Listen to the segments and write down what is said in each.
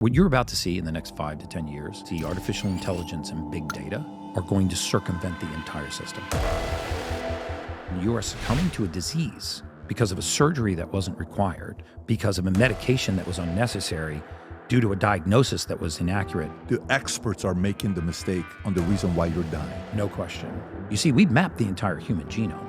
What you're about to see in the next 5 to 10 years, the artificial intelligence and big data are going to circumvent the entire system. You are succumbing to a disease because of a surgery that wasn't required, because of a medication that was unnecessary, due to a diagnosis that was inaccurate. The experts are making the mistake on the reason why you're dying. No question. You see, we've mapped the entire human genome,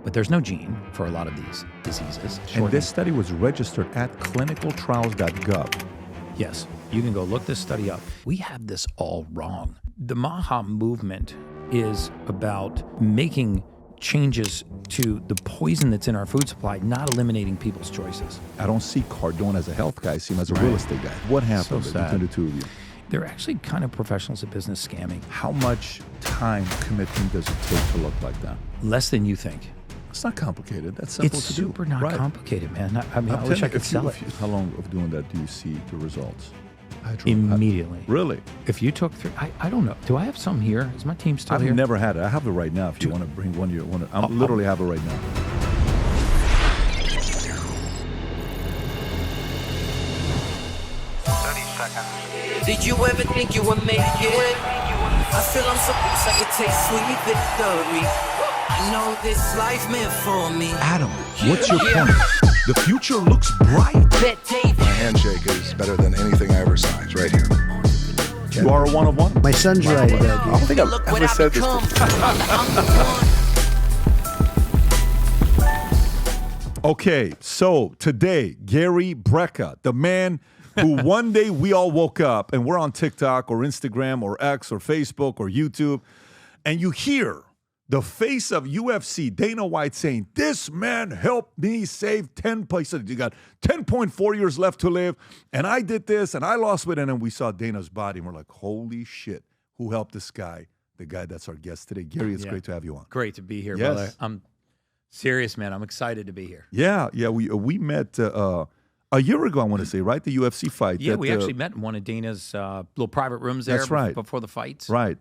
but there's no gene for a lot of these diseases. And this study was registered at clinicaltrials.gov. Yes, you can go look this study up. We have this all wrong. The Maha movement is about making changes to the poison that's in our food supply, not eliminating people's choices. I don't see Cardone as a health guy. I see him as a real estate guy. What happened between the two of you? They're actually kind of professionals at business scamming. How much time commitment does it take to look like that? Less than you think. It's not complicated. That's simple It's to do. super not complicated, man. I mean, I wish I could sell it. How long of doing that do you see the results? Immediately. Really? If you took three, I don't know. Do I have some here? Is my team still here? I've never had it. I have it right now. If you want to bring one, I literally have it right now. Did you ever think you would make it? I feel I'm supposed I could taste sweet victory. I know this life meant for me. Adam, what's your point? The future looks bright. My handshake is better than anything I ever signed. It's right here. You are a one of one? My son's right. I don't think I've ever said this before. Okay, so today, Gary Brecka, the man who one day we all woke up and we're on TikTok or Instagram or X or Facebook or YouTube, and you hear the face of UFC, Dana White, saying, this man helped me save 10 places. You got 10.4 years left to live, and I did this, and I lost weight, and then we saw Dana's body, and we're like, holy shit, who helped this guy? The guy that's our guest today. Gary, it's great to have you on. Great to be here, Yes. brother. I'm serious, man. I'm excited to be here. Yeah, we met a year ago, I want to say, right? The UFC fight. Yeah, we actually met in one of Dana's little private rooms there That's right. before the fights. Right.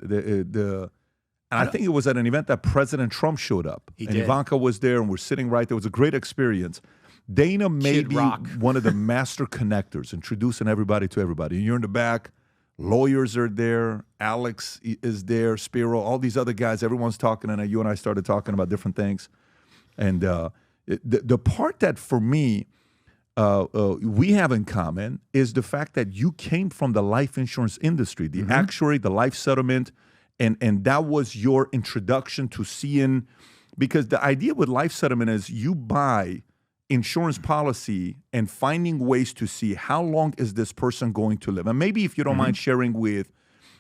And I think it was at an event that President Trump showed up. He and did. Ivanka was there, and we're sitting right there. It was a great experience. Dana may be Rock. one of the master connectors, introducing everybody to everybody. And you're in the back. Lawyers are there. Alex is there. Spiro, all these other guys. Everyone's talking, and you and I started talking about different things. And the part that, for me, we have in common is the fact that you came from the life insurance industry, the actuary, the life settlement, and that was your introduction to seeing, because the idea with life settlement is you buy insurance policy and finding ways to see how long is this person going to live. And maybe if you don't mind sharing with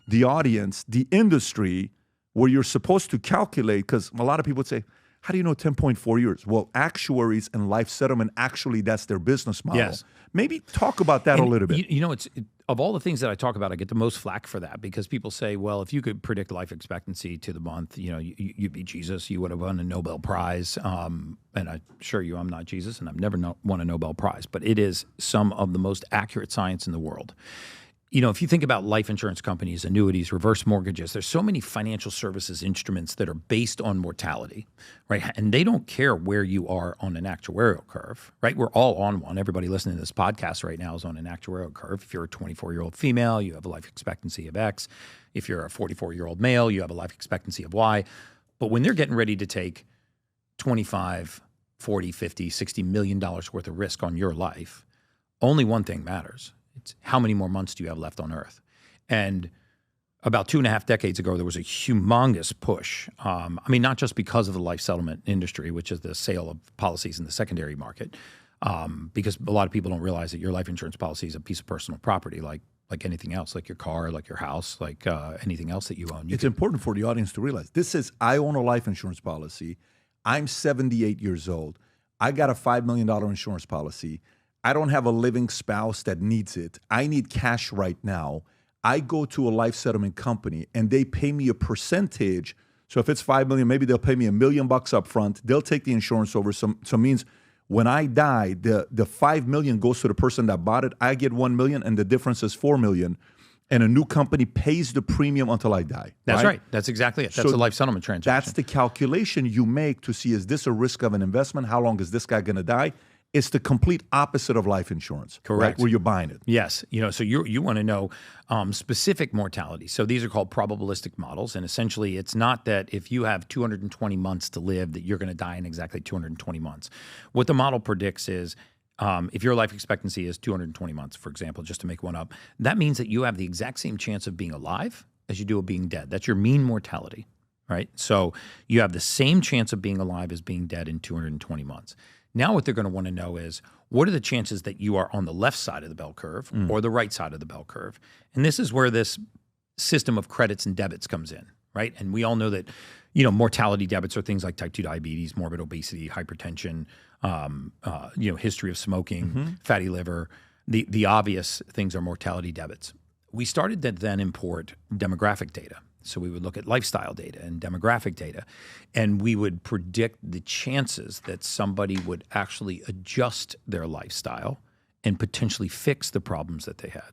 the audience, the industry, where you're supposed to calculate, because a lot of people would say, how do you know 10.4 years? Well, actuaries and life settlement, actually, that's their business model. Yes. Maybe talk about that a little bit. You know, of all the things that I talk about, I get the most flack for that, because people say, well, if you could predict life expectancy to the month, you know, you'd be Jesus. You would have won a Nobel Prize. And I assure you, I'm not Jesus, and I've never won a Nobel Prize. But it is some of the most accurate science in the world. You know, if you think about life insurance companies, annuities, reverse mortgages, there's so many financial services instruments that are based on mortality, right? And they don't care where you are on an actuarial curve, right? We're all on one. Everybody listening to this podcast right now is on an actuarial curve. If you're a 24-year-old female, you have a life expectancy of X. If you're a 44-year-old male, you have a life expectancy of Y. But when they're getting ready to take 25, 40, 50, $60 million worth of risk on your life, only one thing matters. It's how many more months do you have left on Earth? And about 2.5 decades ago, there was a humongous push. I mean, not just because of the life settlement industry, which is the sale of policies in the secondary market, because a lot of people don't realize that your life insurance policy is a piece of personal property, like anything else, like your car, like your house, like anything else that you own. It's important for the audience to realize this is, I own a life insurance policy. I'm 78 years old. I got a $5 million insurance policy. I don't have a living spouse that needs it. I need cash right now. I go to a life settlement company and they pay me a percentage. So if it's $5 million, maybe they'll pay me $1 million up front. They'll take the insurance over. So means when I die, the $5 million goes to the person that bought it. I get $1 million, and the difference is $4 million. And a new company pays the premium until I die. That's right. That's exactly it. That's a life settlement transaction. That's the calculation you make to see, is this a risk of an investment? How long is this guy going to die? it's the complete opposite of life insurance. Correct. Right? Where you're buying it. Yes. So you want to know specific mortality. So these are called probabilistic models. And essentially, it's not that if you have 220 months to live that you're going to die in exactly 220 months. What the model predicts is if your life expectancy is 220 months, for example, just to make one up, that means that you have the exact same chance of being alive as you do of being dead. That's your mean mortality, right? So you have the same chance of being alive as being dead in 220 months. Now what they're going to want to know is, what are the chances that you are on the left side of the bell curve or the right side of the bell curve? And this is where this system of credits and debits comes in, right? And we all know that, mortality debits are things like type 2 diabetes, morbid obesity, hypertension, history of smoking, fatty liver. The obvious things are mortality debits. We started to then import demographic data. So we would look at lifestyle data and demographic data, and we would predict the chances that somebody would actually adjust their lifestyle and potentially fix the problems that they had.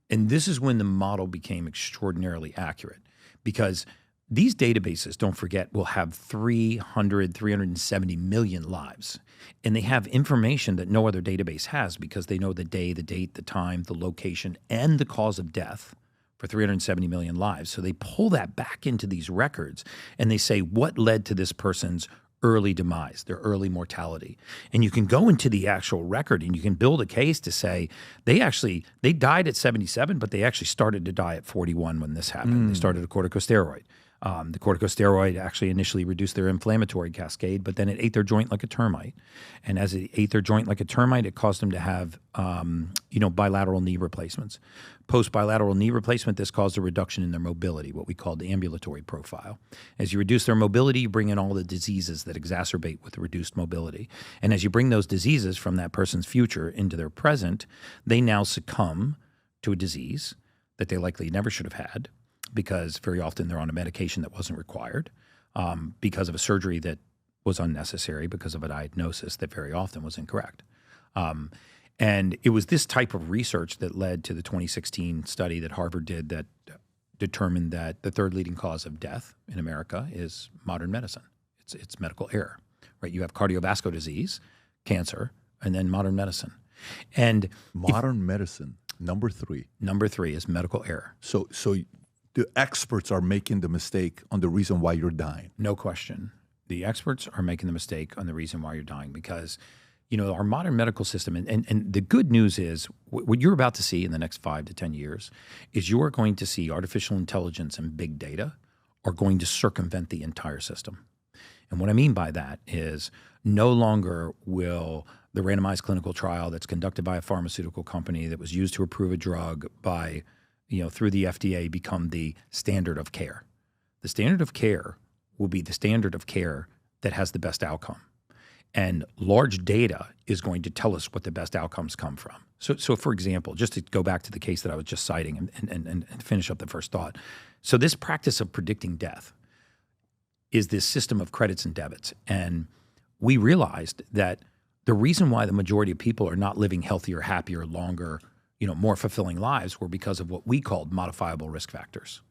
And this is when the model became extraordinarily accurate, because these databases, don't forget, will have 370 million lives. And they have information that no other database has because they know the day, the date, the time, the location, and the cause of death for 370 million lives. So they pull that back into these records and they say, what led to this person's early demise, their early mortality? And you can go into the actual record and you can build a case to say they died at 77, but they actually started to die at 41 when this happened. They started a corticosteroid. The corticosteroid actually initially reduced their inflammatory cascade, but then it ate their joint like a termite. And as it ate their joint like a termite, it caused them to have, bilateral knee replacements. Post-bilateral knee replacement, this caused a reduction in their mobility, what we call the ambulatory profile. As you reduce their mobility, you bring in all the diseases that exacerbate with reduced mobility. And as you bring those diseases from that person's future into their present, they now succumb to a disease that they likely never should have had, because very often they're on a medication that wasn't required, because of a surgery that was unnecessary, because of a diagnosis that very often was incorrect. And it was this type of research that led to the 2016 study that Harvard did that determined that the third leading cause of death in America is modern medicine. It's medical error, right? You have cardiovascular disease, cancer, and then modern medicine. And modern medicine, number 3. Number 3 is medical error. So the experts are making the mistake on the reason why you're dying. No question. The experts are making the mistake on the reason why you're dying because, our modern medical system, and the good news is what you're about to see in the next 5 to 10 years is you are going to see artificial intelligence and big data are going to circumvent the entire system. And what I mean by that is no longer will the randomized clinical trial that's conducted by a pharmaceutical company that was used to approve a drug by through the FDA become the standard of care. The standard of care will be the standard of care that has the best outcome. And large data is going to tell us what the best outcomes come from. So for example, just to go back to the case that I was just citing and finish up the first thought. So this practice of predicting death is this system of credits and debits. And we realized that the reason why the majority of people are not living healthier, happier, longer, more fulfilling lives were because of what we called modifiable risk factors.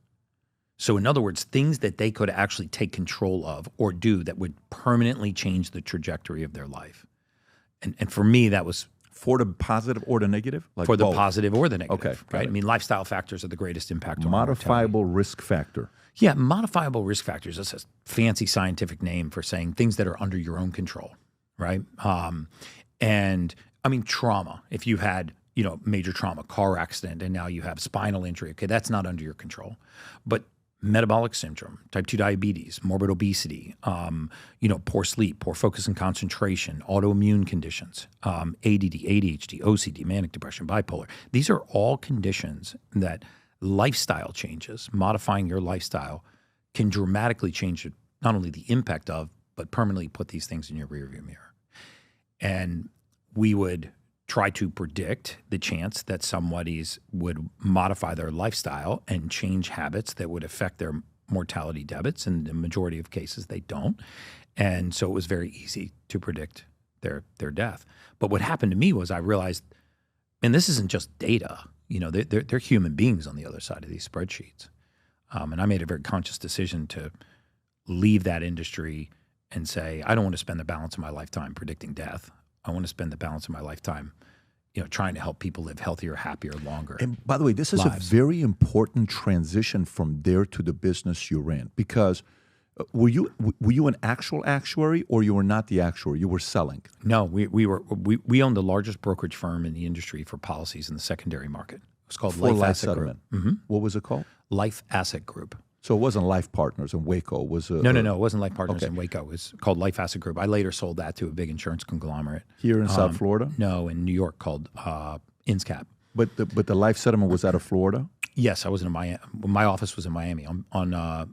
So in other words, things that they could actually take control of or do that would permanently change the trajectory of their life. And for me, that was for the positive or the negative? For the positive or the negative, okay, right? I mean, lifestyle factors are the greatest impact on modifiable risk factor. Yeah, modifiable risk factors is a fancy scientific name for saying things that are under your own control, right? And I mean, trauma, if you had major trauma, car accident, and now you have spinal injury. Okay, that's not under your control. But metabolic syndrome, type 2 diabetes, morbid obesity, poor sleep, poor focus and concentration, autoimmune conditions, ADD, ADHD, OCD, manic depression, bipolar. These are all conditions that lifestyle changes, modifying your lifestyle, can dramatically change not only the impact of, but permanently put these things in your rearview mirror. And we would try to predict the chance that somebody's would modify their lifestyle and change habits that would affect their mortality debits. In the majority of cases, they don't. And so it was very easy to predict their death. But what happened to me was I realized, and this isn't just data, they're human beings on the other side of these spreadsheets. And I made a very conscious decision to leave that industry and say, I don't want to spend the balance of my lifetime predicting death. I want to spend the balance of my lifetime, trying to help people live healthier, happier, longer. And by the way, this is lives. a very important transition from there to the business you're in, because were you an actual actuary, or you were not the actuary? You were selling. No, we owned the largest brokerage firm in the industry for policies in the secondary market. It was called For Life Asset Group. settlement. What was it called? Life Asset Group. So it wasn't Life Partners in Waco. It was No. It wasn't Life Partners okay. in Waco. It was called Life Asset Group. I later sold that to a big insurance conglomerate. Here in South Florida? No, in New York, called InsCap. But the life settlement was out of Florida? Yes, I was in Miami. My office was in Miami on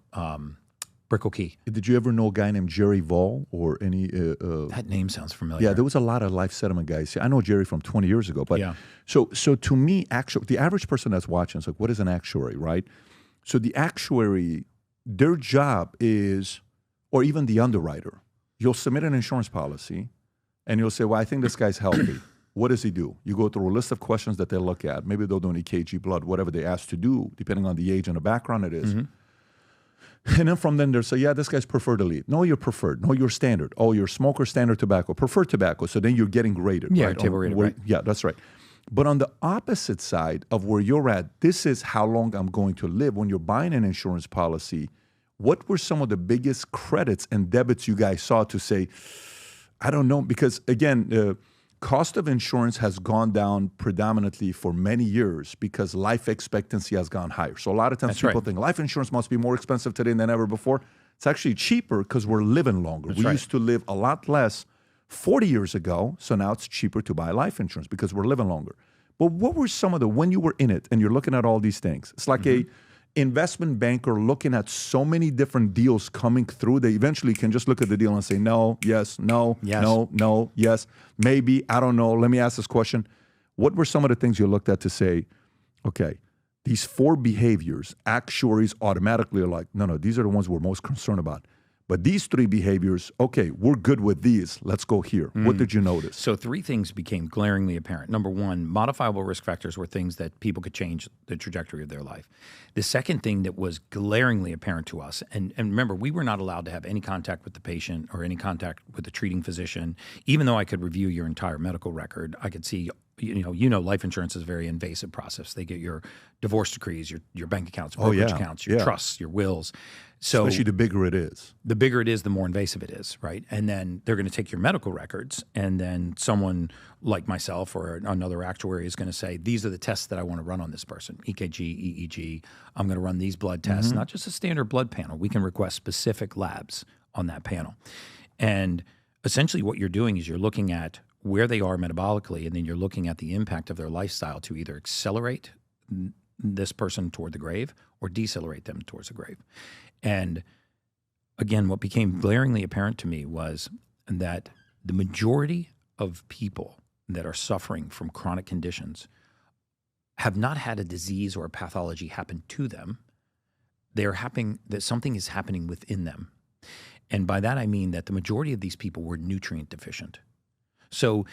Brickell Key. Did you ever know a guy named Jerry Vall or any? That name sounds familiar. Yeah, there was a lot of life settlement guys. I know Jerry from 20 years ago. But Yeah. so to me, the average person that's watching is like, what is an actuary, right? So the actuary, their job is, or even the underwriter, you'll submit an insurance policy and you'll say, well, I think this guy's healthy. What does he do? You go through a list of questions that they look at. Maybe they'll do an EKG, blood, whatever they ask to do, depending on the age and the background it is. And then from then they'll say, yeah, this guy's preferred elite. No, you're preferred. No, you're standard. Oh, you're smoker, standard tobacco, preferred tobacco. So then you're getting graded. Yeah, right? table rated, right. Yeah, that's right. But on the opposite side of where you're at, this is how long I'm going to live. When you're buying an insurance policy, what were some of the biggest credits and debits you guys saw to say, I don't know, because again, cost of insurance has gone down predominantly for many years because life expectancy has gone higher. So a lot of times people think life insurance must be more expensive today than ever before. It's actually cheaper because we're living longer. We used to live a lot less 40 years ago, so now it's cheaper to buy life insurance because we're living longer. But what were some of when you were in it and you're looking at all these things, it's like a investment banker looking at so many different deals coming through, they eventually can just look at the deal and say, no, yes, no, Yes. no, yes, maybe, I don't know. Let me ask this question. What were some of the things you looked at to say, okay, these 4 behaviors, actuaries automatically are like, no, these are the ones we're most concerned about. But these 3 behaviors, okay, we're good with these. Let's go here. What did you notice? So 3 things became glaringly apparent. Number 1, modifiable risk factors were things that people could change the trajectory of their life. The second thing that was glaringly apparent to us, and remember, we were not allowed to have any contact with the patient or any contact with the treating physician. Even though I could review your entire medical record, I could see, life insurance is a very invasive process. They get your divorce decrees, your bank accounts, brokerage accounts, your trusts, your wills. So especially the bigger it is. The bigger it is, the more invasive it is, right? And then they're going to take your medical records, and then someone like myself or another actuary is going to say, these are the tests that I want to run on this person, EKG, EEG. I'm going to run these blood tests, not just a standard blood panel. We can request specific labs on that panel. And essentially what you're doing is you're looking at where they are metabolically, and then you're looking at the impact of their lifestyle to either accelerate this person toward the grave or decelerate them towards the grave. And again, what became glaringly apparent to me was that the majority of people that are suffering from chronic conditions have not had a disease or a pathology happen to them. That something is happening within them. And by that I mean that the majority of these people were nutrient deficient. So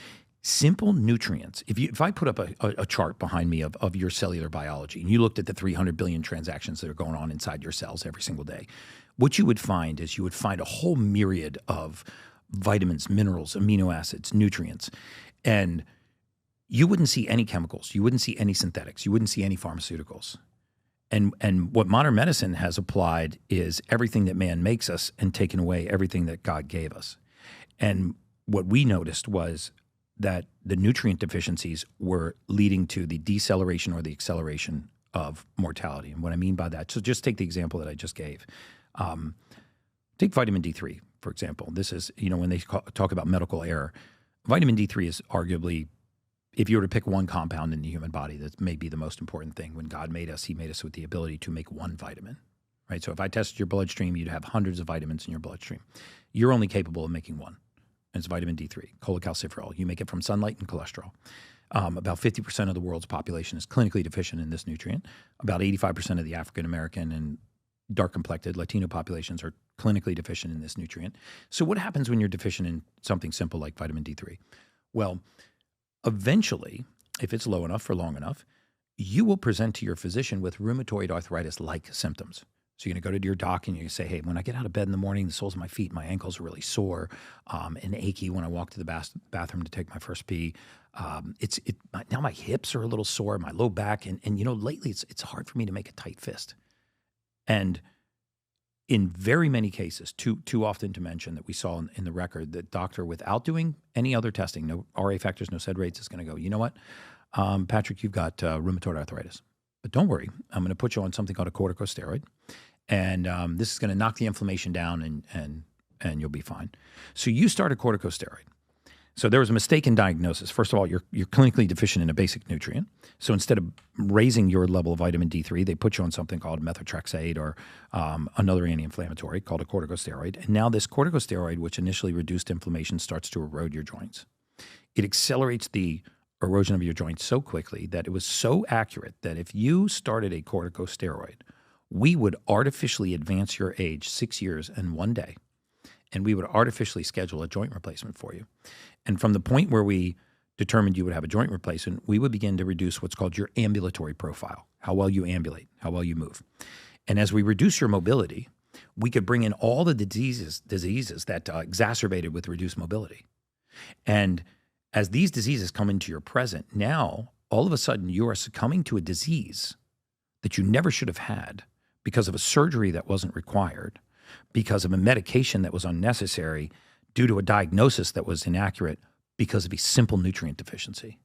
simple nutrients, if I put up a chart behind me of your cellular biology, and you looked at the 300 billion transactions that are going on inside your cells every single day, what you would find is you would find a whole myriad of vitamins, minerals, amino acids, nutrients, and you wouldn't see any chemicals, you wouldn't see any synthetics, you wouldn't see any pharmaceuticals. And what modern medicine has applied is everything that man makes us and taken away everything that God gave us. And what we noticed was that the nutrient deficiencies were leading to the deceleration or the acceleration of mortality. And what I mean by that, so just take the example that I just gave. Take vitamin D3, for example. This is, when they talk about medical error, vitamin D3 is arguably, if you were to pick one compound in the human body, that may be the most important thing. When God made us, he made us with the ability to make one vitamin, right? So if I tested your bloodstream, you'd have hundreds of vitamins in your bloodstream. You're only capable of making one. And it's vitamin D3, cholecalciferol. You make it from sunlight and cholesterol. About 50% of the world's population is clinically deficient in this nutrient. About 85% of the African-American and dark-complected Latino populations are clinically deficient in this nutrient. So what happens when you're deficient in something simple like vitamin D3? Well, eventually, if it's low enough for long enough, you will present to your physician with rheumatoid arthritis-like symptoms. So you're going to go to your doc and you say, hey, when I get out of bed in the morning, the soles of my feet, my ankles are really sore and achy when I walk to the bathroom to take my first pee. Now my hips are a little sore, my low back. And lately it's hard for me to make a tight fist. And in very many cases, too often to mention that we saw in the record, that doctor, without doing any other testing, no RA factors, no SED rates, is going to go, you know what, Patrick, you've got rheumatoid arthritis. But don't worry, I'm going to put you on something called a corticosteroid. And this is going to knock the inflammation down and you'll be fine. So you start a corticosteroid. So there was a mistaken diagnosis. First of all, you're clinically deficient in a basic nutrient. So instead of raising your level of vitamin D3, they put you on something called methotrexate or another anti-inflammatory called a corticosteroid. And now this corticosteroid, which initially reduced inflammation, starts to erode your joints. It accelerates the erosion of your joints so quickly that it was so accurate that if you started a corticosteroid, we would artificially advance your age 6 years and 1 day, and we would artificially schedule a joint replacement for you. And from the point where we determined you would have a joint replacement, we would begin to reduce what's called your ambulatory profile, how well you ambulate, how well you move. And as we reduce your mobility, we could bring in all the diseases that exacerbated with reduced mobility. And as these diseases come into your present, now all of a sudden you are succumbing to a disease that you never should have had because of a surgery that wasn't required, because of a medication that was unnecessary, due to a diagnosis that was inaccurate, because of a simple nutrient deficiency.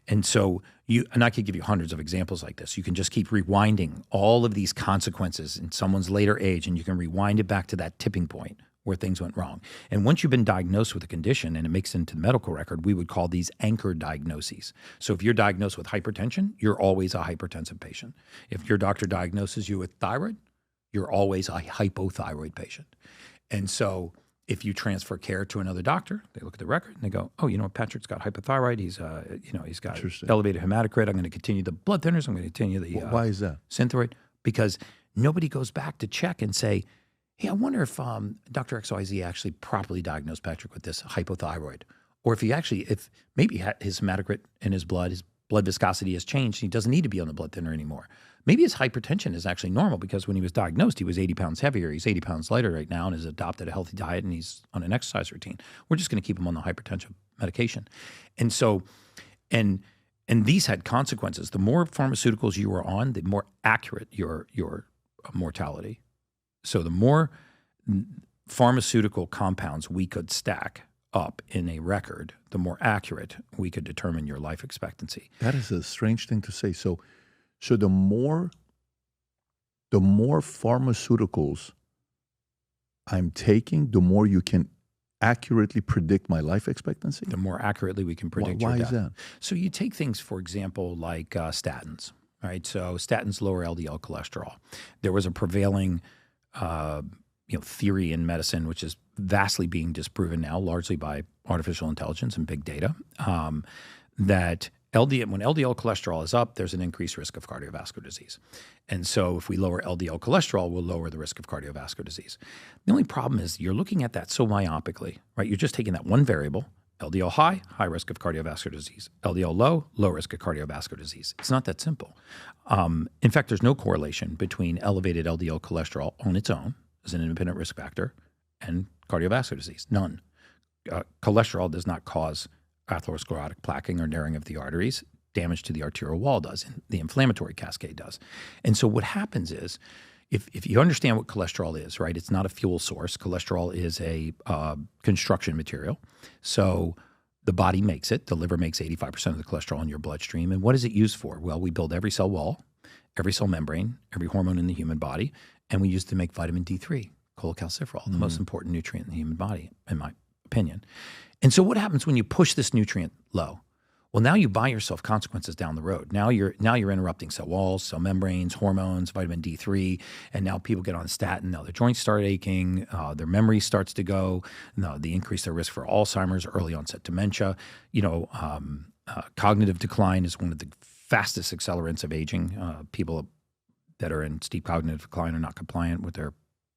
And so and I could give you hundreds of examples like this. You can just keep rewinding all of these consequences in someone's later age, and you can rewind it back to that tipping point where things went wrong. And once you've been diagnosed with a condition and it makes it into the medical record, we would call these anchor diagnoses. So if you're diagnosed with hypertension, you're always a hypertensive patient. If your doctor diagnoses you with thyroid, you're always a hypothyroid patient. And so if you transfer care to another doctor, they look at the record and they go, oh, Patrick's got hypothyroid. He's got elevated hematocrit. I'm going to continue the blood thinners. I'm going to continue the why is that? Synthroid, because nobody goes back to check and say, hey, I wonder if Dr. XYZ actually properly diagnosed Patrick with this hypothyroid, or if maybe his hematocrit in his blood viscosity has changed. He doesn't need to be on the blood thinner anymore. Maybe his hypertension is actually normal because when he was diagnosed, he was 80 pounds heavier. He's 80 pounds lighter right now and has adopted a healthy diet and he's on an exercise routine. We're just going to keep him on the hypertension medication. And so, and these had consequences. The more pharmaceuticals you were on, the more accurate your mortality. So the more pharmaceutical compounds we could stack up in a record, the more accurate we could determine your life expectancy. That is a strange thing to say. So the more pharmaceuticals I'm taking, the more you can accurately predict my life expectancy? The more accurately we can predict your death. Why is that? So you take things, for example, like statins, right? So statins lower LDL cholesterol. There was a prevailing theory in medicine, which is vastly being disproven now, largely by artificial intelligence and big data, that when LDL cholesterol is up, there's an increased risk of cardiovascular disease. And so if we lower LDL cholesterol, we'll lower the risk of cardiovascular disease. The only problem is you're looking at that so myopically, right? You're just taking that one variable, LDL high risk of cardiovascular disease. LDL low risk of cardiovascular disease. It's not that simple. In fact, there's no correlation between elevated LDL cholesterol on its own as an independent risk factor and cardiovascular disease. None. Cholesterol does not cause atherosclerotic plaquing or narrowing of the arteries. Damage to the arterial wall does, and the inflammatory cascade does. And so what happens is, if you understand what cholesterol is, right, it's not a fuel source. Cholesterol is a construction material. So the body makes it. The liver makes 85% of the cholesterol in your bloodstream. And what is it used for? Well, we build every cell wall, every cell membrane, every hormone in the human body, and we use it to make vitamin D3, cholecalciferol, the most important nutrient in the human body, in my opinion. And so what happens when you push this nutrient low? Well, now you buy yourself consequences down the road. Now you're interrupting cell walls, cell membranes, hormones, vitamin D3, and now people get on statin. Now their joints start aching, their memory starts to go. Now they increase their risk for Alzheimer's, early onset dementia. Cognitive decline is one of the fastest accelerants of aging. People that are in steep cognitive decline are not compliant with their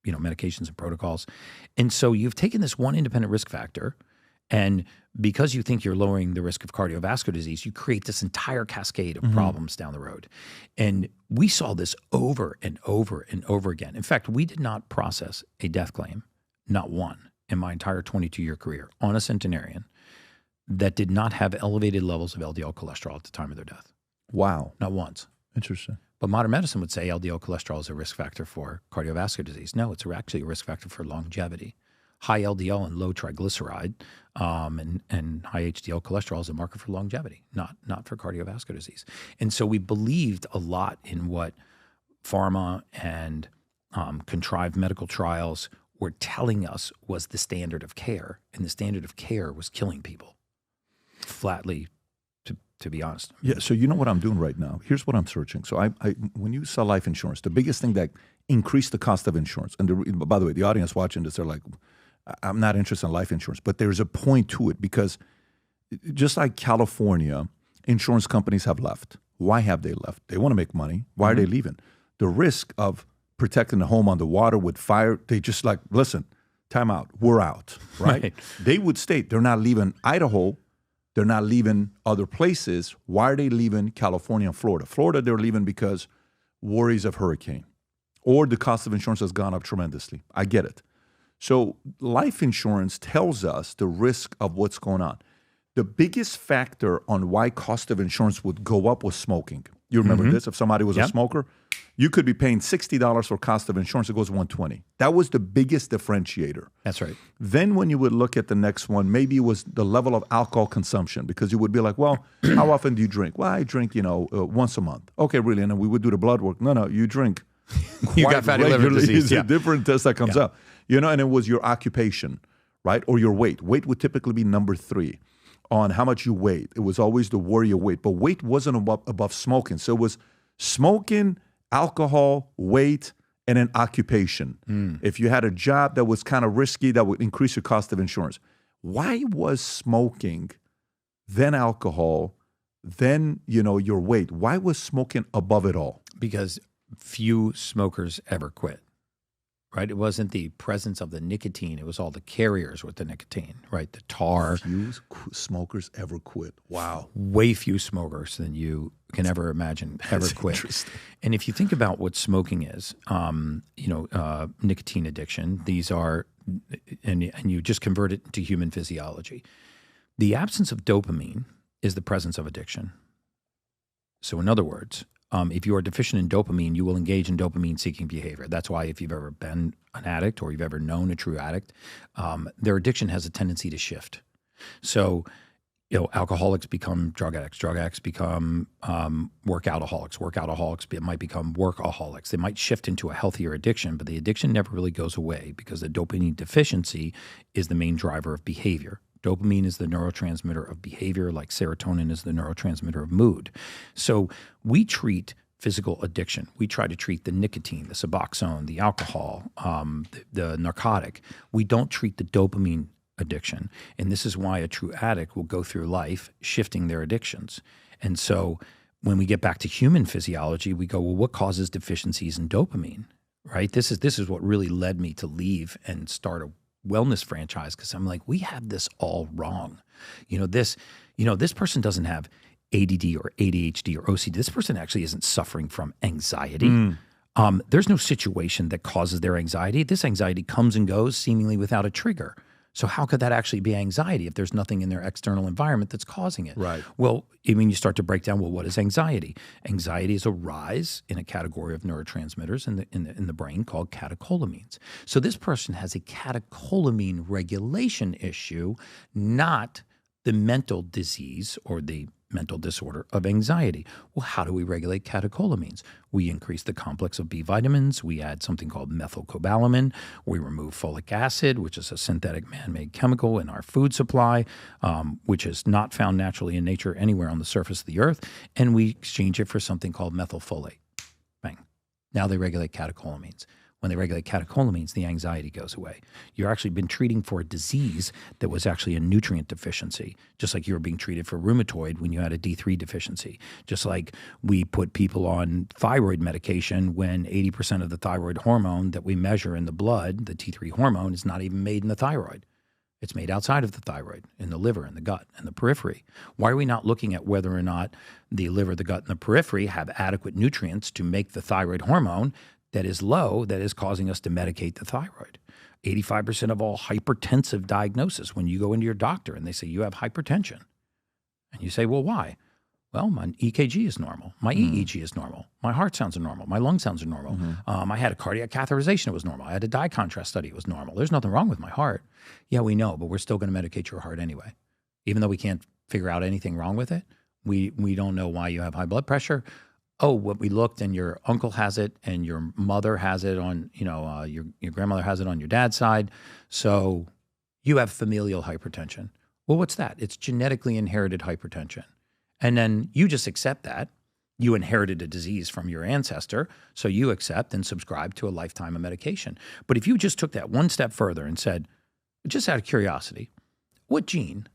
medications and protocols. And so you've taken this one independent risk factor And because you think you're lowering the risk of cardiovascular disease, you create this entire cascade of problems down the road. And we saw this over and over and over again. In fact, we did not process a death claim, not one, in my entire 22-year career on a centenarian that did not have elevated levels of LDL cholesterol at the time of their death. Wow. Not once. Interesting. But modern medicine would say LDL cholesterol is a risk factor for cardiovascular disease. No, it's actually a risk factor for longevity. High LDL and low triglyceride and high HDL cholesterol is a marker for longevity, not for cardiovascular disease. And so we believed a lot in what pharma and contrived medical trials were telling us was the standard of care. And the standard of care was killing people, flatly, to be honest. Yeah, so you know what I'm doing right now? Here's what I'm searching. So I when you sell life insurance, the biggest thing that increased the cost of insurance, and by the way, the audience watching this, they're like, I'm not interested in life insurance, but there's a point to it because just like California, insurance companies have left. Why have they left? They want to make money. Why are they leaving? The risk of protecting the home underwater with fire, they just like, listen, time out, we're out, right? They would state they're not leaving Idaho. They're not leaving other places. Why are they leaving California and Florida? Florida, they're leaving because worries of hurricane or the cost of insurance has gone up tremendously. I get it. So life insurance tells us the risk of what's going on. The biggest factor on why cost of insurance would go up was smoking. You remember this? If somebody was a smoker, you could be paying $60 for cost of insurance. It goes $120. That was the biggest differentiator. That's right. Then when you would look at the next one, maybe it was the level of alcohol consumption because you would be like, well, how often do you drink? Well, I drink, once a month. Okay, really? And then we would do the blood work. No, you drink You got fatty liver disease. It's a different test that comes up. And it was your occupation, right? Or your weight. Weight would typically be number 3 on how much you weighed. It was always the worry of weight. But weight wasn't above smoking. So it was smoking, alcohol, weight, and an occupation. If you had a job that was kind of risky, that would increase your cost of insurance. Why was smoking, then alcohol, then, your weight? Why was smoking above it all? Because few smokers ever quit, right? It wasn't the presence of the nicotine. It was all the carriers with the nicotine, right? The tar. Few smokers ever quit. Wow. Way few smokers than you can ever imagine ever quit. And if you think about what smoking is, nicotine addiction, these are, and you just convert it to human physiology. The absence of dopamine is the presence of addiction. So in other words, if you are deficient in dopamine, you will engage in dopamine-seeking behavior. That's why if you've ever been an addict or you've ever known a true addict, their addiction has a tendency to shift. So, alcoholics become drug addicts become workoutaholics might become workaholics. They might shift into a healthier addiction, but the addiction never really goes away because the dopamine deficiency is the main driver of behavior. Dopamine is the neurotransmitter of behavior, like serotonin is the neurotransmitter of mood. So we treat physical addiction. We try to treat the nicotine, the Suboxone, the alcohol, the narcotic. We don't treat the dopamine addiction. And this is why a true addict will go through life shifting their addictions. And so when we get back to human physiology, we go, well, what causes deficiencies in dopamine, right? This is what really led me to leave and start a wellness franchise, because I'm like, we have this all wrong. This person doesn't have ADD or ADHD or OCD. This person actually isn't suffering from anxiety. There's no situation that causes their anxiety. This anxiety comes and goes seemingly without a trigger. So how could that actually be anxiety if there's nothing in their external environment that's causing it? Right. Well, you start to break down, well, what is anxiety? Anxiety is a rise in a category of neurotransmitters in the brain called catecholamines. So this person has a catecholamine regulation issue, not the mental disease or the mental disorder of anxiety. Well, how do we regulate catecholamines? We increase the complex of B vitamins. We add something called methylcobalamin. We remove folic acid, which is a synthetic man-made chemical in our food supply, which is not found naturally in nature anywhere on the surface of the earth. And we exchange it for something called methylfolate. Bang. Now they regulate catecholamines. When they regulate catecholamines, the anxiety goes away. You've actually been treating for a disease that was actually a nutrient deficiency, just like you were being treated for rheumatoid when you had a D3 deficiency. Just like we put people on thyroid medication when 80% of the thyroid hormone that we measure in the blood, the T3 hormone, is not even made in the thyroid. It's made outside of the thyroid, in the liver, in the gut, and the periphery. Why are we not looking at whether or not the liver, the gut, and the periphery have adequate nutrients to make the thyroid hormone that is low, that is causing us to medicate the thyroid? 85% of all hypertensive diagnosis, when you go into your doctor and they say you have hypertension, and you say, well, why? Well, my EKG is normal. My EEG is normal. My heart sounds normal. My lung sounds normal. I had a cardiac catheterization. It was normal. I had a dye contrast study. It was normal. There's nothing wrong with my heart. Yeah, we know, but we're still going to medicate your heart anyway. Even though we can't figure out anything wrong with it, we don't know why you have high blood pressure. Oh, what we looked and your uncle has it and your mother has it on, your grandmother has it on your dad's side. So you have familial hypertension. Well, what's that? It's genetically inherited hypertension. And then you just accept that. You inherited a disease from your ancestor, so you accept and subscribe to a lifetime of medication. But if you just took that one step further and said, just out of curiosity, what gene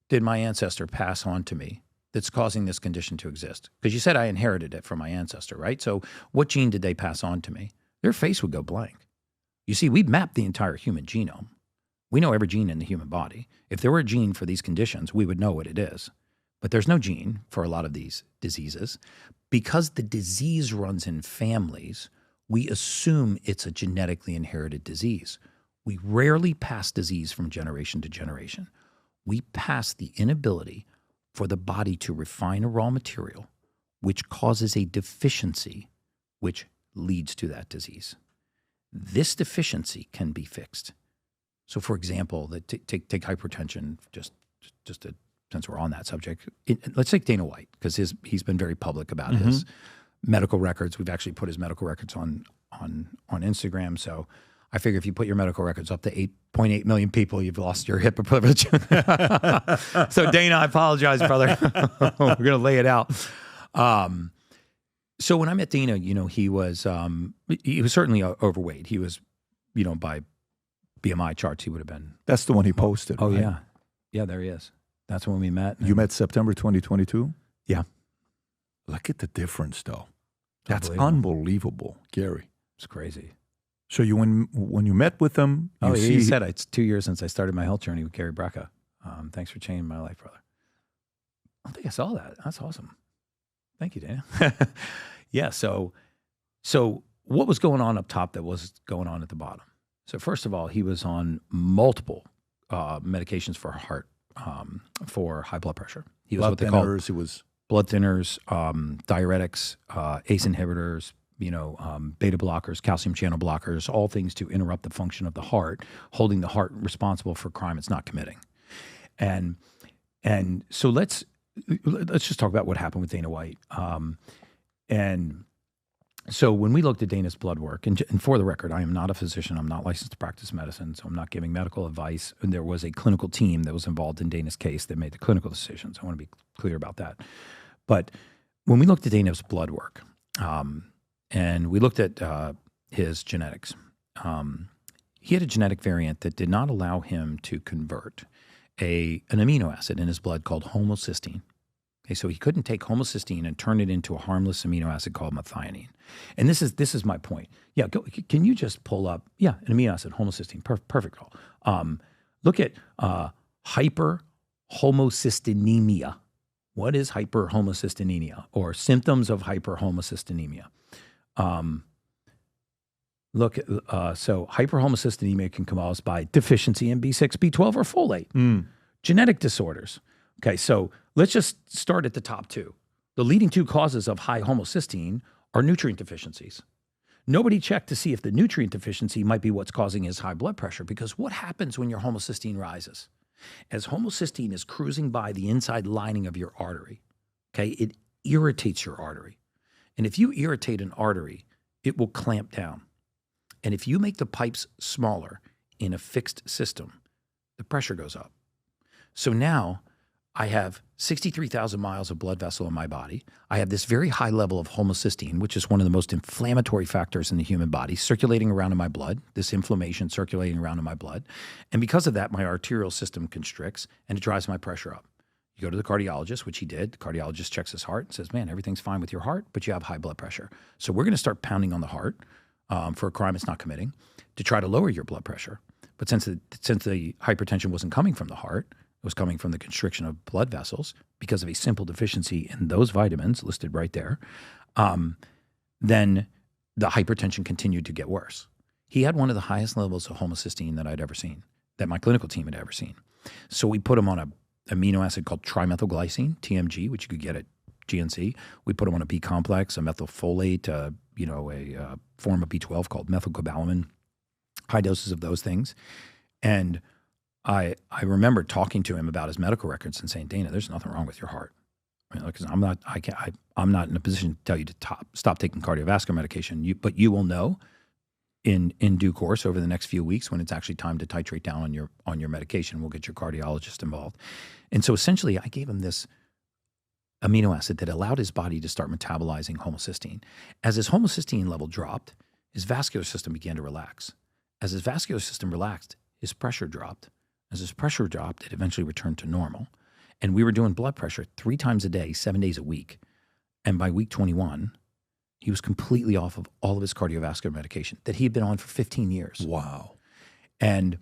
did my ancestor pass on to me that's causing this condition to exist? Because you said I inherited it from my ancestor, right? So what gene did they pass on to me? Their face would go blank. You see, we've mapped the entire human genome. We know every gene in the human body. If there were a gene for these conditions, we would know what it is. But there's no gene for a lot of these diseases. Because the disease runs in families, we assume it's a genetically inherited disease. We rarely pass disease from generation to generation. We pass the inability for the body to refine a raw material, which causes a deficiency, which leads to that disease. This deficiency can be fixed. So, for example, take hypertension, just to since we're on that subject, let's take Dana White, because he's been very public about his medical records. We've actually put his medical records on Instagram. So I figure if you put your medical records up to 8.8 million people, you've lost your HIPAA privilege. So Dana, I apologize, brother. We're going to lay it out. So when I met Dana, he was certainly overweight. He was, by BMI charts, he would have been. That's the one he posted. Oh, right? yeah. Yeah, there he is. That's when we met. You met September 2022? Yeah. Look at the difference, though. That's unbelievable, Gary. It's crazy. So when you met with him, he said it's 2 years since I started my health journey with Gary Brecka. Thanks for changing my life, brother. I don't think I saw that. That's awesome. Thank you, Dana. Yeah. So what was going on up top that was going on at the bottom? So first of all, he was on multiple medications for heart. For high blood pressure. He was blood what they thinners, call it was blood thinners, diuretics, ACE inhibitors, beta blockers, calcium channel blockers, all things to interrupt the function of the heart, holding the heart responsible for crime it's not committing. And so let's just talk about what happened with Dana White. And so when we looked at Dana's blood work, and for the record, I am not a physician. I'm not licensed to practice medicine, so I'm not giving medical advice. And there was a clinical team that was involved in Dana's case that made the clinical decisions. I want to be clear about that. But when we looked at Dana's blood work, and we looked at his genetics, he had a genetic variant that did not allow him to convert an amino acid in his blood called homocysteine. Okay, so he couldn't take homocysteine and turn it into a harmless amino acid called methionine. And this is my point. Yeah, can you just pull up, an amino acid, homocysteine, perfect. Look at hyperhomocystinemia. What is hyperhomocystinemia or symptoms of hyperhomocystinemia? So hyperhomocystinemia can come caused by deficiency in B6, B12, or folate. Genetic disorders. Okay, so let's just start at the top two. The leading two causes of high homocysteine are nutrient deficiencies. Nobody checked to see if the nutrient deficiency might be what's causing his high blood pressure, because what happens when your homocysteine rises? As homocysteine is cruising by the inside lining of your artery, okay, it irritates your artery. And if you irritate an artery, it will clamp down. And if you make the pipes smaller in a fixed system, the pressure goes up. So now I have 63,000 miles of blood vessel in my body. I have this very high level of homocysteine, which is one of the most inflammatory factors in the human body, circulating around in my blood, this inflammation circulating around in my blood. And because of that, my arterial system constricts and it drives my pressure up. You go to the cardiologist, which he did. The cardiologist checks his heart and says, man, everything's fine with your heart, but you have high blood pressure. So we're going to start pounding on the heart for a crime it's not committing to try to lower your blood pressure. But since the hypertension wasn't coming from the heart, it was coming from the constriction of blood vessels because of a simple deficiency in those vitamins listed right there, then the hypertension continued to get worse. He had one of the highest levels of homocysteine that I'd ever seen, that my clinical team had ever seen. So we put him on a amino acid called trimethylglycine, TMG, which you could get at GNC. We put him on a B complex, a methylfolate, a form of B12 called methylcobalamin, high doses of those things. And I remember talking to him about his medical records and saying, Dana, there's nothing wrong with your heart. Because I'm not in a position to tell you to stop taking cardiovascular medication. But you will know in due course over the next few weeks when it's actually time to titrate down on your medication. We'll get your cardiologist involved. And so essentially, I gave him this amino acid that allowed his body to start metabolizing homocysteine. As his homocysteine level dropped, his vascular system began to relax. As his vascular system relaxed, his pressure dropped. As his pressure dropped, it eventually returned to normal. And we were doing blood pressure 3 times a day, 7 days a week. And by week 21, he was completely off of all of his cardiovascular medication that he had been on for 15 years. Wow. And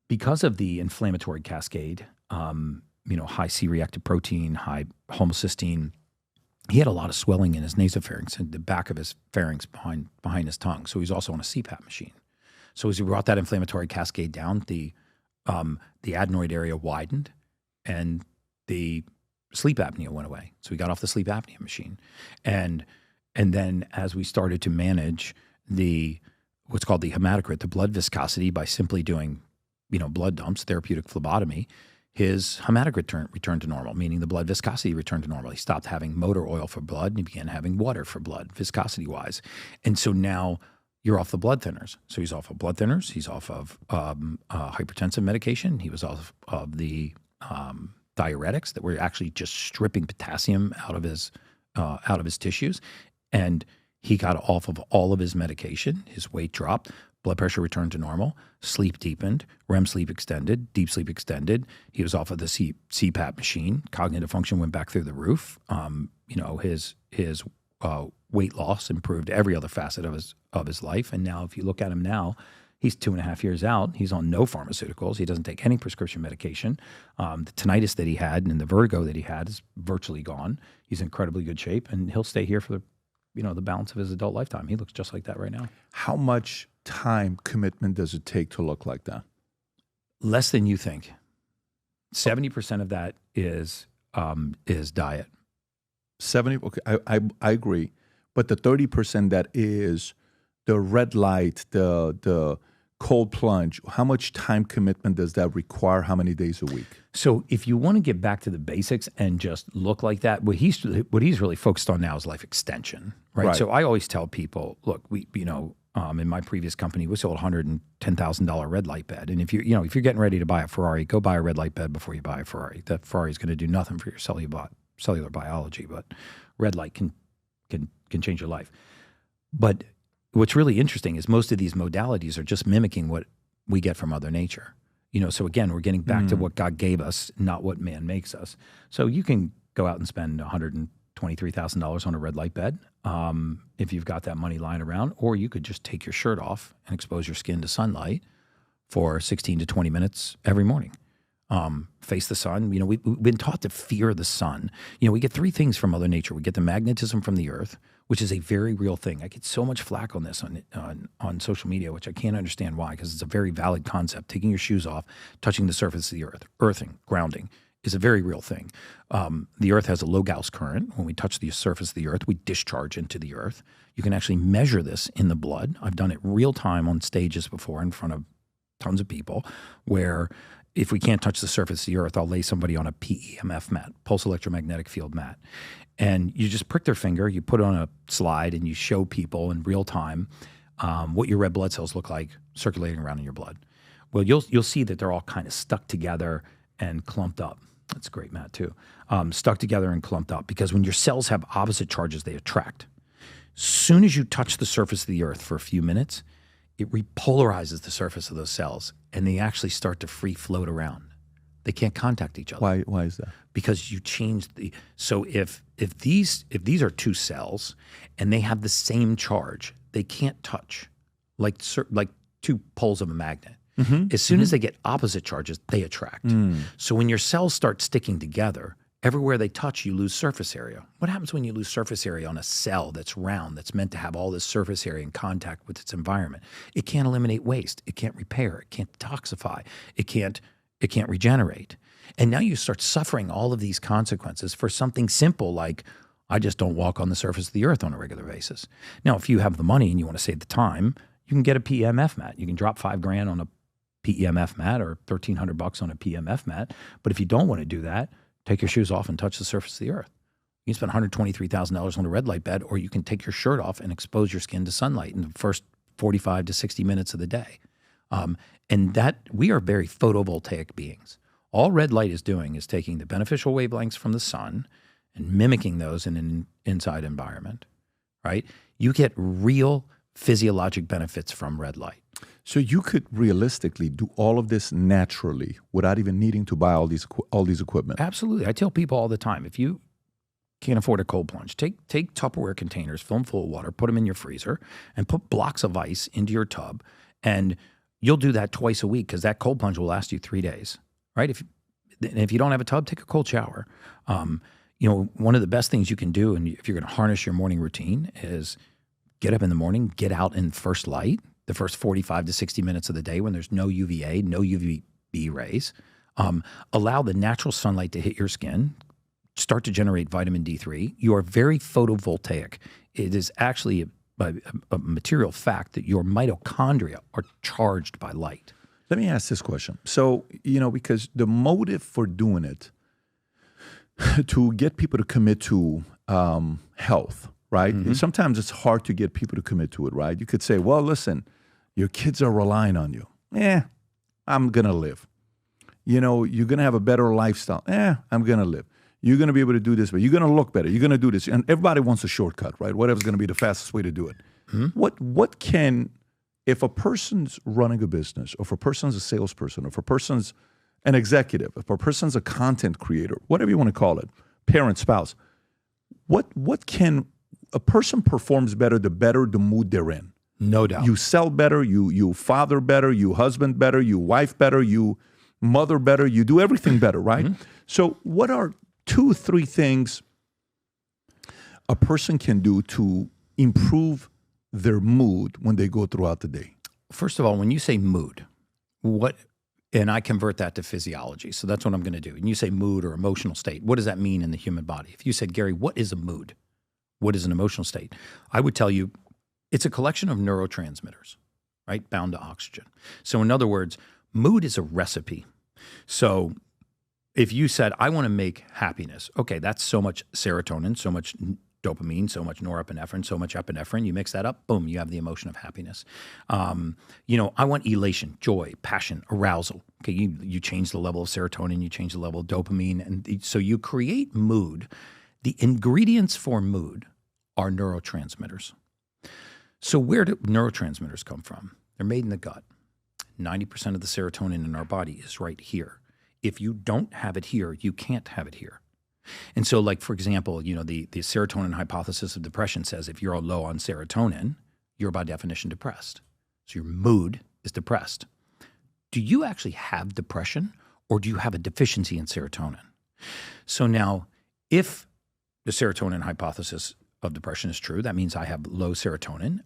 because of the inflammatory cascade, high C-reactive protein, high homocysteine, he had a lot of swelling in his nasopharynx and the back of his pharynx behind his tongue. So he's also on a CPAP machine. So as he brought that inflammatory cascade down, the adenoid area widened and the sleep apnea went away. So he got off the sleep apnea machine. And then as we started to manage what's called the hematocrit, the blood viscosity, by simply doing, blood dumps, therapeutic phlebotomy, his hematocrit returned to normal, meaning the blood viscosity returned to normal. He stopped having motor oil for blood and he began having water for blood, viscosity-wise. And so now you're off the blood thinners. So he's off of blood thinners. He's off of hypertensive medication. He was off of the diuretics that were actually just stripping potassium out of his tissues. And he got off of all of his medication. His weight dropped. Blood pressure returned to normal. Sleep deepened. REM sleep extended. Deep sleep extended. He was off of the CPAP machine. Cognitive function went back through the roof. His weight loss improved every other facet of his life. And now, if you look at him now, he's 2.5 years out. He's on no pharmaceuticals. He doesn't take any prescription medication. The tinnitus that he had and the vertigo that he had is virtually gone. He's in incredibly good shape, and he'll stay here for the balance of his adult lifetime. He looks just like that right now. How much time commitment does it take to look like that? Less than you think. 70% of that is diet. 70. Okay, I agree, but the 30% that is the red light, the cold plunge, how much time commitment does that require? How many days a week? So if you want to get back to the basics and just look like that, what he's really focused on now is life extension, right? So I always tell people, look, in my previous company, we sold $110,000 red light bed. And if you're getting ready to buy a Ferrari, go buy a red light bed before you buy a Ferrari. That Ferrari is going to do nothing for your cellular biology, but red light can change your life. But what's really interesting is most of these modalities are just mimicking what we get from Mother Nature. So again, we're getting back to what God gave us, not what man makes us. So you can go out and spend $123,000 on a red light bed if you've got that money lying around, or you could just take your shirt off and expose your skin to sunlight for 16 to 20 minutes every morning. Face the sun. We've been taught to fear the sun. We get 3 things from Mother Nature. We get the magnetism from the earth, which is a very real thing. I get so much flack on this on social media, which I can't understand why, because it's a very valid concept. Taking your shoes off, touching the surface of the earth, earthing, grounding is a very real thing. The earth has a low Gauss current. When we touch the surface of the earth, we discharge into the earth. You can actually measure this in the blood. I've done it real time on stages before in front of tons of people, where if we can't touch the surface of the earth, I'll lay somebody on a PEMF mat, pulse electromagnetic field mat. And you just prick their finger, you put it on a slide, and you show people in real time what your red blood cells look like circulating around in your blood. Well, you'll see that they're all kind of stuck together and clumped up. That's a great mat too. Stuck together and clumped up, because when your cells have opposite charges, they attract. Soon as you touch the surface of the earth for a few minutes, it repolarizes the surface of those cells, and they actually start to free float around. They can't contact each other. Why is that? Because you changed the. So if these are 2 cells and they have the same charge, they can't touch, like 2 poles of a magnet. As soon as they get opposite charges, they attract. So when your cells start sticking together, everywhere they touch, you lose surface area. What happens when you lose surface area on a cell that's round, that's meant to have all this surface area in contact with its environment? It can't eliminate waste. It can't repair. It can't detoxify. It can't regenerate. And now you start suffering all of these consequences for something simple like, I just don't walk on the surface of the earth on a regular basis. Now, if you have the money and you want to save the time, you can get a PEMF mat. You can drop $5,000 on a PEMF mat or $1,300 on a PEMF mat. But if you don't want to do that, take your shoes off and touch the surface of the earth. You can spend $123,000 on a red light bed, or you can take your shirt off and expose your skin to sunlight in the first 45 to 60 minutes of the day. And that we are very photovoltaic beings. All red light is doing is taking the beneficial wavelengths from the sun and mimicking those in an inside environment, right? You get real physiologic benefits from red light. So you could realistically do all of this naturally without even needing to buy all these equipment. Absolutely. I tell people all the time, if you can't afford a cold plunge, take Tupperware containers, fill them full of water, put them in your freezer, and put blocks of ice into your tub, and you'll do that twice a week because that cold plunge will last you 3 days, right? If you don't have a tub, take a cold shower. One of the best things you can do, and if you're going to harness your morning routine, is get up in the morning, get out in first light, the first 45 to 60 minutes of the day when there's no UVA, no UVB rays. Allow the natural sunlight to hit your skin, start to generate vitamin D3. You are very photovoltaic. It is actually a material fact that your mitochondria are charged by light. Let me ask this question. So, because the motive for doing it, to get people to commit to health, right? Mm-hmm. Sometimes it's hard to get people to commit to it, right? You could say, well, listen, your kids are relying on you. I'm going to live. You're going to have a better lifestyle. I'm going to live. You're going to be able to do this, but you're going to look better. You're going to do this. And everybody wants a shortcut, right? Whatever's going to be the fastest way to do it. Mm-hmm. If a person's running a business, or if a person's a salesperson, or if a person's an executive, if a person's a content creator, whatever you want to call it, parent, spouse, what can a person performs better the better the mood they're in? No doubt. You sell better, you father better, you husband better, you wife better, you mother better, you do everything better, right? Mm-hmm. So what are 2-3 things a person can do to improve their mood when they go throughout the day? First of all, when you say mood, and I convert that to physiology, so that's what I'm going to do. And you say mood or emotional state. What does that mean in the human body? If you said, Gary, what is a mood? What is an emotional state? I would tell you it's a collection of neurotransmitters, right, bound to oxygen. So in other words, mood is a recipe. So if you said, I want to make happiness, okay, that's so much serotonin, so much dopamine, so much norepinephrine, so much epinephrine. You mix that up, boom, you have the emotion of happiness. I want elation, joy, passion, arousal. Okay, you change the level of serotonin, you change the level of dopamine, and so you create mood. The ingredients for mood are neurotransmitters. So where do neurotransmitters come from? They're made in the gut. 90% of the serotonin in our body is right here. If you don't have it here, you can't have it here. And so, like, for example, the serotonin hypothesis of depression says if you're low on serotonin, you're by definition depressed. So your mood is depressed. Do you actually have depression, or do you have a deficiency in serotonin? So now, if the serotonin hypothesis of depression is true, that means I have low serotonin.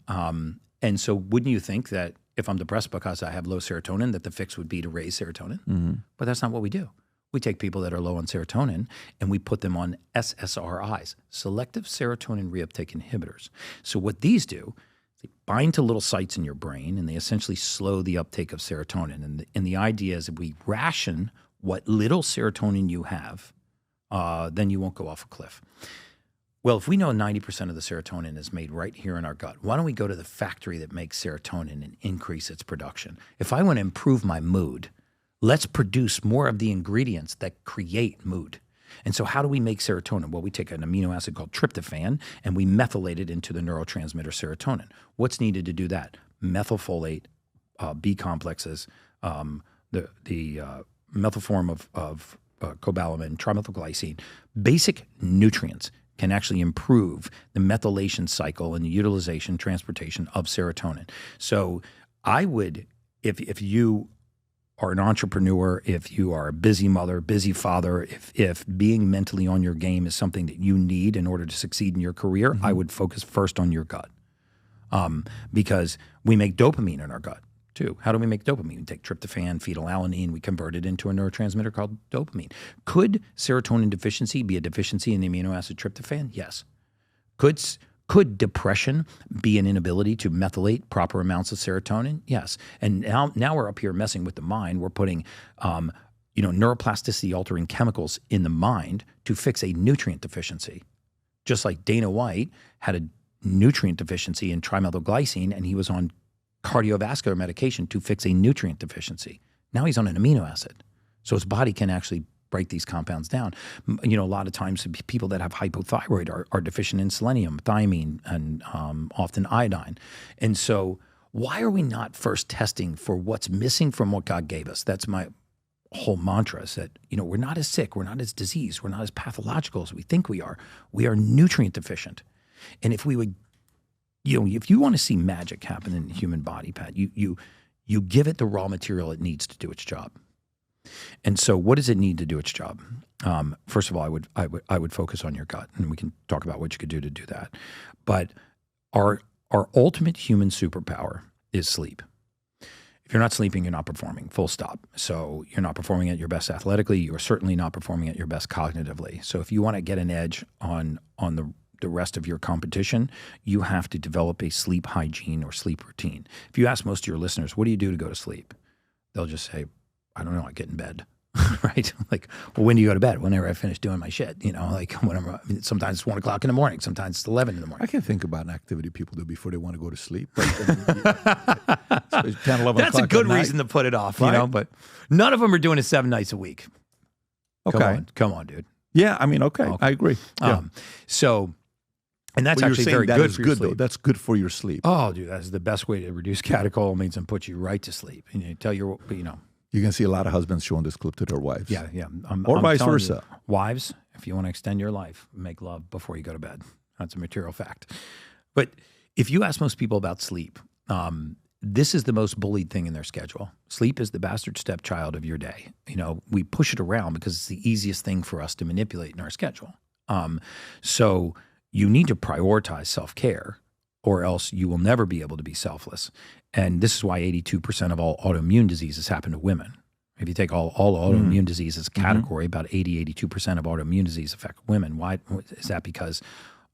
And so wouldn't you think that if I'm depressed because I have low serotonin, that the fix would be to raise serotonin? Mm-hmm. But that's not what we do. We take people that are low on serotonin and we put them on SSRIs, selective serotonin reuptake inhibitors. So what these do, they bind to little sites in your brain and they essentially slow the uptake of serotonin. And the idea is if we ration what little serotonin you have, then you won't go off a cliff. Well, if we know 90% of the serotonin is made right here in our gut, why don't we go to the factory that makes serotonin and increase its production? If I want to improve my mood, let's produce more of the ingredients that create mood. And so how do we make serotonin? Well, we take an amino acid called tryptophan and we methylate it into the neurotransmitter serotonin. What's needed to do that? Methylfolate, B complexes, the methyl form of cobalamin, trimethylglycine, basic nutrients can actually improve the methylation cycle and the utilization, transportation of serotonin. So I would, if you are an entrepreneur, if you are a busy mother, busy father, if being mentally on your game is something that you need in order to succeed in your career, I would focus first on your gut. Because we make dopamine in our gut too. How do we make dopamine? We take tryptophan, phenylalanine, we convert it into a neurotransmitter called dopamine. Could serotonin deficiency be a deficiency in the amino acid tryptophan? Yes. Could depression be an inability to methylate proper amounts of serotonin? Yes. And now we're up here messing with the mind. We're putting neuroplasticity altering chemicals in the mind to fix a nutrient deficiency. Just like Dana White had a nutrient deficiency in trimethylglycine, and he was on cardiovascular medication to fix a nutrient deficiency. Now he's on an amino acid. So his body can actually break these compounds down. A lot of times people that have hypothyroid are deficient in selenium, thiamine, and often iodine. And so why are we not first testing for what's missing from what God gave us? That's my whole mantra, is that, we're not as sick, we're not as diseased, we're not as pathological as we think we are. We are nutrient deficient. And if we would, if you want to see magic happen in the human body, Pat, you give it the raw material it needs to do its job. And so what does it need to do its job? First of all, I would focus on your gut, and we can talk about what you could do to do that. But our ultimate human superpower is sleep. If you're not sleeping, you're not performing, full stop. So you're not performing at your best athletically. You're certainly not performing at your best cognitively. So if you want to get an edge on the rest of your competition, you have to develop a sleep hygiene or sleep routine. If you ask most of your listeners, what do you do to go to sleep? They'll just say, I don't know, I get in bed, right? Like, well, when do you go to bed? Whenever I finish doing my shit, sometimes it's 1 o'clock in the morning, sometimes it's 11 in the morning. I can think about an activity people do before they want to go to sleep. Like, 10, 11 That's a o'clock good at night. reason to put it off, Right? but none of them are doing it 7 nights a week. Okay. Come on, dude. Yeah, okay. I agree. Yeah. And that's But you're actually saying very that good is for your good, though. sleep. That's good for your sleep. Oh, dude, that's the best way to reduce catecholamines and put you right to sleep. And you tell your, You can see a lot of husbands showing this clip to their wives. Yeah. Or vice telling versa. you, wives, if you want to extend your life, make love before you go to bed. That's a material fact. But if you ask most people about sleep, this is the most bullied thing in their schedule. Sleep is the bastard stepchild of your day. We push it around because it's the easiest thing for us to manipulate in our schedule. So you need to prioritize self-care, or else you will never be able to be selfless. And this is why 82% of all autoimmune diseases happen to women. If you take all autoimmune disease as a category, about 82% of autoimmune disease affect women. Why is that? Because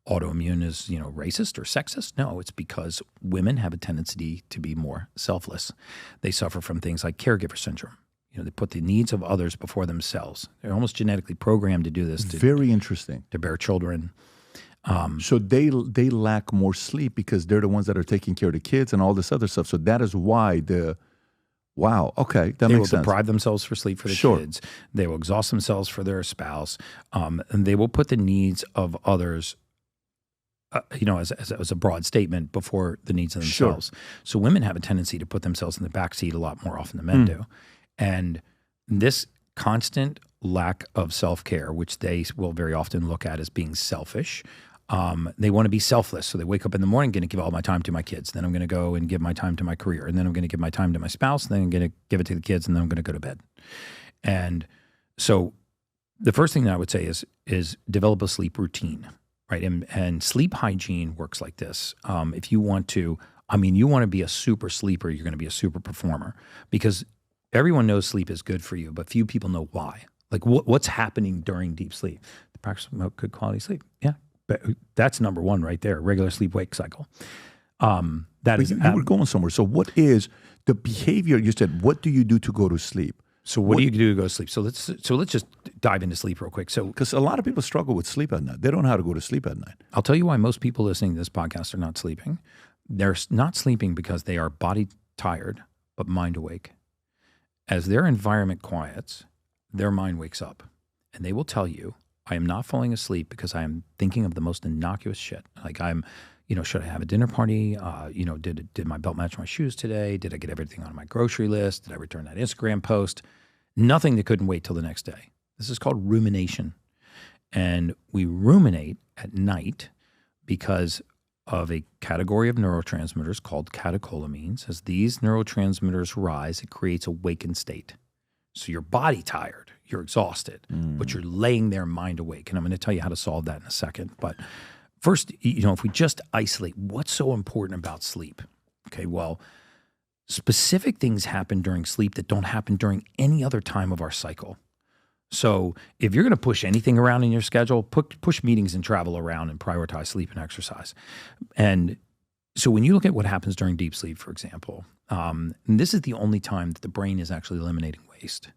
autoimmune is, racist or sexist? No, it's because women have a tendency to be more selfless. They suffer from things like caregiver syndrome. They put the needs of others before themselves. They're almost genetically programmed to do this. Very interesting. To bear children. So they lack more sleep because they're the ones that are taking care of the kids and all this other stuff. So that is why that makes sense. They will deprive themselves for sleep for the kids. They will exhaust themselves for their spouse. And they will put the needs of others, as a broad statement before the needs of themselves. Sure. So women have a tendency to put themselves in the backseat a lot more often than men do. And this constant lack of self-care, which they will very often look at as being selfish, they want to be selfless. So they wake up in the morning, going to give all my time to my kids. Then I'm going to go and give my time to my career. And then I'm going to give my time to my spouse. And then I'm going to give it to the kids. And then I'm going to go to bed. And so the first thing that I would say is develop a sleep routine, right? And sleep hygiene works like this. If you want to, you want to be a super sleeper, you're going to be a super performer, because everyone knows sleep is good for you, but few people know why. Like what's happening during deep sleep? The practice of good quality sleep. Yeah. But that's number one right there, regular sleep-wake cycle. You were going somewhere. So what is the behavior? You said, what do you do to go to sleep? So what do you do to go to sleep? So let's just dive into sleep real quick. So because a lot of people struggle with sleep at night. They don't know how to go to sleep at night. I'll tell you why most people listening to this podcast are not sleeping. They're not sleeping because they are body tired, but mind awake. As their environment quiets, their mind wakes up, and they will tell you, I am not falling asleep because I am thinking of the most innocuous shit. Like should I have a dinner party? Did my belt match my shoes today? Did I get everything on my grocery list? Did I return that Instagram post? Nothing that couldn't wait till the next day. This is called rumination. And we ruminate at night because of a category of neurotransmitters called catecholamines. As these neurotransmitters rise, it creates a wakened state. So your body tired, you're exhausted, but you're laying there mind awake. And I'm going to tell you how to solve that in a second. But first, if we just isolate, what's so important about sleep? Okay, well, specific things happen during sleep that don't happen during any other time of our cycle. So if you're going to push anything around in your schedule, push meetings and travel around and prioritize sleep and exercise. And so when you look at what happens during deep sleep, for example, and this is the only time that the brain is actually eliminating waste.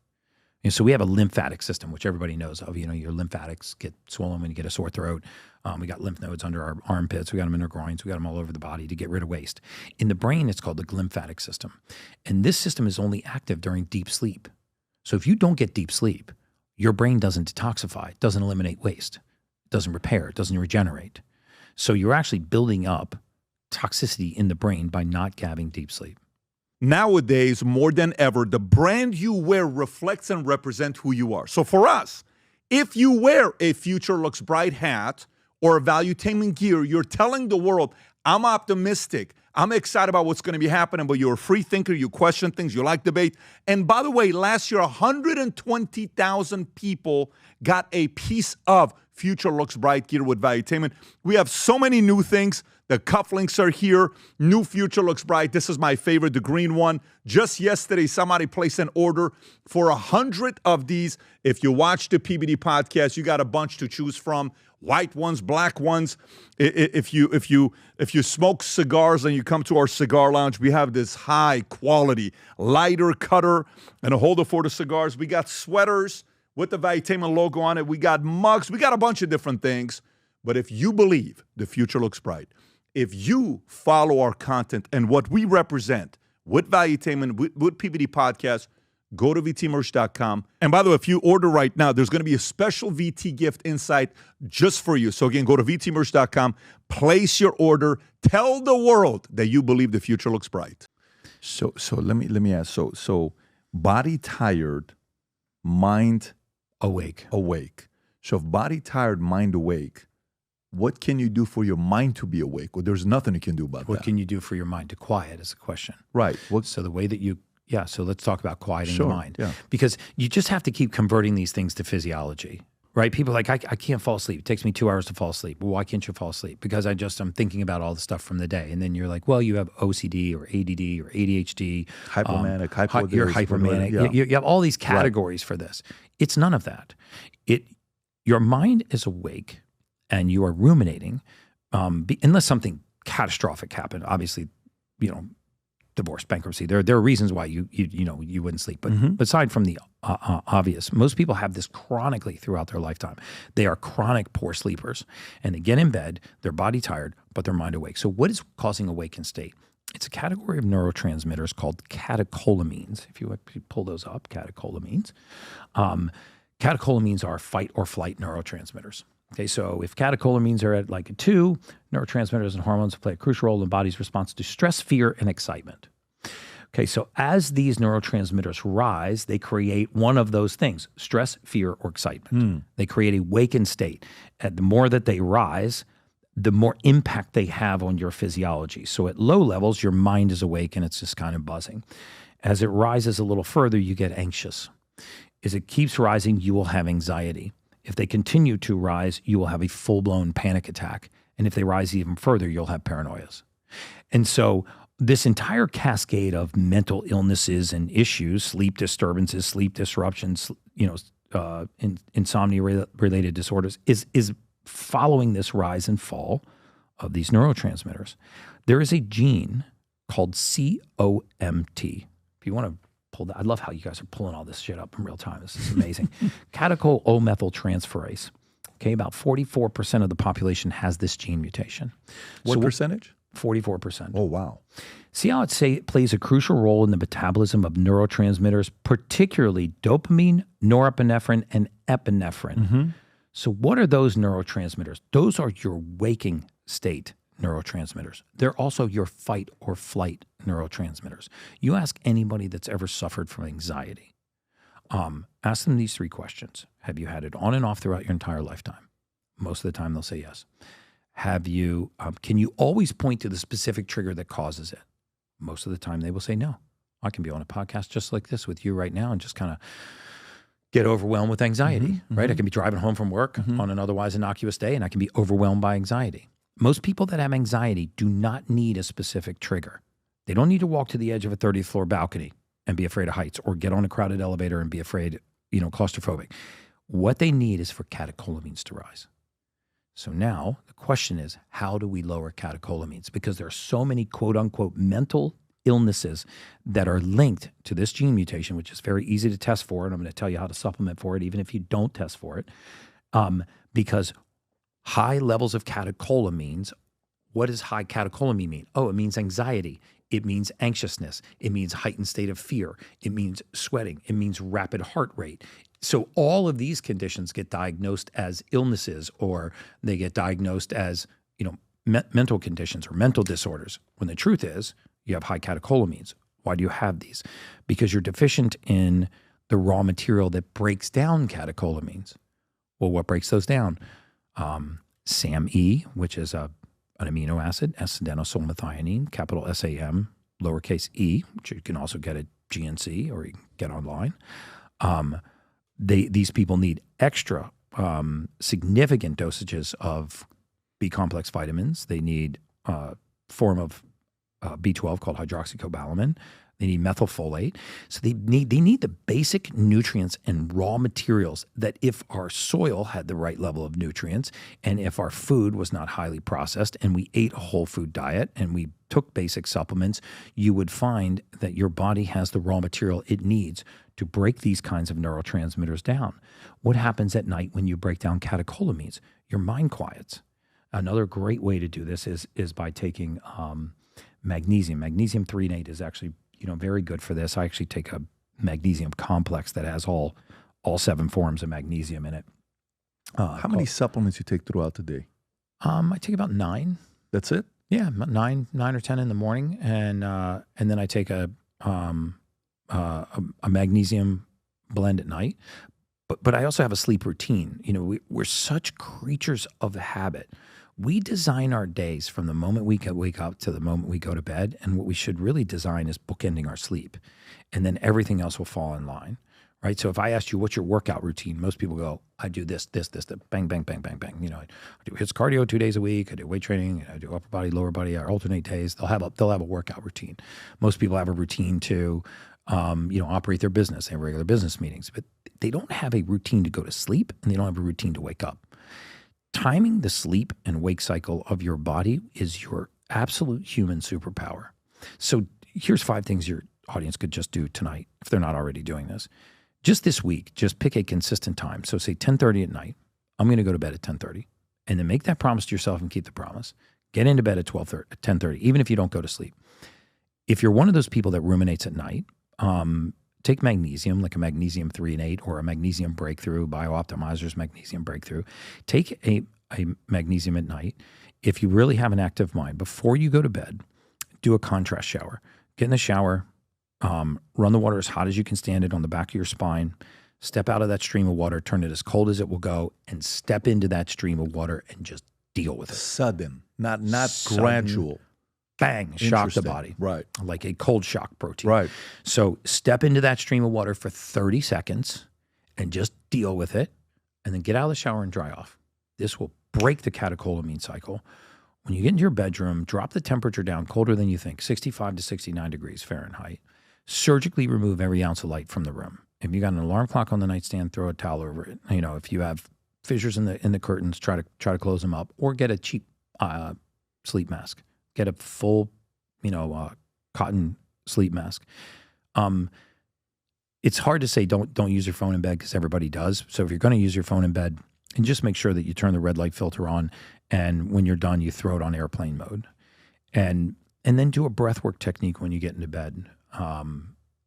And so we have a lymphatic system, which everybody knows of. Your lymphatics get swollen when you get a sore throat. We got lymph nodes under our armpits. We got them in our groins. We got them all over the body to get rid of waste. In the brain, it's called the lymphatic system. And this system is only active during deep sleep. So if you don't get deep sleep, your brain doesn't detoxify, doesn't eliminate waste, doesn't repair, doesn't regenerate. So you're actually building up toxicity in the brain by not having deep sleep. Nowadays, more than ever, the brand you wear reflects and represents who you are. So for us, if you wear a Future Looks Bright hat or a Valuetainment gear, you're telling the world, I'm optimistic. I'm excited about what's going to be happening, but you're a free thinker. You question things. You like debate. And by the way, last year, 120,000 people got a piece of Future Looks Bright gear with Valuetainment. We have so many new things. The cufflinks are here. New Future Looks Bright. This is my favorite, the green one. Just yesterday, somebody placed an order for 100 of these. If you watch the PBD podcast, you got a bunch to choose from. White ones, black ones. If you smoke cigars and you come to our cigar lounge, we have this high quality lighter cutter and a holder for the cigars. We got sweaters with the Valuetainment logo on it. We got mugs. We got a bunch of different things. But if you believe the future looks bright, if you follow our content and what we represent with Valuetainment, with PBD Podcast, go to vtmerch.com. And by the way, if you order right now, there's going to be a special VT gift inside just for you. So again, go to vtmerch.com, place your order, tell the world that you believe the future looks bright. So let me ask. So body tired, mind Awake. So if body tired, mind awake, what can you do for your mind to be awake? Well, there's nothing you can do about that. What can you do for your mind to quiet is the question. Right. So the way that so let's talk about quieting the mind. Yeah. Because you just have to keep converting these things to physiology, right? People are like, I can't fall asleep. It takes me 2 hours to fall asleep. Well, why can't you fall asleep? Because I'm thinking about all the stuff from the day. And then you're like, well, you have OCD or ADD or ADHD. Hypomanic, you're hypomanic. Yeah. You have all these categories for this. It's none of that. Your mind is awake and you are ruminating, unless something catastrophic happened. Obviously, divorce, bankruptcy. There are reasons why you wouldn't sleep. But aside from the obvious, most people have this chronically throughout their lifetime. They are chronic poor sleepers, and they get in bed, their body tired, but their mind awake. So what is causing awakened state? It's a category of neurotransmitters called catecholamines. If you pull those up, catecholamines. Catecholamines are fight or flight neurotransmitters. Okay, so if catecholamines are at like a 2, neurotransmitters and hormones play a crucial role in the body's response to stress, fear, and excitement. Okay, so as these neurotransmitters rise, they create one of those things, stress, fear, or excitement. They create a wakened state. And the more that they rise, the more impact they have on your physiology. So at low levels, your mind is awake and it's just kind of buzzing. As it rises a little further, you get anxious. As it keeps rising, you will have anxiety. If they continue to rise, you will have a full-blown panic attack. And if they rise even further, you'll have paranoias. And so this entire cascade of mental illnesses and issues, sleep disturbances, sleep disruptions, insomnia-related disorders, is following this rise and fall of these neurotransmitters. There is a gene called COMT. If you want to pull that, I love how you guys are pulling all this shit up in real time. This is amazing. Catechol-O-methyltransferase. Okay, about 44% of the population has this gene mutation. What percentage? 44%. Oh, wow. See how it plays a crucial role in the metabolism of neurotransmitters, particularly dopamine, norepinephrine, and epinephrine. So what are those neurotransmitters? Those are your waking state neurotransmitters. They're also your fight or flight neurotransmitters. You ask anybody that's ever suffered from anxiety, ask them these 3 questions. Have you had it on and off throughout your entire lifetime? Most of the time they'll say yes. Can you always point to the specific trigger that causes it? Most of the time they will say no. I can be on a podcast just like this with you right now and just kind of get overwhelmed with anxiety, right? I can be driving home from work on an otherwise innocuous day and I can be overwhelmed by anxiety. Most people that have anxiety do not need a specific trigger. They don't need to walk to the edge of a 30th floor balcony and be afraid of heights, or get on a crowded elevator and be afraid, claustrophobic. What they need is for catecholamines to rise. So now the question is, how do we lower catecholamines? Because there are so many quote unquote mental illnesses that are linked to this gene mutation, which is very easy to test for. And I'm going to tell you how to supplement for it, even if you don't test for it. Because high levels of catecholamines, what does high catecholamine mean? Oh, it means anxiety. It means anxiousness. It means heightened state of fear. It means sweating. It means rapid heart rate. So all of these conditions get diagnosed as illnesses, or they get diagnosed as, mental conditions or mental disorders. When the truth is, you have high catecholamines. Why do you have these? Because you're deficient in the raw material that breaks down catecholamines. Well, what breaks those down? SAMe, which is an amino acid, S-adenosulmethionine, capital SAM, lowercase e, which you can also get at GNC or you can get online. These people need extra significant dosages of B-complex vitamins. They need a form of B12 called hydroxycobalamin. They need methylfolate. So they need the basic nutrients and raw materials that if our soil had the right level of nutrients and if our food was not highly processed and we ate a whole food diet and we took basic supplements, you would find that your body has the raw material it needs to break these kinds of neurotransmitters down. What happens at night when you break down catecholamines? Your mind quiets. Another great way to do this is by taking magnesium. Magnesium threonate is actually very good for this. I actually take a magnesium complex that has all 7 forms of magnesium in it. How many supplements you take throughout the day? I take about 9. That's it? Yeah, 9 or 10 in the morning, and then I take a magnesium blend at night. But I also have a sleep routine. We're such creatures of habit. We design our days from the moment we wake up to the moment we go to bed, and what we should really design is bookending our sleep, and then everything else will fall in line, right? So if I asked you what's your workout routine, most people go, I do this, bang, bang, bang, bang, bang. I do HIIT cardio 2 days a week. I do weight training. I do upper body, lower body. I alternate days. They'll have a workout routine. Most people have a routine to operate their business. They have regular business meetings, but they don't have a routine to go to sleep, and they don't have a routine to wake up. Timing the sleep and wake cycle of your body is your absolute human superpower. So here's 5 things your audience could just do tonight if they're not already doing this. Just this week, just pick a consistent time. So say 10:30 at night. I'm going to go to bed at 10:30, and then make that promise to yourself and keep the promise. Get into bed at 10:30, even if you don't go to sleep. If you're one of those people that ruminates at night, take magnesium, like a magnesium threonate or a magnesium breakthrough, BioOptimizer's magnesium breakthrough. Take a magnesium at night. If you really have an active mind, before you go to bed, do a contrast shower. Get in the shower, run the water as hot as you can stand it on the back of your spine, step out of that stream of water, turn it as cold as it will go, and step into that stream of water and just deal with it. Sudden, not gradual. Bang, shock the body. Right. Like a cold shock protein. Right. So step into that stream of water for 30 seconds and just deal with it, and then get out of the shower and dry off. This will break the catecholamine cycle. When you get into your bedroom, drop the temperature down colder than you think, 65 to 69 degrees Fahrenheit. Surgically remove every ounce of light from the room. If you got an alarm clock on the nightstand, throw a towel over it. If you have fissures in the curtains, try to close them up, or get a cheap sleep mask. Get a full, cotton sleep mask. It's hard to say don't use your phone in bed because everybody does. So if you're going to use your phone in bed, and just make sure that you turn the red light filter on, and when you're done, you throw it on airplane mode, and then do a breathwork technique when you get into bed,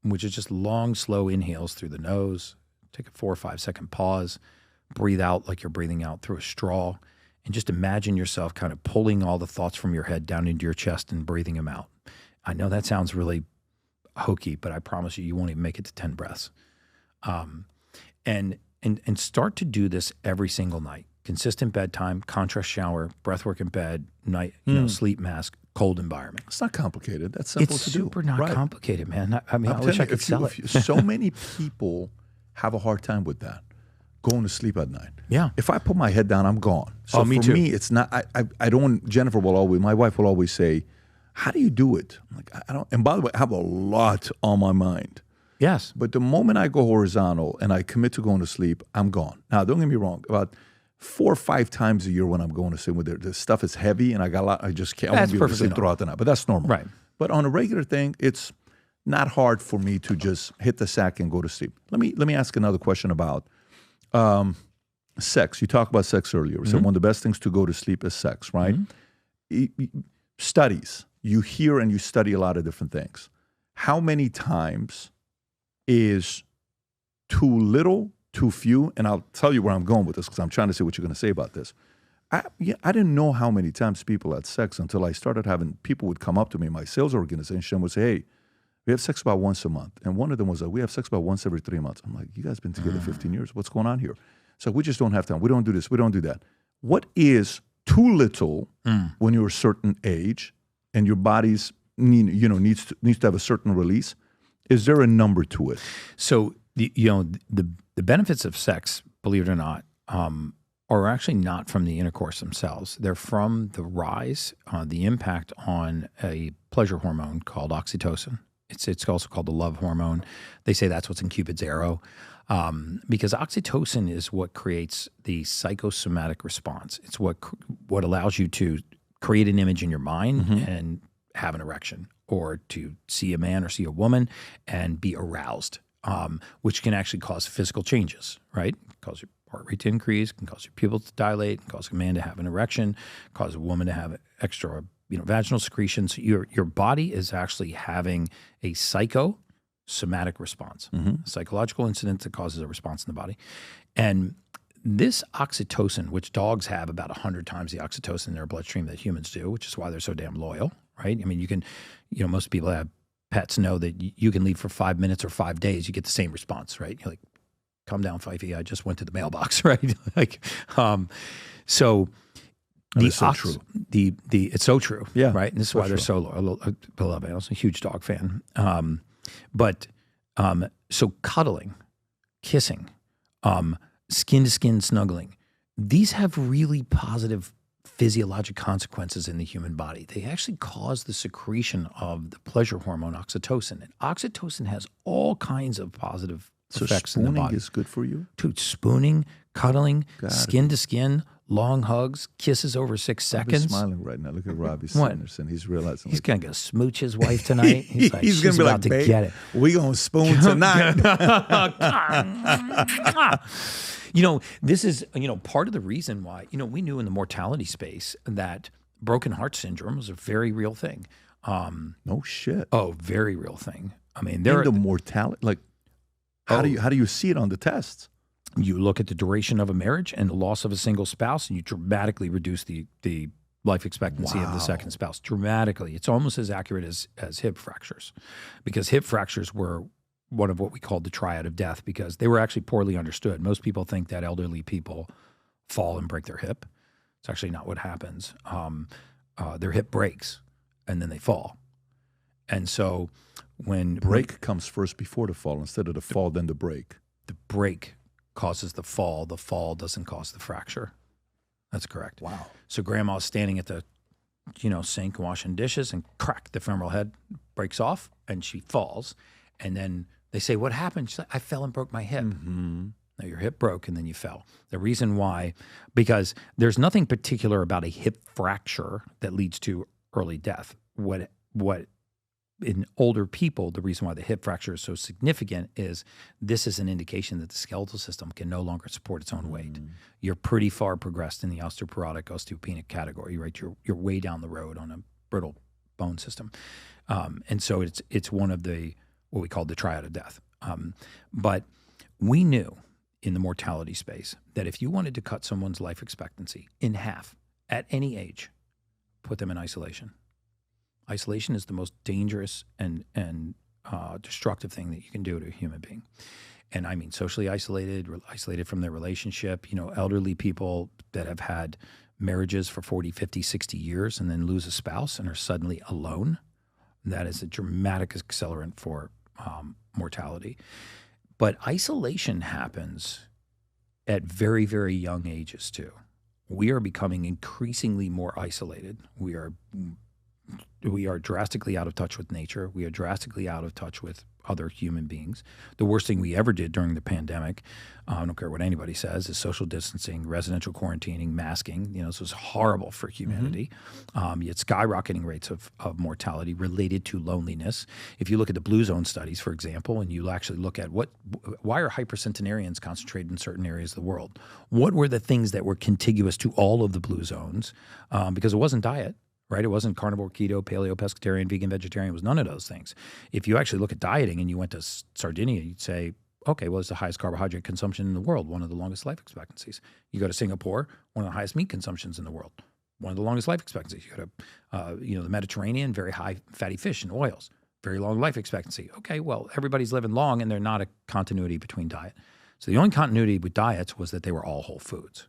which is just long, slow inhales through the nose. Take a 4 or 5 second pause, breathe out like you're breathing out through a straw. And just imagine yourself kind of pulling all the thoughts from your head down into your chest and breathing them out. I know that sounds really hokey, but I promise you won't even make it to 10 breaths. And start to do this every single night. consistent bedtime, contrast shower, breath work in bed, night, sleep mask, cold environment. It's not complicated. That's simple It's to do. super not complicated, man. I mean, I'm I wish I telling could sell it. So many people have a hard time with that, going to sleep at night. Yeah. If I put my head down, I'm gone. So me for too. me, it's not. I don't. Jennifer will always. My wife will always say, "How do you do it?" I'm like, I don't. And by the way, I have a lot on my mind. Yes. But the moment I go horizontal and I commit to going to sleep, I'm gone. Now, don't get me wrong. About 4 or 5 times a year when I'm going to sleep, when the stuff is heavy and I got a lot, I just can't. I won't be able to sleep throughout the night. But that's normal. Right. But on a regular thing, it's not hard for me to just hit the sack and go to sleep. Let me ask another question about sex. You talked about sex earlier. So one of the best things to go to sleep is sex, right? Studies. You hear and you study a lot of different things. How many times is too little, too few? And I'll tell you where I'm going with this because I'm trying to see what you're going to say about this. I didn't know how many times people had sex until I started having people would come up to me. My sales organization would say, "Hey, we have sex about once a month." And one of them was like, "We have sex about once every 3 months." I'm like, "You guys been together 15 years. What's going on here?" So we just don't have time. We don't do this. We don't do that. What is too little when you're a certain age and your body's needs to have a certain release? Is there a number to it? So the benefits of sex, believe it or not, are actually not from the intercourse themselves. They're from the rise, the impact on a pleasure hormone called oxytocin. It's also called the love hormone. They say that's what's in Cupid's arrow, because oxytocin is what creates the psychosomatic response. It's what allows you to create an image in your mind and have an erection, or to see a man or see a woman and be aroused, which can actually cause physical changes, right? Cause your heart rate to increase, can cause your pupils to dilate, can cause a man to have an erection, cause a woman to have extra vaginal secretions. Your body is actually having a psychosomatic response, a psychological incident that causes a response in the body. And this oxytocin, which dogs have about 100 times the oxytocin in their bloodstream that humans do, which is why they're so damn loyal, right? I mean, you can, most people that have pets know that you can leave for 5 minutes or 5 days, you get the same response, right? You're like, "Calm down, Fifey, I just went to the mailbox," right? So it's so true. It's so true, yeah, right? And this is why they're so loyal. Beloved, I'm also a huge dog fan. So cuddling, kissing, skin-to-skin snuggling, these have really positive physiologic consequences in the human body. They actually cause the secretion of the pleasure hormone oxytocin. And oxytocin has all kinds of positive effects in the body. So spooning is good for you? Dude, spooning, cuddling, skin-to-skin, long hugs, kisses over 6 seconds. I'm smiling right now. Look at Robbie What? Sanderson. He's realizing. He's going to go smooch his wife tonight. He's like, he's going to be about like, to get it. We going to spoon tonight. This is, part of the reason why, we knew in the mortality space that broken heart syndrome was a very real thing. No shit. Oh, very real thing. I mean, the mortality, like, how do you see it on the tests? You look at the duration of a marriage and the loss of a single spouse, and you dramatically reduce the life expectancy of the second spouse. Dramatically. It's almost as accurate as hip fractures, because hip fractures were one of what we called the triad of death, because they were actually poorly understood. Most people think that elderly people fall and break their hip. It's actually not what happens. Their hip breaks and then they fall. And so when break comes first before the fall, instead of the fall, then the break. The break causes the fall doesn't cause the fracture. That's correct. Wow. So grandma's standing at the sink washing dishes, and crack, the femoral head breaks off and she falls. And then they say, "What happened?" She's like, "I fell and broke my hip." No, your hip broke and then you fell. The reason why, because there's nothing particular about a hip fracture that leads to early death. What in older people, the reason why the hip fracture is so significant is this is an indication that the skeletal system can no longer support its own weight. You're pretty far progressed in the osteoporotic, osteopenic category, right? You're way down the road on a brittle bone system. And so it's one of what we call the triad of death. But we knew in the mortality space that if you wanted to cut someone's life expectancy in half at any age, put them in isolation. Isolation is the most dangerous and destructive thing that you can do to a human being. And I mean socially isolated, isolated from their relationship, elderly people that have had marriages for 40, 50, 60 years and then lose a spouse and are suddenly alone. That is a dramatic accelerant for mortality. But isolation happens at very, very young ages too. We are becoming increasingly more isolated. We are drastically out of touch with nature. We are drastically out of touch with other human beings. The worst thing we ever did during the pandemic, I don't care what anybody says, is social distancing, residential quarantining, masking. This was horrible for humanity. Yet skyrocketing rates of mortality related to loneliness. If you look at the blue zone studies, for example, and you actually look at why are hypercentenarians concentrated in certain areas of the world? What were the things that were contiguous to all of the blue zones? Because it wasn't diet. Right? It wasn't carnivore, keto, paleo, pescatarian, vegan, vegetarian. It was none of those things. If you actually look at dieting and you went to Sardinia, you'd say, okay, well, it's the highest carbohydrate consumption in the world, one of the longest life expectancies. You go to Singapore, one of the highest meat consumptions in the world, one of the longest life expectancies. You go to, the Mediterranean, very high fatty fish and oils, very long life expectancy. Okay, well, everybody's living long and they're not a continuity between diet. So the only continuity with diets was that they were all whole foods.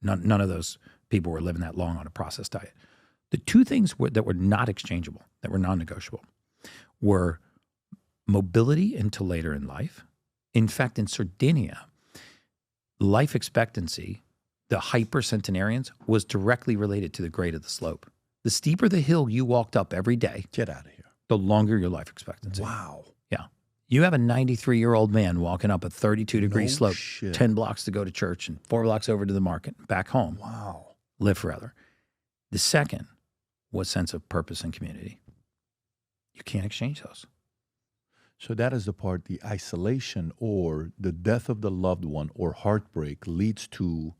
None of those people were living that long on a processed diet. The two things that were not exchangeable, that were non-negotiable, were mobility into later in life. In fact, in Sardinia, life expectancy, the hypercentenarians, was directly related to the grade of the slope. The steeper the hill you walked up every day, Get out of here. the longer your life expectancy. Wow. Yeah. You have a 93-year-old man walking up a 32-degree slope, shit. 10 blocks to go to church and 4 blocks over to the market, back home. Wow. Live forever. The second was sense of purpose and community. You can't exchange those. So that is the part, the isolation or the death of the loved one or heartbreak leads to,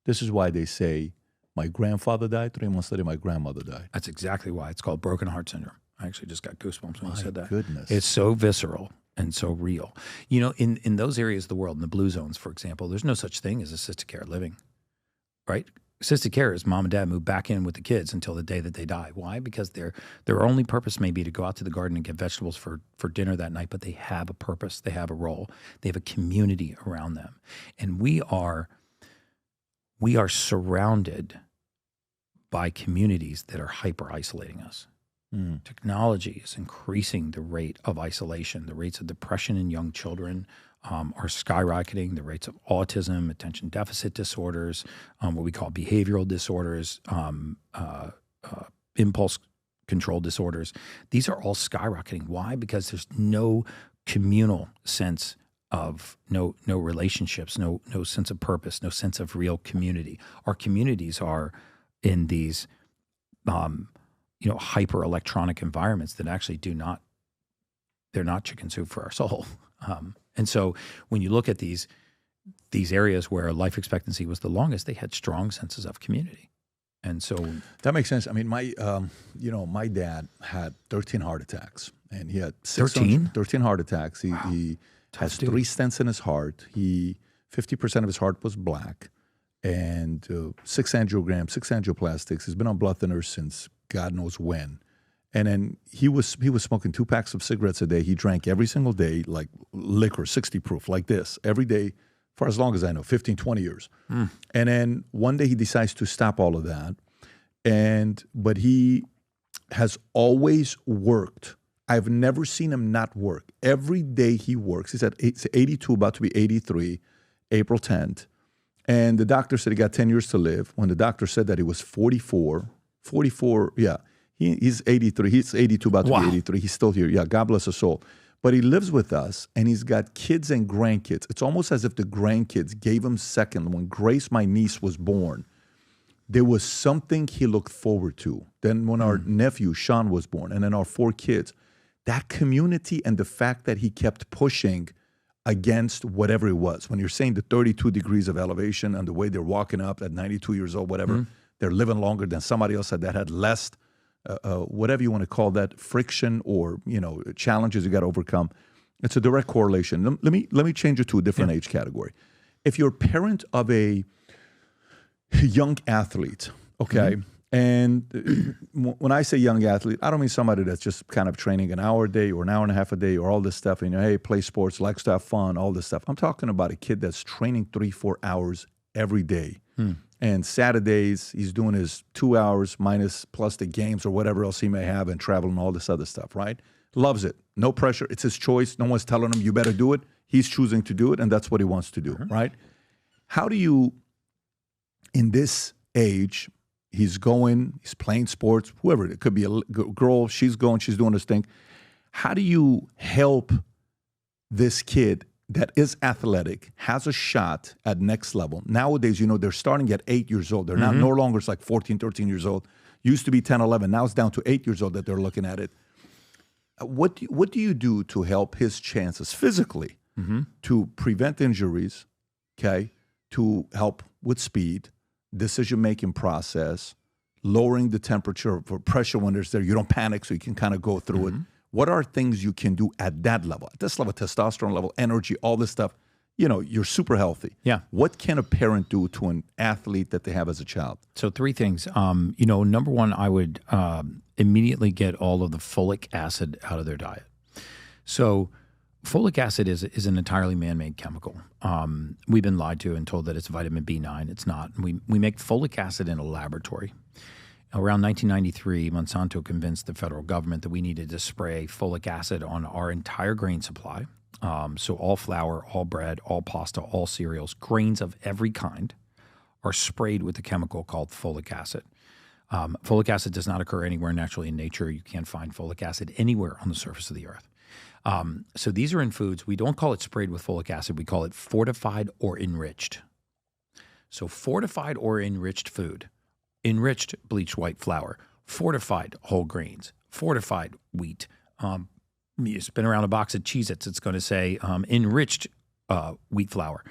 this is why they say, my grandfather died 3 months later, my grandmother died. That's exactly why it's called broken heart syndrome. I actually just got goosebumps when you said that. Goodness. It's so visceral and so real. In those areas of the world, in the blue zones, for example, there's no such thing as assisted care living, right? Assisted care is mom and dad move back in with the kids until the day that they die. Why? Because their only purpose may be to go out to the garden and get vegetables for dinner that night, but they have a purpose. They have a role. They have a community around them. And we are surrounded by communities that are hyper-isolating us. Technology is increasing the rate of isolation. The rates of depression in young children are skyrocketing. The rates of autism, attention deficit disorders, what we call behavioral disorders, impulse control disorders. These are all skyrocketing. Why? Because there's no communal sense of no relationships, no sense of purpose, no sense of real community. Our communities are in these hyper electronic environments that actually they're not chicken soup for our soul. And so when you look at these areas where life expectancy was the longest, they had strong senses of community. And so that makes sense. I mean, my dad had 13 heart attacks, and he had 13 heart attacks. He has 3 stents in his heart. 50% of his heart was black, and 6 angiograms, 6 angioplastics. He's been on blood thinners since God knows when. And then he was smoking 2 packs of cigarettes a day. He drank every single day, like liquor, 60 proof, like this, every day for as long as I know, 15, 20 years. And then one day he decides to stop all of that. But he has always worked. I've never seen him not work. Every day he works. He's 82, about to be 83, April 10th. And the doctor said he got 10 years to live. When the doctor said that he was 44, yeah. He's 83. He's 82, about to be 83. He's still here. Yeah, God bless his soul. But he lives with us, and he's got kids and grandkids. It's almost as if the grandkids gave him second. When Grace, my niece, was born, there was something he looked forward to. Then when our nephew, Sean, was born, and then our 4 kids, that community and the fact that he kept pushing against whatever it was. When you're saying the 32 degrees of elevation and the way they're walking up at 92 years old, whatever, they're living longer than somebody else that had less whatever you want to call that, friction or challenges you got to overcome. It's a direct correlation. Let me change it to a different age category. If you're a parent of a young athlete, okay, And when I say young athlete, I don't mean somebody that's just kind of training an hour a day or an hour and a half a day or all this stuff. And, hey, play sports, likes to have fun, all this stuff. I'm talking about a kid that's training 3-4 hours every day. And Saturdays, he's doing his 2 hours plus the games or whatever else he may have and travel and all this other stuff, right? Loves it. No pressure. It's his choice. No one's telling him you better do it. He's choosing to do it, and that's what he wants to do, right? How do you, in this age, he's playing sports, whoever, it could be a girl, she's doing this thing. How do you help this kid that is athletic, has a shot at next level? Nowadays, they're starting at 8 years old. They're not no longer like 14, 13 years old. Used to be 10, 11. Now it's down to 8 years old that they're looking at it. What do you do to help his chances physically to prevent injuries, okay, to help with speed, decision-making process, lowering the temperature for pressure when there's there? You don't panic, so you can kind of go through it. What are things you can do at that level? At this level, testosterone level, energy, all this stuff, you're super healthy. Yeah. What can a parent do to an athlete that they have as a child? So 3 things. Number one, I would immediately get all of the folic acid out of their diet. So folic acid is an entirely man-made chemical. We've been lied to and told that it's vitamin B9. It's not. We make folic acid in a laboratory. Around 1993, Monsanto convinced the federal government that we needed to spray folic acid on our entire grain supply. So all flour, all bread, all pasta, all cereals, grains of every kind are sprayed with a chemical called folic acid. Folic acid does not occur anywhere naturally in nature. You can't find folic acid anywhere on the surface of the earth. So these are in foods. We don't call it sprayed with folic acid. We call it fortified or enriched. So fortified or enriched food. Enriched bleached white flour, fortified whole grains, fortified wheat. You spin around a box of Cheez-Its, it's going to say enriched wheat flour.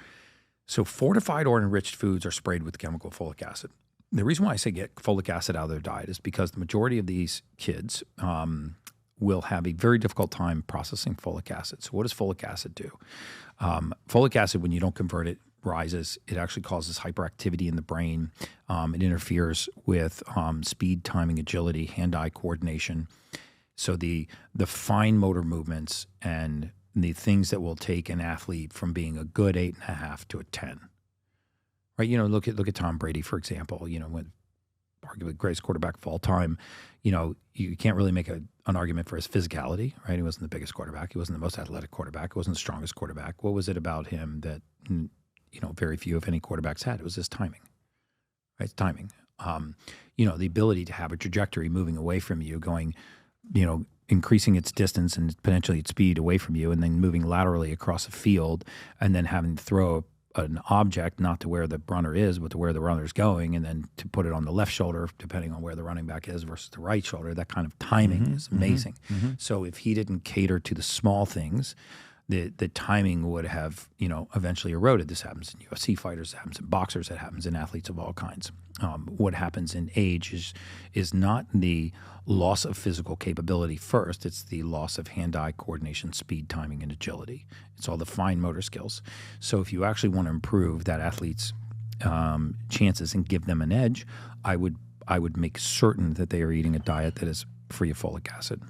So fortified or enriched foods are sprayed with chemical folic acid. The reason why I say get folic acid out of their diet is because the majority of these kids will have a very difficult time processing folic acid. So what does folic acid do? Folic acid, when you don't convert it, rises. It actually causes hyperactivity in the brain. It interferes with speed, timing, agility, hand-eye coordination. So the fine motor movements and the things that will take an athlete from being a good 8.5 to a 10. Right? Look at Tom Brady, for example. When arguably the greatest quarterback of all time, you can't really make an argument for his physicality, right? He wasn't the biggest quarterback. He wasn't the most athletic quarterback. He wasn't the strongest quarterback. What was it about him that very few, if any, quarterbacks had? It was his timing, right? Timing. The ability to have a trajectory moving away from you, going, increasing its distance and potentially its speed away from you, and then moving laterally across a field, and then having to throw an object not to where the runner is, but to where the runner is going, and then to put it on the left shoulder, depending on where the running back is, versus the right shoulder. That kind of timing is amazing. So if he didn't cater to the small things, the timing would have, eventually eroded. This happens in UFC fighters, it happens in boxers, it happens in athletes of all kinds. What happens in age is not the loss of physical capability first, it's the loss of hand-eye coordination, speed, timing, and agility. It's all the fine motor skills. So if you actually want to improve that athlete's chances and give them an edge, I would make certain that they are eating a diet that is free of folic acid.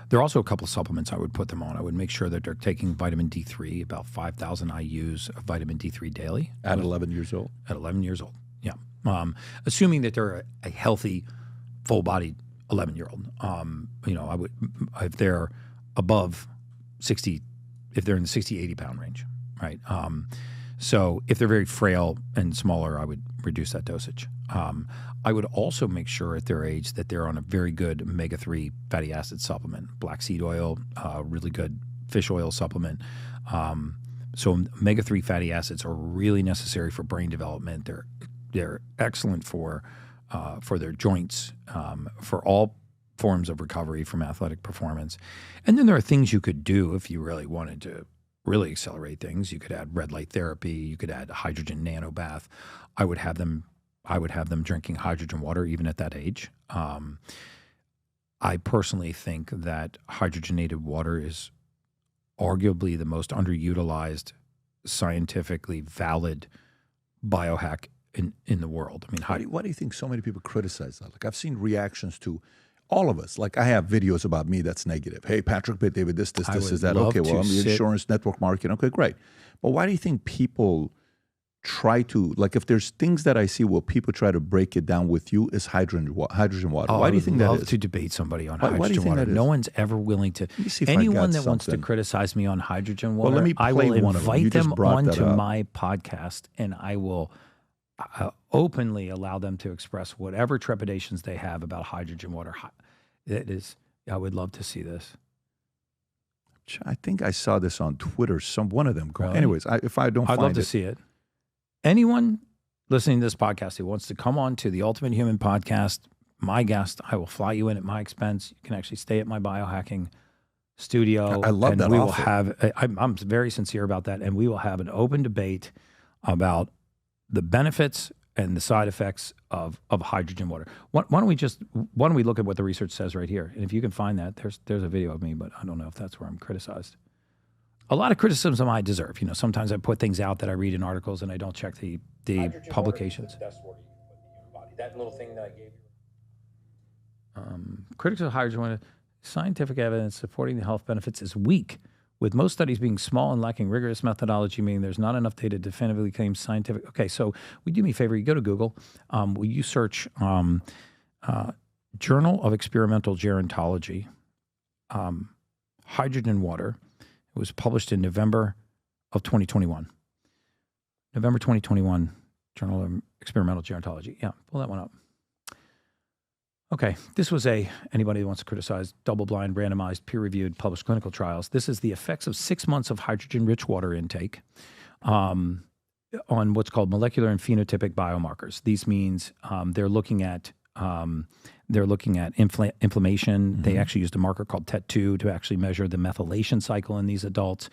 There are also a couple of supplements I would put them on. I would make sure that they're taking vitamin D3, about 5,000 IUs of vitamin D3 daily. At 11 years old? At 11 years old, yeah. Assuming that they're a healthy, full-bodied 11-year-old. I would, if they're above 60, if they're in the 60, 80-pound range, right? So if they're very frail and smaller, I would reduce that dosage. I would also make sure at their age that they're on a very good omega-3 fatty acid supplement, black seed oil, really good fish oil supplement. So omega-3 fatty acids are really necessary for brain development. They're excellent for their joints, for all forms of recovery from athletic performance. And then there are things you could do if you really wanted to really accelerate things. You could add red light therapy. You could add hydrogen nanobath. I would have them drinking hydrogen water even at that age. I personally think that hydrogenated water is arguably the most underutilized, scientifically valid biohack in the world. I mean, why do you think so many people criticize that? Like, I've seen reactions to all of us. Like, I have videos about me that's negative. Hey, Patrick Bet David, this is that. Okay, well, I'm the insurance network marketing. Okay, great. But why do you think people try to, like, if there's things that I see where people try to break it down with you, is hydrogen water. Oh, Why do you think that is? I would love to debate somebody on Why do you hydrogen think water. that is? No one's ever willing to. Anyone that wants to criticize me on hydrogen water, let me I will play one of them. You invite just them brought that onto up. my podcast, and I will openly allow them to express whatever trepidations they have about hydrogen water. It is. I would love to see this. I think I saw this on Twitter. One of them. Really? Anyways, if I don't I'd find love to it, see it. Anyone listening to this podcast who wants to come on to the Ultimate Human podcast, my guest, I will fly you in at my expense. You can actually stay at my biohacking studio. I love and that we will offer. have. I'm very sincere about that, and we will have an open debate about the benefits and the side effects of hydrogen water. Why don't we look at what the research says right here? And if you can find that, there's a video of me, but I don't know if that's where I'm criticized. A lot of criticism I deserve. You know, sometimes I put things out that I read in articles and I don't check the publications. That little thing that I gave you. Critics of hydrogen water, scientific evidence supporting the health benefits is weak, with most studies being small and lacking rigorous methodology, meaning there's not enough data to definitively claim scientific. Okay, so will you do me a favor? You go to Google. Will you search Journal of Experimental Gerontology, hydrogen water? It was published in November of 2021. November 2021, Journal of Experimental Gerontology. Yeah, pull that one up. Okay, this was anybody who wants to criticize double-blind, randomized, peer-reviewed, published clinical trials. This is the effects of 6 months of hydrogen-rich water intake on what's called molecular and phenotypic biomarkers. These means they're looking at inflammation. Mm-hmm. They actually used a marker called TET2 to actually measure the methylation cycle in these adults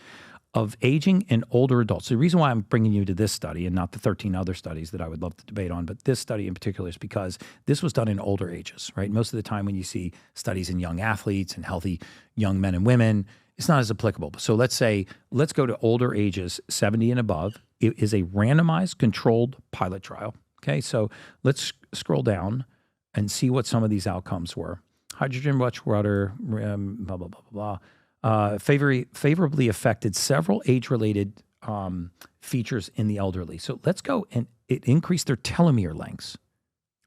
of aging in older adults. The reason why I'm bringing you to this study and not the 13 other studies that I would love to debate on, but this study in particular is because this was done in older ages, right? Most of the time when you see studies in young athletes and healthy young men and women, it's not as applicable. So let's go to older ages, 70 and above. It is a randomized controlled pilot trial. Okay, so let's scroll down and see what some of these outcomes were. Hydrogen-rich water, blah, blah, blah, blah, blah. Favorably affected several age-related features in the elderly. So let's go, and it increased their telomere lengths.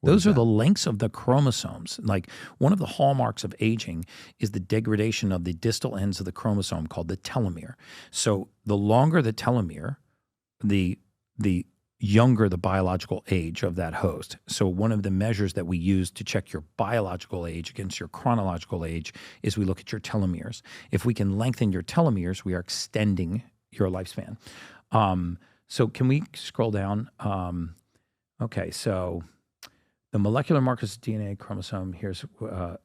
Those are the lengths of the chromosomes. Like, one of the hallmarks of aging is the degradation of the distal ends of the chromosome called the telomere. So the longer the telomere, the younger the biological age of that host. So one of the measures that we use to check your biological age against your chronological age is we look at your telomeres. If we can lengthen your telomeres, we are extending your lifespan. So can we scroll down? Okay, so the molecular markers of DNA, chromosome, here's,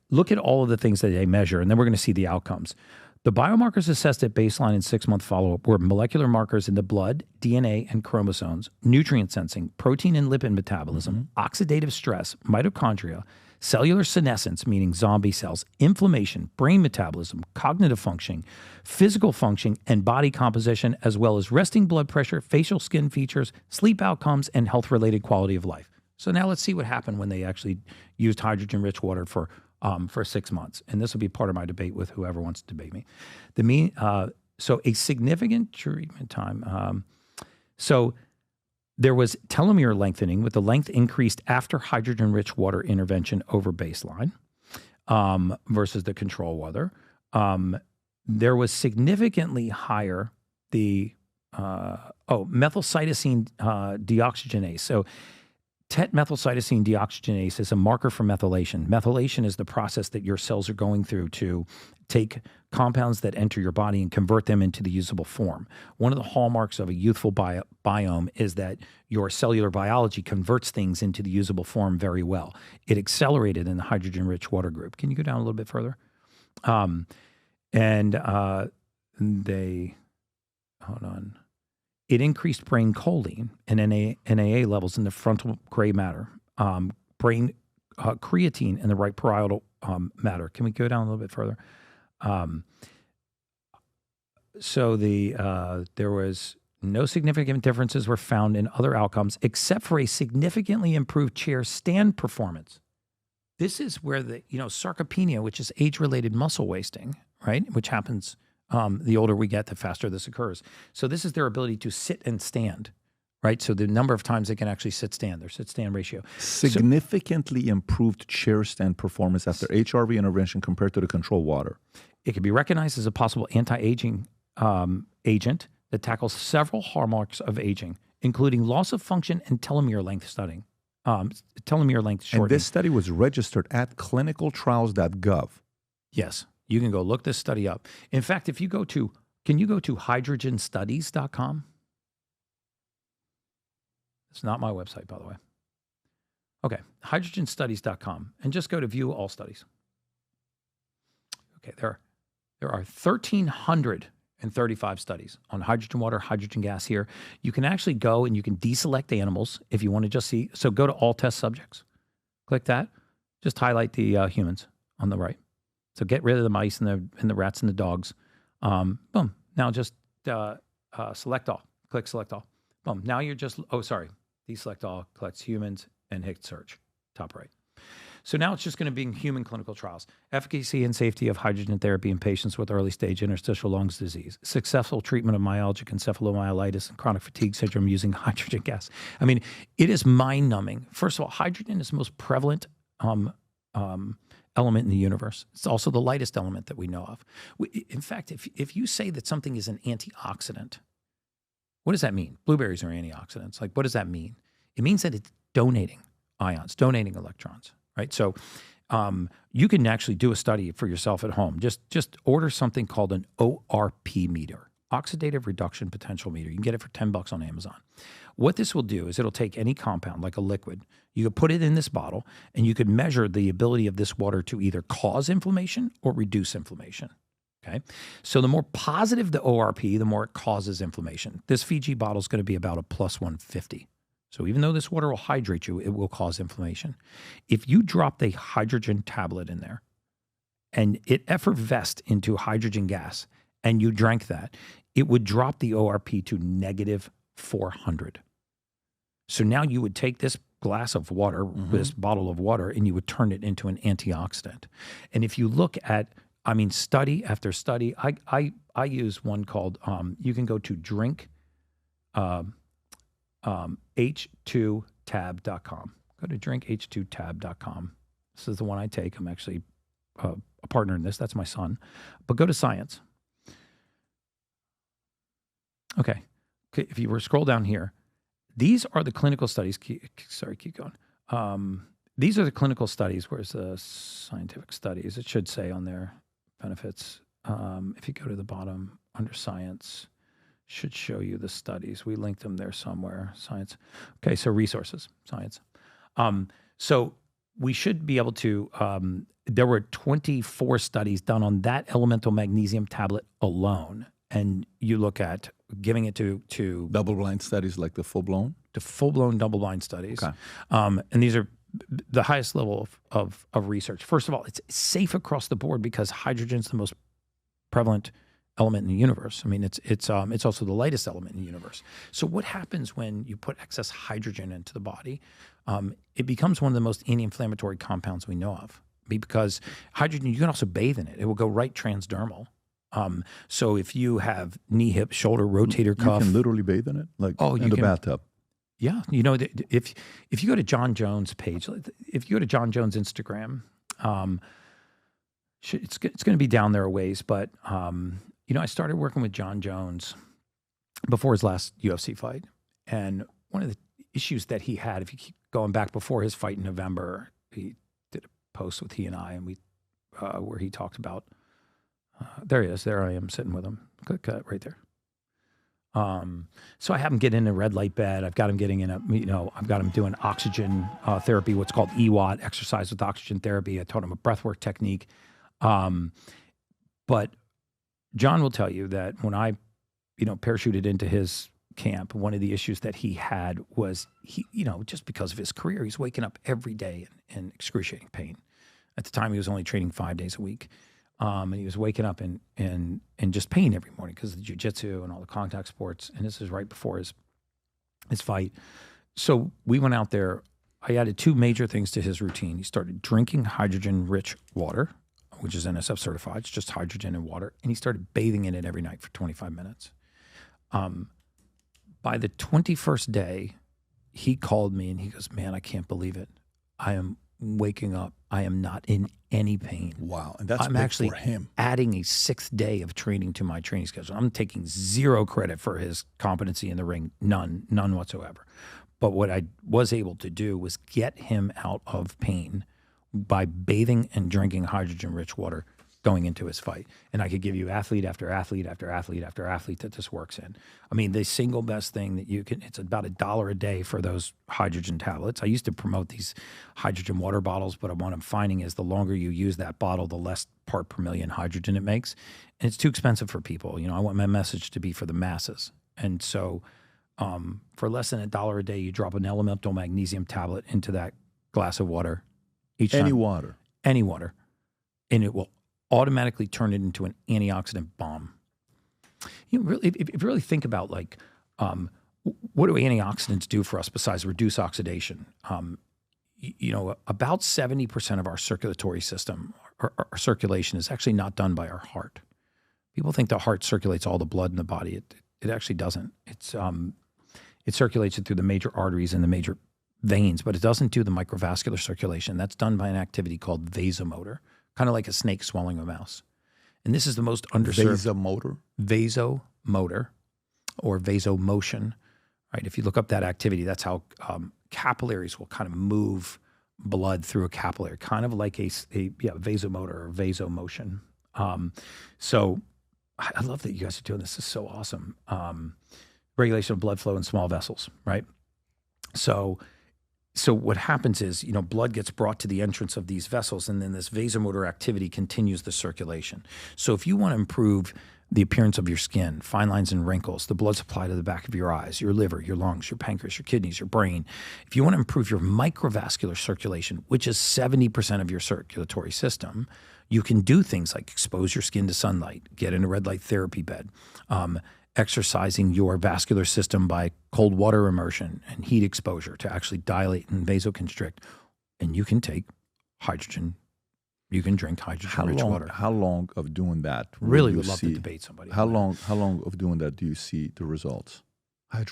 look at all of the things that they measure, and then we're going to see the outcomes. The biomarkers assessed at baseline and 6-month follow-up were molecular markers in the blood, DNA, and chromosomes, nutrient sensing, protein and lipid metabolism, oxidative stress, mitochondria, cellular senescence, meaning zombie cells, inflammation, brain metabolism, cognitive functioning, physical functioning, and body composition, as well as resting blood pressure, facial skin features, sleep outcomes, and health-related quality of life. So now let's see what happened when they actually used hydrogen-rich water for 6 months. And this will be part of my debate with whoever wants to debate me. So a significant treatment time. So there was telomere lengthening, with the length increased after hydrogen-rich water intervention over baseline versus the control water. There was significantly higher methylcytosine deoxygenase. So methylcytosine deoxygenase is a marker for methylation. Methylation is the process that your cells are going through to take compounds that enter your body and convert them into the usable form. One of the hallmarks of a youthful biome is that your cellular biology converts things into the usable form very well. It accelerated in the hydrogen-rich water group. Can you go down a little bit further? It increased brain choline and NAA levels in the frontal gray matter, brain creatine in the right parietal matter. Can we go down a little bit further? There was No significant differences were found in other outcomes except for a significantly improved chair stand performance. This is where the, sarcopenia, which is age-related muscle wasting, right, which happens the older we get, the faster this occurs. So this is their ability to sit and stand, right? So the number of times they can actually sit-stand, their sit-stand ratio. Significantly improved chair stand performance after HRV intervention compared to the control water. It can be recognized as a possible anti-aging agent that tackles several hallmarks of aging, including loss of function and telomere length shortening. And this study was registered at clinicaltrials.gov. Yes, you can go look this study up. In fact, if you go to, can you go to hydrogenstudies.com? It's not my website, by the way. Okay, hydrogenstudies.com, and just go to view all studies. Okay, there are 1,335 studies on hydrogen water, hydrogen gas here. You can actually go and you can deselect animals if you want to just see. So go to all test subjects. Click that. Just highlight the humans on the right. So get rid of the mice and the rats and the dogs. Boom. Now just select all. Click select all. Boom. Now you're just, deselect all, collects humans, and hit search, top right. So now it's just going to be human clinical trials. Efficacy and safety of hydrogen therapy in patients with early stage interstitial lungs disease. Successful treatment of myalgic encephalomyelitis and chronic fatigue syndrome using hydrogen gas. I mean, it is mind-numbing. First of all, hydrogen is the most prevalent element in the universe. It's also the lightest element that we know of. In fact, if you say that something is an antioxidant, what does that mean? Blueberries are antioxidants. Like, what does that mean? It means that it's donating ions, donating electrons, right? So you can actually do a study for yourself at home. Just order something called an ORP meter, oxidative reduction potential meter. You can get it for $10 on Amazon. What this will do is it'll take any compound, like a liquid, you could put it in this bottle, and you could measure the ability of this water to either cause inflammation or reduce inflammation. Okay, so the more positive the ORP, the more it causes inflammation. This Fiji bottle is going to be about a plus 150. So even though this water will hydrate you, it will cause inflammation. If you dropped a hydrogen tablet in there and it effervesced into hydrogen gas and you drank that, it would drop the ORP to negative 400. So now you would take this glass of water, this bottle of water, and you would turn it into an antioxidant. And if you look at, study after study, I use one called, you can go to drink, h2tab.com. Go to drinkh2tab.com. This is the one I take. I'm actually a partner in this. That's my son. But go to science. Okay. If you were to scroll down here, these are the clinical studies. Keep going. These are the clinical studies. Where's the scientific studies? It should say on there, benefits. If you go to the bottom under science, should show you the studies. We linked them there somewhere. Science. Okay, so resources, science. So we should be able to, there were 24 studies done on that elemental magnesium tablet alone. And you look at giving it to double-blind studies like the full-blown? To full-blown double-blind studies. Okay. And these are the highest level of research. First of all, it's safe across the board because hydrogen is the most prevalent element in the universe. I mean, it's also the lightest element in the universe. So what happens when you put excess hydrogen into the body? It becomes one of the most anti-inflammatory compounds we know of. Because hydrogen, you can also bathe in it. It will go right transdermal. So if you have knee, hip, shoulder, rotator cuff, you can literally bathe in it, like in the bathtub. Yeah, if you go to John Jones' page, if you go to John Jones' Instagram, it's going to be down there a ways. But I started working with John Jones before his last UFC fight, and one of the issues that he had, if you keep going back before his fight in November, he did a post with he and I, and we where he talked about. There he is. There I am sitting with him. Click right there. So I have him get in a red light bed. I've got him getting in I've got him doing oxygen therapy, what's called EWAT, exercise with oxygen therapy. I taught him a breathwork technique. But John will tell you that when I, parachuted into his camp, one of the issues that he had was just because of his career, he's waking up every day in excruciating pain. At the time, he was only training 5 days a week. And he was waking up in just pain every morning because of the jiu-jitsu and all the contact sports. And this is right before his fight. So we went out there. I added 2 major things to his routine. He started drinking hydrogen-rich water, which is NSF certified. It's just hydrogen and water. And he started bathing in it every night for 25 minutes. By the 21st day, he called me and he goes, man, I can't believe it. I am waking up. I am not in any pain. Wow. And that's I'm big actually for him. adding a 6th day of training to my training schedule. I'm taking 0 credit for his competency in the ring. None whatsoever. But what I was able to do was get him out of pain by bathing and drinking hydrogen-rich water going into his fight. And I could give you athlete after athlete after athlete after athlete that this works in. I mean, the single best thing that you can, it's about $1 a day for those hydrogen tablets. I used to promote these hydrogen water bottles, but what I'm finding is the longer you use that bottle, the less part per million hydrogen it makes. And it's too expensive for people. You know, I want my message to be for the masses. And so for less than $1 a day, you drop an elemental magnesium tablet into that glass of water each time. Any water. And it will automatically turn it into an antioxidant bomb. You know, really, if you really think about like, what do antioxidants do for us besides reduce oxidation? You know, about 70% of our circulatory system, our circulation is actually not done by our heart. People think the heart circulates all the blood in the body. It actually doesn't. It circulates it through the major arteries and the major veins, but it doesn't do the microvascular circulation. That's done by an activity called vasomotor, kind of like a snake swallowing a mouse. And this is the most underserved. Vasomotor? Vasomotor or vasomotion, right? If you look up that activity, that's how capillaries will kind of move blood through a capillary, kind of like a vasomotor or vasomotion. So I love that you guys are doing this. This is so awesome. Regulation of blood flow in small vessels, right? So what happens is, you know, blood gets brought to the entrance of these vessels, and then this vasomotor activity continues the circulation. So if you want to improve the appearance of your skin, fine lines and wrinkles, the blood supply to the back of your eyes, your liver, your lungs, your pancreas, your kidneys, your brain, if you want to improve your microvascular circulation, which is 70% of your circulatory system, you can do things like expose your skin to sunlight, get in a red light therapy bed, exercising your vascular system by cold water immersion and heat exposure to actually dilate and vasoconstrict. And you can take hydrogen. You can drink hydrogen-rich water. How long of doing that? Really would love to debate somebody. How long of doing that do you see the results?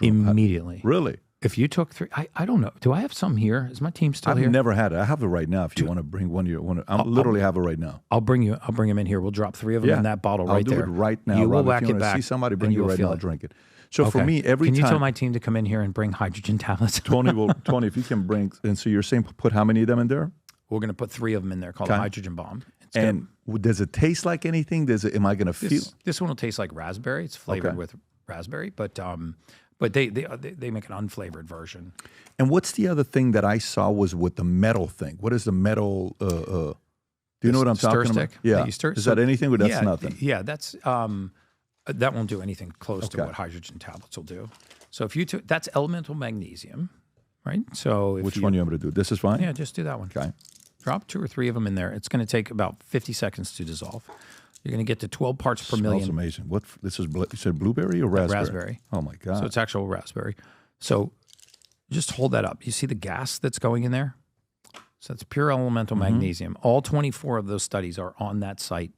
Immediately. Really? If you took 3, I don't know. Do I have some here? Is my team still here? I've never had it. I have it right now. If you want to bring one of your, I literally have it right now. I'll bring them in here. We'll drop 3 of them in that bottle right there. I'll do it right now. You will whack it back. See somebody bring it right now. I'll drink it. So Okay. for me, every Can time. you tell my team to come in here and bring hydrogen tablets? Tony, if you can bring, and so you're saying put how many of them in there? We're going to put 3 of them in there called a hydrogen bomb. And does it taste like anything? Am I going to feel? This one will taste like raspberry. It's flavored with raspberry, but they make an unflavored version. And what's the other thing that I saw was with the metal thing? What is the metal? Do you know what I'm talking about? Yeah. Is that anything or that's nothing? Yeah, that's that won't do anything close to what hydrogen tablets will do. So if you took, that's elemental magnesium, right? So which one you want me to do? This is fine. Yeah, just do that one. Okay. Drop 2 or 3 of them in there. It's going to take about 50 seconds to dissolve. You're going to get to 12 parts per million. Smells amazing. What this is? You said blueberry or raspberry? Raspberry. Oh my god! So it's actual raspberry. So just hold that up. You see the gas that's going in there? So that's pure elemental magnesium. All 24 of those studies are on that site,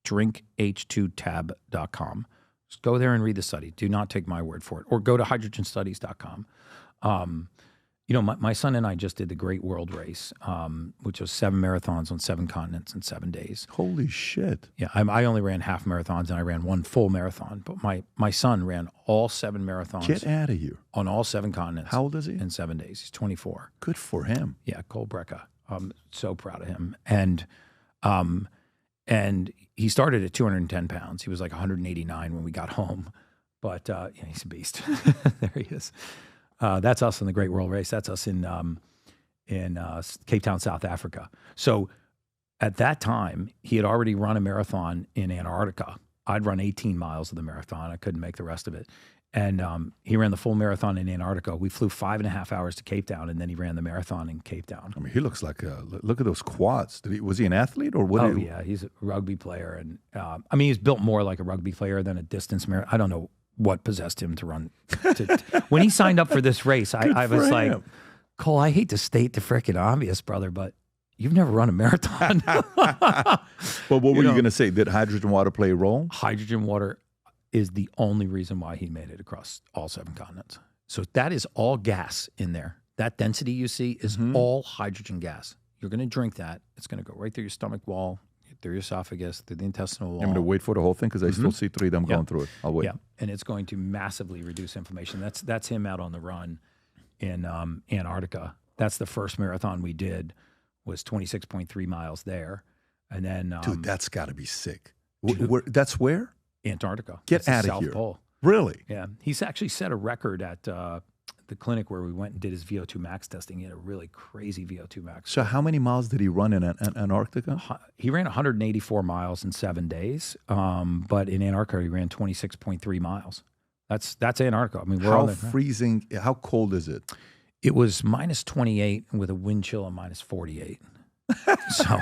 drinkhh2tab.com. Just go there and read the study. Do not take my word for it. Or go to hydrogenstudies.com. You know, my son and I just did the Great World Race, which was 7 marathons on 7 continents in 7 days. Holy shit. Yeah, I only ran half marathons and I ran 1 full marathon. But my son ran all 7 marathons. Get out of here. On all 7 continents. How old is he? In 7 days. He's 24. Good for him. Yeah, Gary Brecka. I'm so proud of him. And he started at 210 pounds. He was like 189 when we got home. But he's a beast. There he is. That's us in the Great World Race. That's us in Cape Town, South Africa. So at that time, he had already run a marathon in Antarctica. I'd run 18 miles of the marathon. I couldn't make the rest of it. And he ran the full marathon in Antarctica. We flew 5.5 hours to Cape Town, and then he ran the marathon in Cape Town. I mean, he looks like look at those quads. Was he an athlete or what? Yeah, he's a rugby player. And I mean, he's built more like a rugby player than a distance marathon. I don't know what possessed him to run. When he signed up for this race, I was like, Cole, I hate to state the frickin' obvious, brother, but you've never run a marathon. But what were you going to say? Did hydrogen water play a role? Hydrogen water is the only reason why he made it across all 7 continents. So that is all gas in there. That density you see is all hydrogen gas. You're going to drink that. It's going to go right through your stomach wall, through your esophagus, through the intestinal wall. I'm going to wait for the whole thing because I still see 3 of them going through it. I'll wait. Yeah, and it's going to massively reduce inflammation. That's him out on the run in Antarctica. That's the first marathon we did, was 26.3 miles there. And then... Dude, that's got to be sick. That's where? Antarctica. Get out of South here. Pole. Really? Yeah. He's actually set a record at the clinic where we went and did his VO2 max testing. He had a really crazy VO2 max. So how many miles did he run in Antarctica? He ran 184 miles in 7 days, but in Antarctica he ran 26.3 miles. That's Antarctica. I mean, we're all there. Freezing? How cold is it? It was minus 28 with a wind chill of minus 48. So...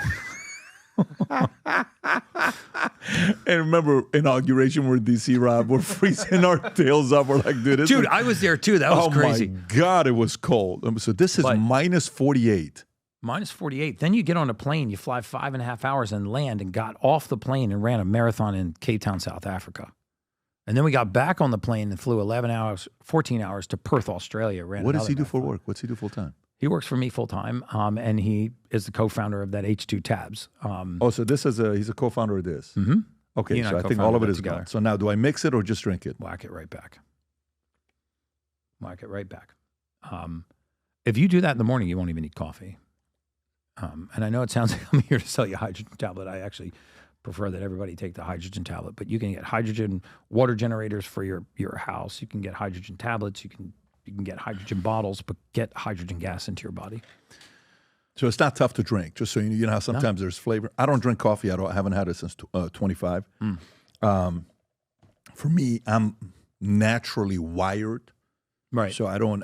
And remember inauguration, we're in DC, Rob. We're freezing our tails up. We're like, dude, I was there too. That was crazy. Oh my God, it was cold. So this is minus 48. Minus 48. Then you get on a plane, you fly 5.5 hours and land, and got off the plane and ran a marathon in Cape Town, South Africa. And then we got back on the plane and flew 14 hours to Perth, Australia. What does he do for work? What's he do full time? He works for me full time, and he is the co-founder of that H2 Tabs. So this is he's a co-founder of this. Mm-hmm. Okay, so I think all of it is together. gone. So now, do I mix it or just drink it? Whack it right back. Whack it right back. If you do that in the morning, you won't even need coffee. And I know it sounds like I'm here to sell you a hydrogen tablet. I actually prefer that everybody take the hydrogen tablet, but you can get hydrogen water generators for your house. You can get hydrogen tablets. You can get hydrogen bottles, but get hydrogen gas into your body. So it's not tough to drink, just so you know how sometimes there's flavor. I don't drink coffee. I haven't had it since 25. For me, I'm naturally wired. Right. So I don't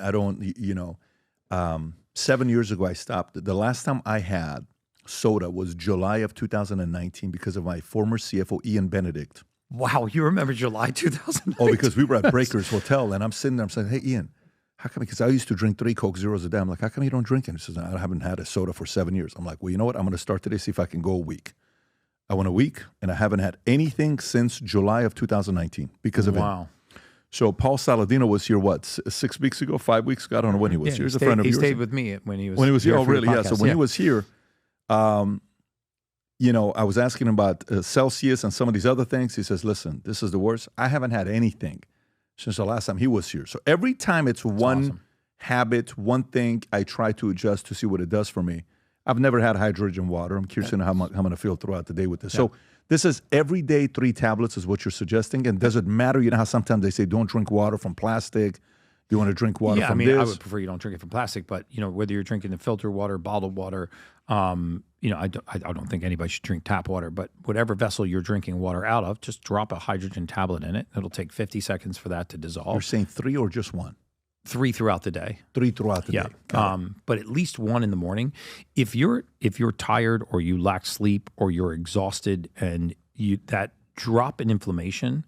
7 years ago I stopped. The last time I had soda was July of 2019 because of my former CFO, Ian Benedict. Wow, you remember July 2019? Oh, because we were at Breakers Hotel, and I'm sitting there, I'm saying, hey, Ian, how come? Because I used to drink 3 Coke Zeros a day. I'm like, how come you don't drink it? He says, I haven't had a soda for 7 years. I'm like, well, you know what? I'm going to start today, see if I can go a week. I went a week, and I haven't had anything since July of 2019 because of it. So Paul Saladino was here, 6 weeks ago, 5 weeks ago? I don't know when he was here. He's a friend of yours. He stayed with me when he was here. Oh, really? Yeah. So when he was here, I was asking him about Celsius and some of these other things. He says, listen, this is the worst. I haven't had anything since the last time he was here. So every time it's one habit, one thing, I try to adjust to see what it does for me. I've never had hydrogen water. I'm curious to know how I'm going to feel throughout the day with this. Yeah. So this is every day 3 tablets is what you're suggesting. And does it matter? You know how sometimes they say don't drink water from plastic. Do you want to drink water from this? I would prefer you don't drink it from plastic. But, whether you're drinking the filtered water, bottled water, I don't think anybody should drink tap water. But whatever vessel you're drinking water out of, just drop a hydrogen tablet in it. It'll take 50 seconds for that to dissolve. You're saying 3 or just 1? 3 throughout the day. 3 throughout the day. But at least 1 in the morning. If you're tired or you lack sleep or you're exhausted, and that drop in inflammation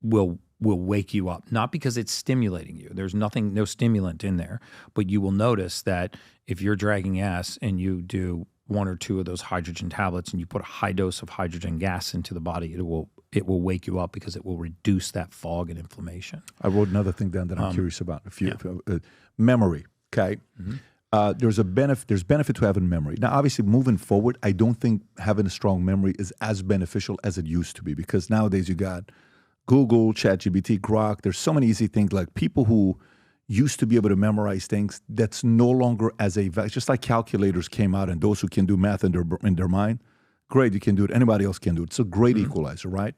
will wake you up. Not because it's stimulating you. There's no stimulant in there. But you will notice that if you're dragging ass and you do 1 or 2 of those hydrogen tablets and you put a high dose of hydrogen gas into the body, it will wake you up because it will reduce that fog and inflammation. I wrote another thing down that I'm curious about. Memory, okay? Mm-hmm. There's benefit to having memory. Now, obviously, moving forward, I don't think having a strong memory is as beneficial as it used to be because nowadays you got Google, ChatGPT, Grok. There's so many easy things like people who used to be able to memorize things. That's no longer just like calculators came out and those who can do math in their mind. Great, you can do it. Anybody else can do it. It's a great equalizer, right?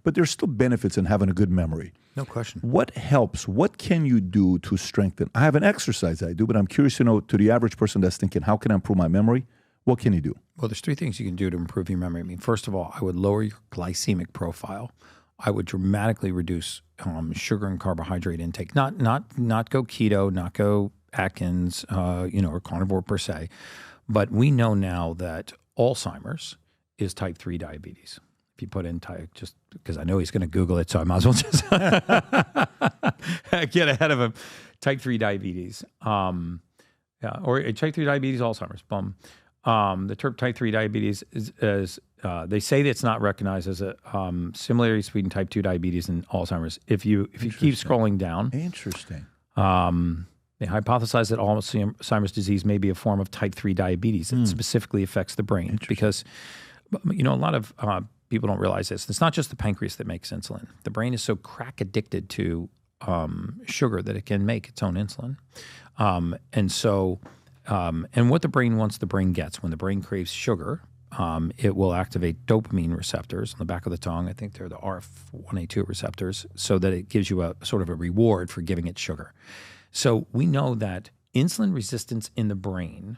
But there's still benefits in having a good memory. No question. What helps? What can you do to strengthen? I have an exercise I do, but I'm curious to know, to the average person that's thinking, how can I improve my memory? What can you do? Well, there's 3 things you can do to improve your memory. I mean, first of all, I would lower your glycemic profile. I would dramatically reduce sugar and carbohydrate intake. Not go keto, not go Atkins, or carnivore per se, but we know now that Alzheimer's is type 3 diabetes. If you put in type, just because I know he's going to Google it, so I might as well just get ahead of him. Type 3 diabetes, or type 3 diabetes, Alzheimer's. The term type 3 diabetes is they say that it's not recognized as a similarity between type 2 diabetes and Alzheimer's. If you keep scrolling down, Interesting. They hypothesize that Alzheimer's disease may be a form of type 3 diabetes that specifically affects the brain because, a lot of people don't realize this. It's not just the pancreas that makes insulin. The brain is so crack addicted to sugar that it can make its own insulin. And what the brain wants, the brain gets. When the brain craves sugar, it will activate dopamine receptors on the back of the tongue. I think they're the RF1A2 receptors, so that it gives you a sort of a reward for giving it sugar. So we know that insulin resistance in the brain,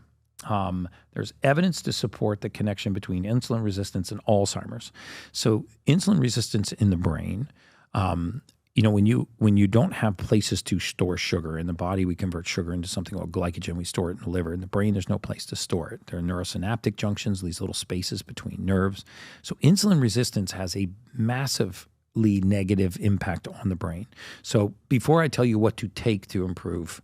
there's evidence to support the connection between insulin resistance and Alzheimer's. So insulin resistance in the brain, when you don't have places to store sugar in the body, we convert sugar into something called glycogen. We store it in the liver. In the brain, there's no place to store it. There are neurosynaptic junctions, these little spaces between nerves. So insulin resistance has a massively negative impact on the brain. So before I tell you what to take to improve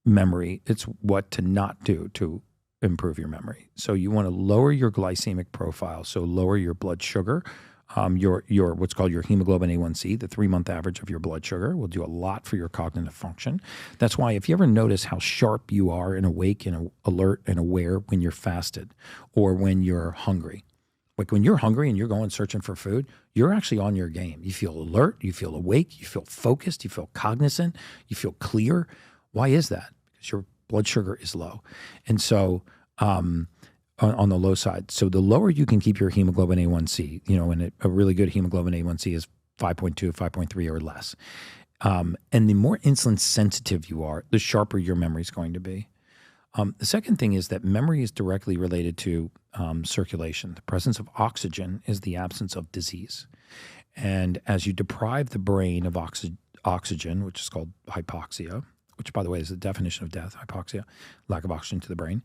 memory, it's what to not do to improve your memory. So you want to lower your glycemic profile, so lower your blood sugar. Your what's called your hemoglobin A1C, the 3-month average of your blood sugar, will do a lot for your cognitive function. That's why if you ever notice how sharp you are and awake and alert and aware when you're fasted or when you're hungry. Like when you're hungry and you're going searching for food, you're actually on your game. You feel alert, you feel awake, you feel focused, you feel cognizant, you feel clear. Why is that? Because your blood sugar is low. And so on the low side. So the lower you can keep your hemoglobin A1C, and a really good hemoglobin A1C is 5.2, 5.3 or less. And the more insulin sensitive you are, the sharper your memory is going to be. The second thing is that memory is directly related to circulation. The presence of oxygen is the absence of disease. And as you deprive the brain of oxygen, which is called hypoxia, which, by the way, is the definition of death, hypoxia, lack of oxygen to the brain.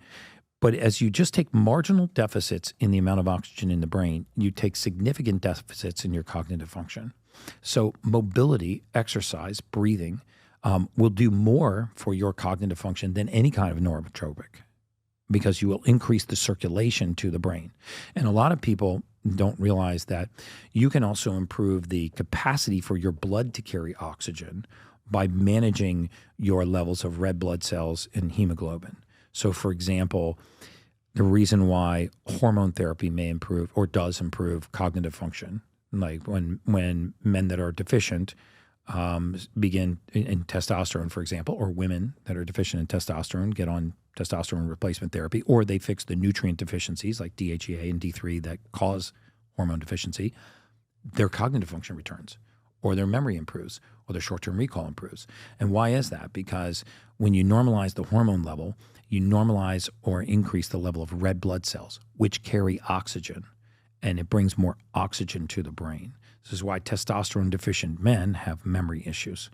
But as you just take marginal deficits in the amount of oxygen in the brain, you take significant deficits in your cognitive function. So mobility, exercise, breathing will do more for your cognitive function than any kind of neurotropic, because you will increase the circulation to the brain. And a lot of people don't realize that you can also improve the capacity for your blood to carry oxygen by managing your levels of red blood cells and hemoglobin. So, for example, the reason why hormone therapy may improve or does improve cognitive function, like when men that are deficient begin in testosterone, for example, or women that are deficient in testosterone get on testosterone replacement therapy, or they fix the nutrient deficiencies like DHEA and D3 that cause hormone deficiency, their cognitive function returns, or their memory improves, or their short-term recall improves. And why is that? Because when you normalize the hormone level, you normalize or increase the level of red blood cells, which carry oxygen, and it brings more oxygen to the brain. This is why testosterone deficient men have memory issues.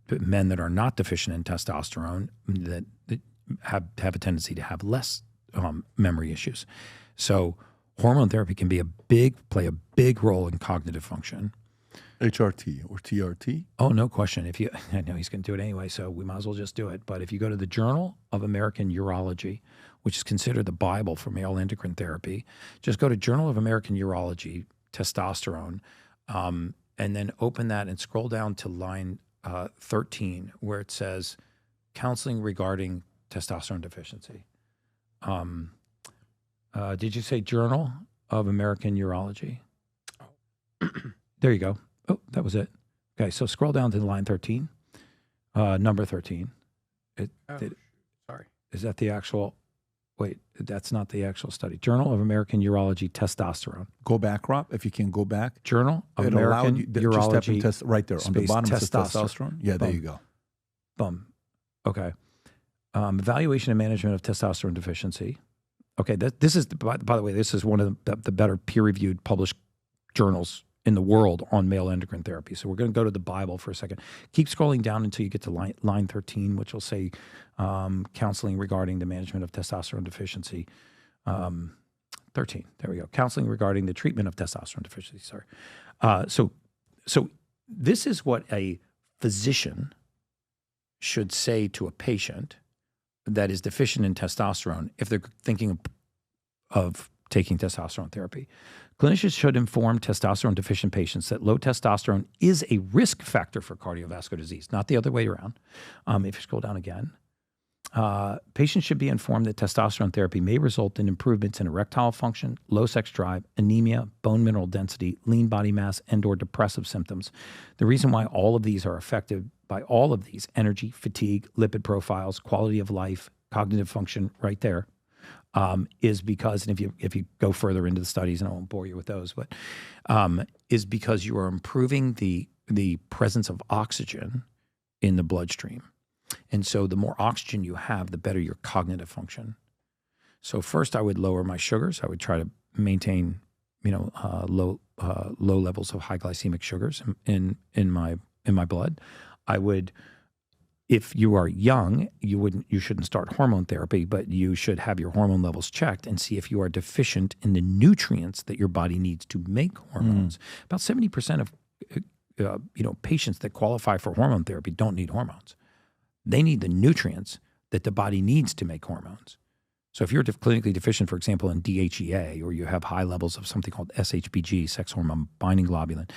Men that are not deficient in testosterone that have a tendency to have less memory issues. So hormone therapy can play a big role in cognitive function. HRT or TRT? Oh, no question. I know he's going to do it anyway, so we might as well just do it. But if you go to the Journal of American Urology, which is considered the Bible for male endocrine therapy, just go to Journal of American Urology, testosterone, and then open that and scroll down to line 13, where it says counseling regarding testosterone deficiency. Did you say Journal of American Urology? There you go. Oh, that was it. Okay, so scroll down to line 13, number 13. Sorry. Is that the actual? Wait, that's not the actual study. Journal of American Urology, testosterone. Go back, Rob, if you can go back. Journal of It'll allow American you, just Urology. step in test right there on the bottom. It says testosterone. Yeah, there you go. Boom. Okay. Evaluation and management of testosterone deficiency. Okay, this is, by the way, this is one of the better peer-reviewed published journals in the world on male endocrine therapy. So we're going to go to the Bible for a second. Keep scrolling down until you get to line 13, which will say counseling regarding the management of testosterone deficiency. 13, there we go. Counseling regarding the treatment of testosterone deficiency, sorry. So this is what a physician should say to a patient that is deficient in testosterone if they're thinking of taking testosterone therapy. Clinicians should inform testosterone deficient patients that low testosterone is a risk factor for cardiovascular disease, not the other way around. If you scroll down again, patients should be informed that testosterone therapy may result in improvements in erectile function, low sex drive, anemia, bone mineral density, lean body mass, and/or depressive symptoms. The reason why all of these are affected by all of these, energy, fatigue, lipid profiles, quality of life, cognitive function, right there, is because, and if you go further into the studies, and I won't bore you with those, but is because you are improving the presence of oxygen in the bloodstream. And so the more oxygen you have, the better your cognitive function. So first I would lower my sugars. I would try to maintain, low levels of high glycemic sugars in my blood. I would, if you are young, you shouldn't start hormone therapy, but you should have your hormone levels checked and see if you are deficient in the nutrients that your body needs to make hormones. About 70% of patients that qualify for hormone therapy don't need hormones. They need the nutrients that the body needs to make hormones. So if you're clinically deficient, for example, in DHEA, or you have high levels of something called SHBG, sex hormone binding globulin,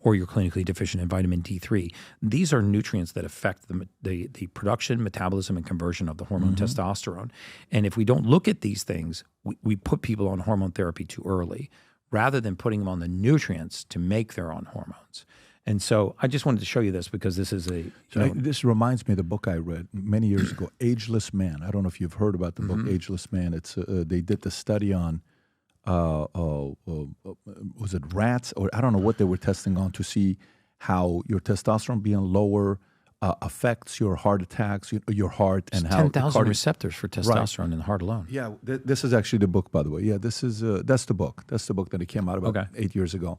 or you're clinically deficient in vitamin D3, these are nutrients that affect the production, metabolism, and conversion of the hormone testosterone. And if we don't look at these things, we put people on hormone therapy too early, rather than putting them on the nutrients to make their own hormones. And so I just wanted to show you this because this is this reminds me of the book I read many years ago, Ageless Man. I don't know if you've heard about the book Ageless Man. It's they did the study on was it rats, or I don't know what they were testing on, to see how your testosterone being lower affects your heart attacks, your heart, and how 10,000 receptors for testosterone in the heart alone. Yeah, this is actually the book, by the way. Yeah, this is that's the book. That's the book that it came out about 8 years ago.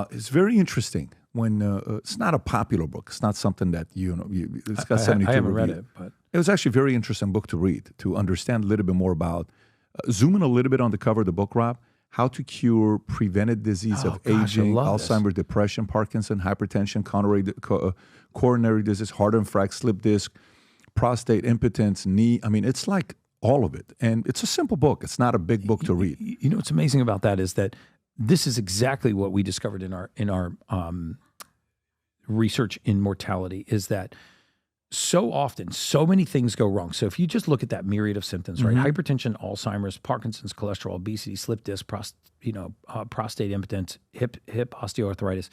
It's very interesting. When it's not a popular book, it's not something that it's got 72 I haven't reviews. read it, but it was actually a very interesting book to read, to understand a little bit more about. Zoom in a little bit on the cover of the book, Rob. How to cure prevented disease of aging, Alzheimer's, depression, Parkinson, hypertension, coronary disease, heart infarct, slip disc, prostate, impotence, knee. I mean, it's like all of it, and it's a simple book. It's not a big book to read. You know what's amazing about that is that this is exactly what we discovered in our research in mortality, is that so often, so many things go wrong. So if you just look at that myriad of symptoms, right? Hypertension, Alzheimer's, Parkinson's, cholesterol, obesity, slip disc, prostate impotence, hip osteoarthritis,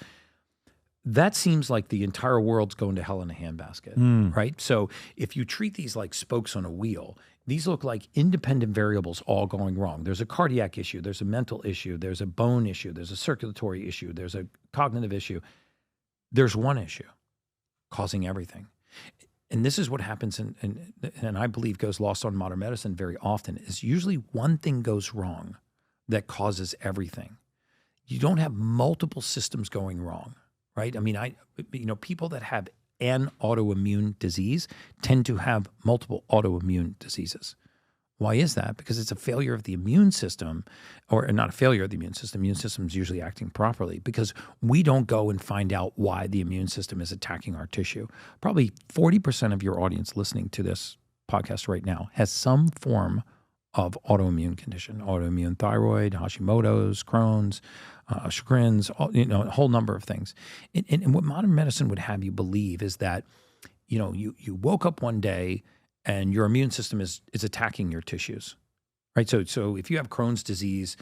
that seems like the entire world's going to hell in a handbasket, right? So if you treat these like spokes on a wheel, these look like independent variables all going wrong. There's a cardiac issue, there's a mental issue, there's a bone issue, there's a circulatory issue, there's a cognitive issue. There's one issue causing everything. And this is what happens, and I believe goes lost on modern medicine very often, is usually one thing goes wrong that causes everything. You don't have multiple systems going wrong, right? I mean, people that have an autoimmune disease tend to have multiple autoimmune diseases. Why is that? Because it's a failure of the immune system, or not a failure of the immune system. The immune system is usually acting properly because we don't go and find out why the immune system is attacking our tissue. Probably 40% of your audience listening to this podcast right now has some form of autoimmune condition, autoimmune thyroid, Hashimoto's, Crohn's, Sjogren's, a whole number of things. And what modern medicine would have you believe is that, you woke up one day and your immune system is attacking your tissues, right? So if you have Crohn's disease,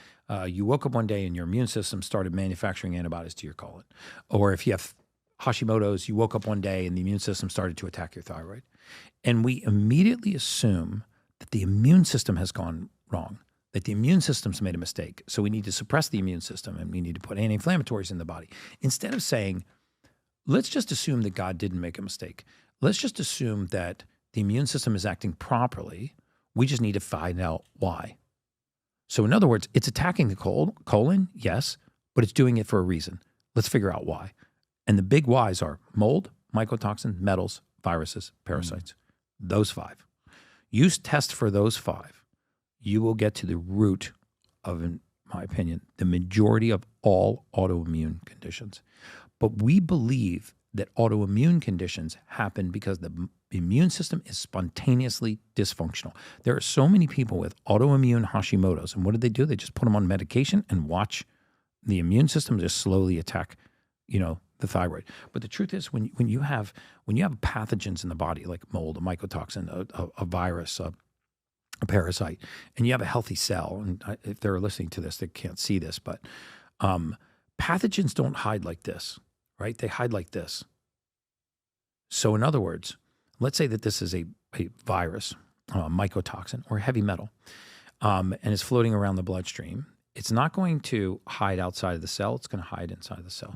you woke up one day and your immune system started manufacturing antibodies to your colon. Or if you have Hashimoto's, you woke up one day and the immune system started to attack your thyroid. And we immediately assume that the immune system has gone wrong, that the immune system's made a mistake. So we need to suppress the immune system and we need to put anti-inflammatories in the body. Instead of saying, let's just assume that God didn't make a mistake. Let's just assume that the immune system is acting properly. We just need to find out why. So in other words, it's attacking the colon, yes, but but it's doing it for a reason. Let's figure out why. And the big whys are mold, mycotoxin, metals, viruses, parasites. Those 5. You test for those 5. You will get to the root of, in my opinion, the majority of all autoimmune conditions. But we believe that autoimmune conditions happen because the immune system is spontaneously dysfunctional. There are so many people with autoimmune Hashimoto's, and what do? They just put them on medication and watch the immune system just slowly attack, the thyroid. But the truth is, when you have pathogens in the body like mold, a mycotoxin, a virus, a parasite, and you have a healthy cell, and if they're listening to this, they can't see this, but pathogens don't hide like this, right? They hide like this. So in other words, let's say that this is a virus, mycotoxin, or heavy metal, and it's floating around the bloodstream. It's not going to hide outside of the cell. It's going to hide inside the cell.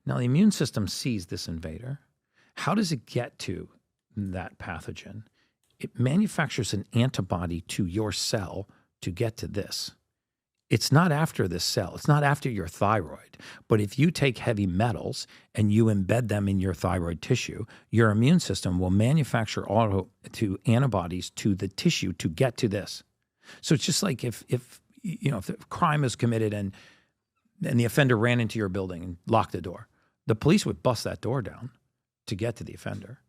Now, the immune system sees this invader. How does it get to that pathogen? It manufactures an antibody to your cell to get to this. It's not after this cell. It's not after your thyroid. But if you take heavy metals and you embed them in your thyroid tissue, your immune system will manufacture antibodies to the tissue to get to this. So it's just like if the crime is committed and the offender ran into your building and locked the door, the police would bust that door down to get to the offender.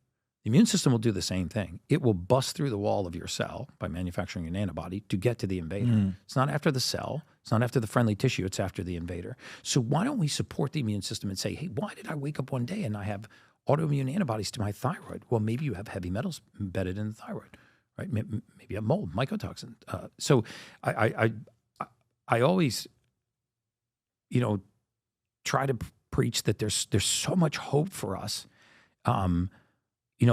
The immune system will do the same thing. It will bust through the wall of your cell by manufacturing an antibody to get to the invader. It's not after the cell. It's not after the friendly tissue. It's after the invader. So why don't we support the immune system and say, hey, why did I wake up one day and I have autoimmune antibodies to my thyroid? Well, maybe you have heavy metals embedded in the thyroid, right? Maybe you have mold, mycotoxin. So I always, try to preach that there's so much hope for us,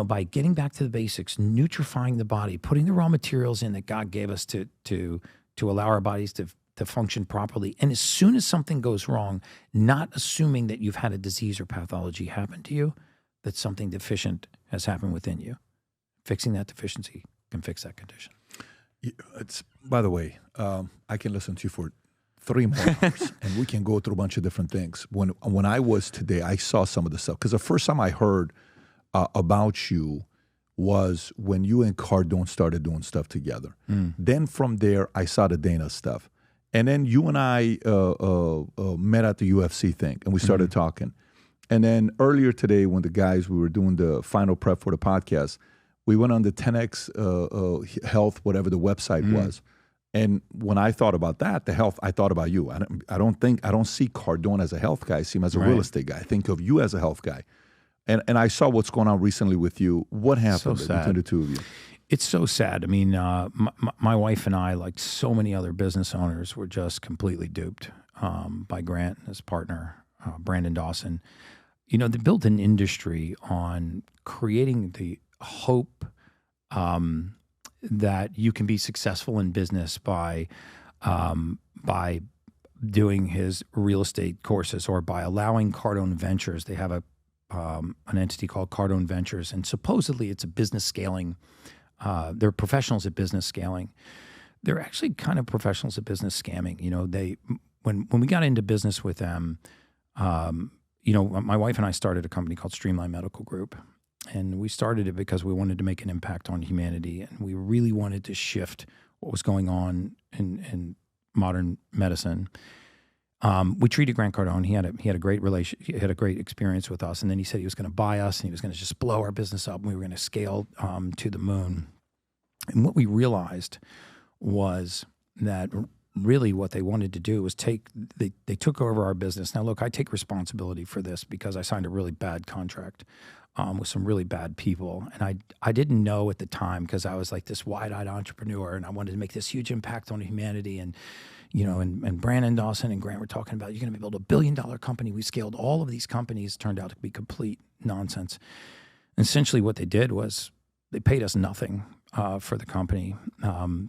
by getting back to the basics, nutrifying the body, putting the raw materials in that God gave us to allow our bodies to function properly. And as soon as something goes wrong, not assuming that you've had a disease or pathology happen to you, that something deficient has happened within you. Fixing that deficiency can fix that condition. By the way, I can listen to you for 3 more hours, and we can go through a bunch of different things. When I was today, I saw some of the stuff, because the first time I heard about you was when you and Cardone started doing stuff together. Then from there, I saw the Dana stuff. And then you and I met at the UFC thing, and we started talking. And then earlier today, when we were doing the final prep for the podcast, we went on the 10X Health, whatever the website was. And when I thought about that, the health, I thought about you. I don't see Cardone as a health guy. I see him as a real estate guy. I think of you as a health guy. And I saw what's going on recently with you. What happened between the two of you? It's so sad. I mean, my wife and I, like so many other business owners, were just completely duped by Grant and his partner, Brandon Dawson. They built an industry on creating the hope that you can be successful in business by doing his real estate courses, or by allowing Cardone Ventures. They have an entity called Cardone Ventures, and supposedly it's a business scaling. They're professionals at business scaling. They're actually kind of professionals at business scamming. When we got into business with them, my wife and I started a company called Streamline Medical Group. And we started it because we wanted to make an impact on humanity, and we really wanted to shift what was going on in modern medicine. We treated Grant Cardone. He had a great he had a great experience with us, and then he said he was going to buy us, and he was going to just blow our business up, and we were going to scale to the moon. And what we realized was that really what they wanted to do was they took over our business. Now, look, I take responsibility for this because I signed a really bad contract with some really bad people. And I didn't know at the time, because I was like this wide-eyed entrepreneur, and I wanted to make this huge impact on humanity. And, and Brandon Dawson and Grant were talking about, you're going to build $1 billion company. We scaled all of these companies. Turned out to be complete nonsense. And essentially what they did was they paid us nothing for the company.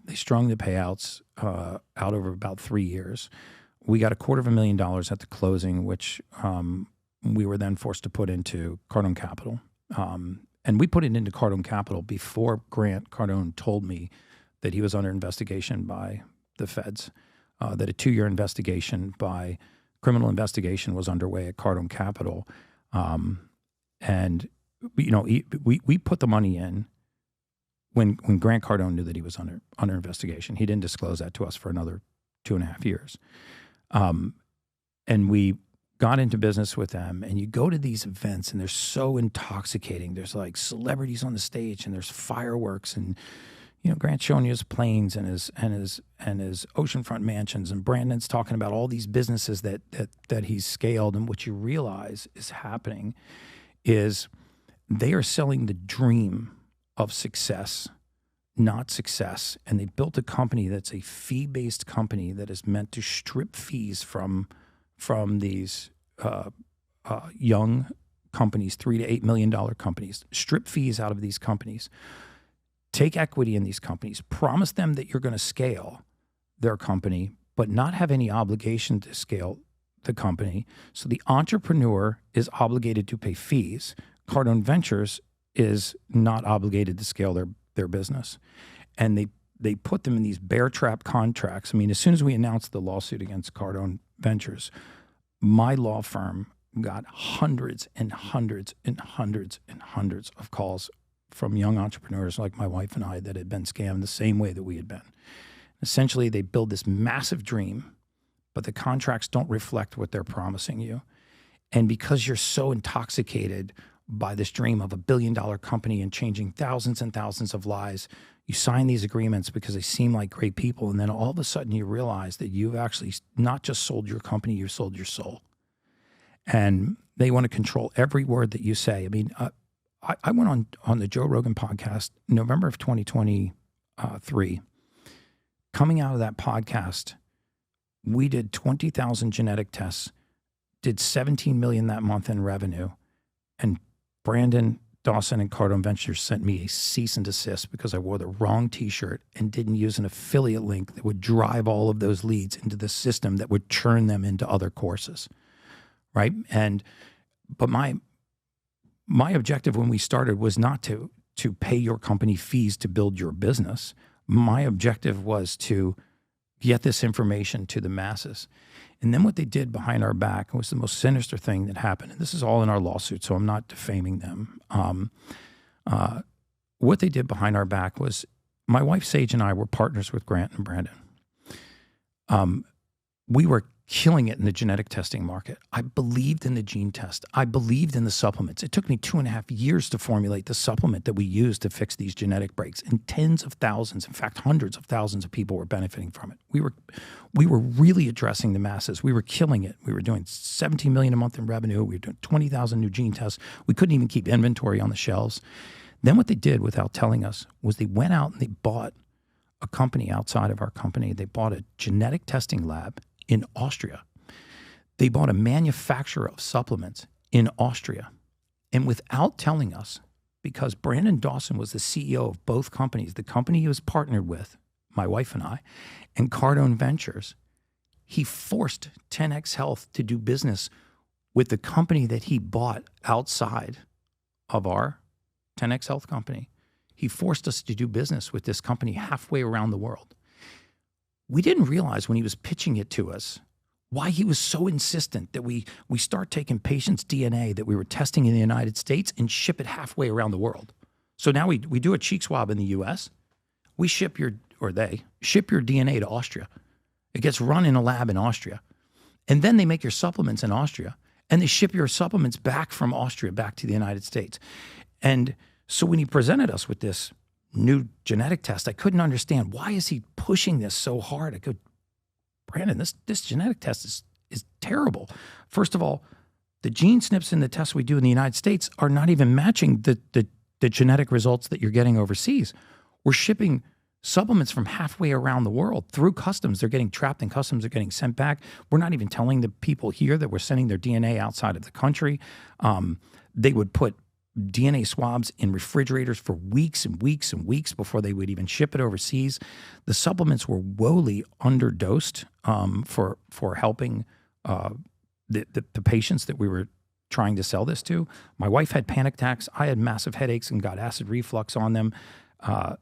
They strung the payouts out over about 3 years. We got $250,000 at the closing, which we were then forced to put into Cardone Capital. And we put it into Cardone Capital before Grant Cardone told me that he was under investigation by the feds, that a 2-year investigation by criminal investigation was underway at Cardone Capital. And, we put the money in when Grant Cardone knew that he was under investigation. He didn't disclose that to us for another 2.5 years. And we got into business with them, and you go to these events and they're so intoxicating. There's like celebrities on the stage and there's fireworks, and Grant's showing you his planes and his oceanfront mansions, and Brandon's talking about all these businesses that he's scaled. And what you realize is happening is they are selling the dream of success, not success. And they built a company that's a fee-based company that is meant to strip fees from these young companies, $3 to $8 million companies, strip fees out of these companies, take equity in these companies, promise them that you're going to scale their company, but not have any obligation to scale the company. So the entrepreneur is obligated to pay fees. Cardone Ventures is not obligated to scale their business. And they put them in these bear trap contracts. I mean, as soon as we announced the lawsuit against Cardone Ventures, my law firm got hundreds and hundreds and hundreds and hundreds of calls from young entrepreneurs like my wife and I that had been scammed the same way that we had been. Essentially, they build this massive dream, but the contracts don't reflect what they're promising you. And because you're so intoxicated by this dream of $1 billion company and changing thousands and thousands of lives, you sign these agreements because they seem like great people. And then all of a sudden you realize that you've actually not just sold your company, you've sold your soul. And they want to control every word that you say. I mean, I went on the Joe Rogan podcast November of 2023. Coming out of that podcast, we did 20,000 genetic tests, did 17 million that month in revenue, and Brandon Dawson and Cardone Ventures sent me a cease and desist because I wore the wrong T-shirt and didn't use an affiliate link that would drive all of those leads into the system that would churn them into other courses, right? But my objective when we started was not to pay your company fees to build your business. My objective was to get this information to the masses. And then what they did behind our back was the most sinister thing that happened. And this is all in our lawsuit, so I'm not defaming them. What they did behind our back was my wife, Sage, and I were partners with Grant and Brandon. We were killing it in the genetic testing market. I believed in the gene test. I believed in the supplements. It took me 2.5 years to formulate the supplement that we used to fix these genetic breaks, and tens of thousands, in fact, hundreds of thousands of people were benefiting from it. We were really addressing the masses. We were killing it. We were doing 17 million a month in revenue. We were doing 20,000 new gene tests. We couldn't even keep inventory on the shelves. Then what they did without telling us was they went out and they bought a company outside of our company. They bought a genetic testing lab in Austria. They bought a manufacturer of supplements in Austria. And without telling us, because Brandon Dawson was the CEO of both companies, the company he was partnered with, my wife and I, and Cardone Ventures, he forced 10X Health to do business with the company that he bought outside of our 10X Health company. He forced us to do business with this company halfway around the world. We didn't realize when he was pitching it to us why he was so insistent that we start taking patients' DNA that we were testing in the United States and ship it halfway around the world. So now we do a cheek swab in the U.S. They ship your DNA to Austria. It gets run in a lab in Austria. And then they make your supplements in Austria, and they ship your supplements back from Austria back to the United States. And so when he presented us with this new genetic test, I couldn't understand, why is he pushing this so hard? I go, Brandon, this genetic test is terrible. First of all, the gene snips in the tests we do in the United States are not even matching the genetic results that you're getting overseas. We're shipping supplements from halfway around the world through customs. They're getting trapped in customs. They're getting sent back. We're not even telling the people here that we're sending their DNA outside of the country. They would put DNA swabs in refrigerators for weeks and weeks and weeks before they would even ship it overseas. The supplements were woefully underdosed for helping the patients that we were trying to sell this to. My wife had panic attacks. I had massive headaches and got acid reflux on them. A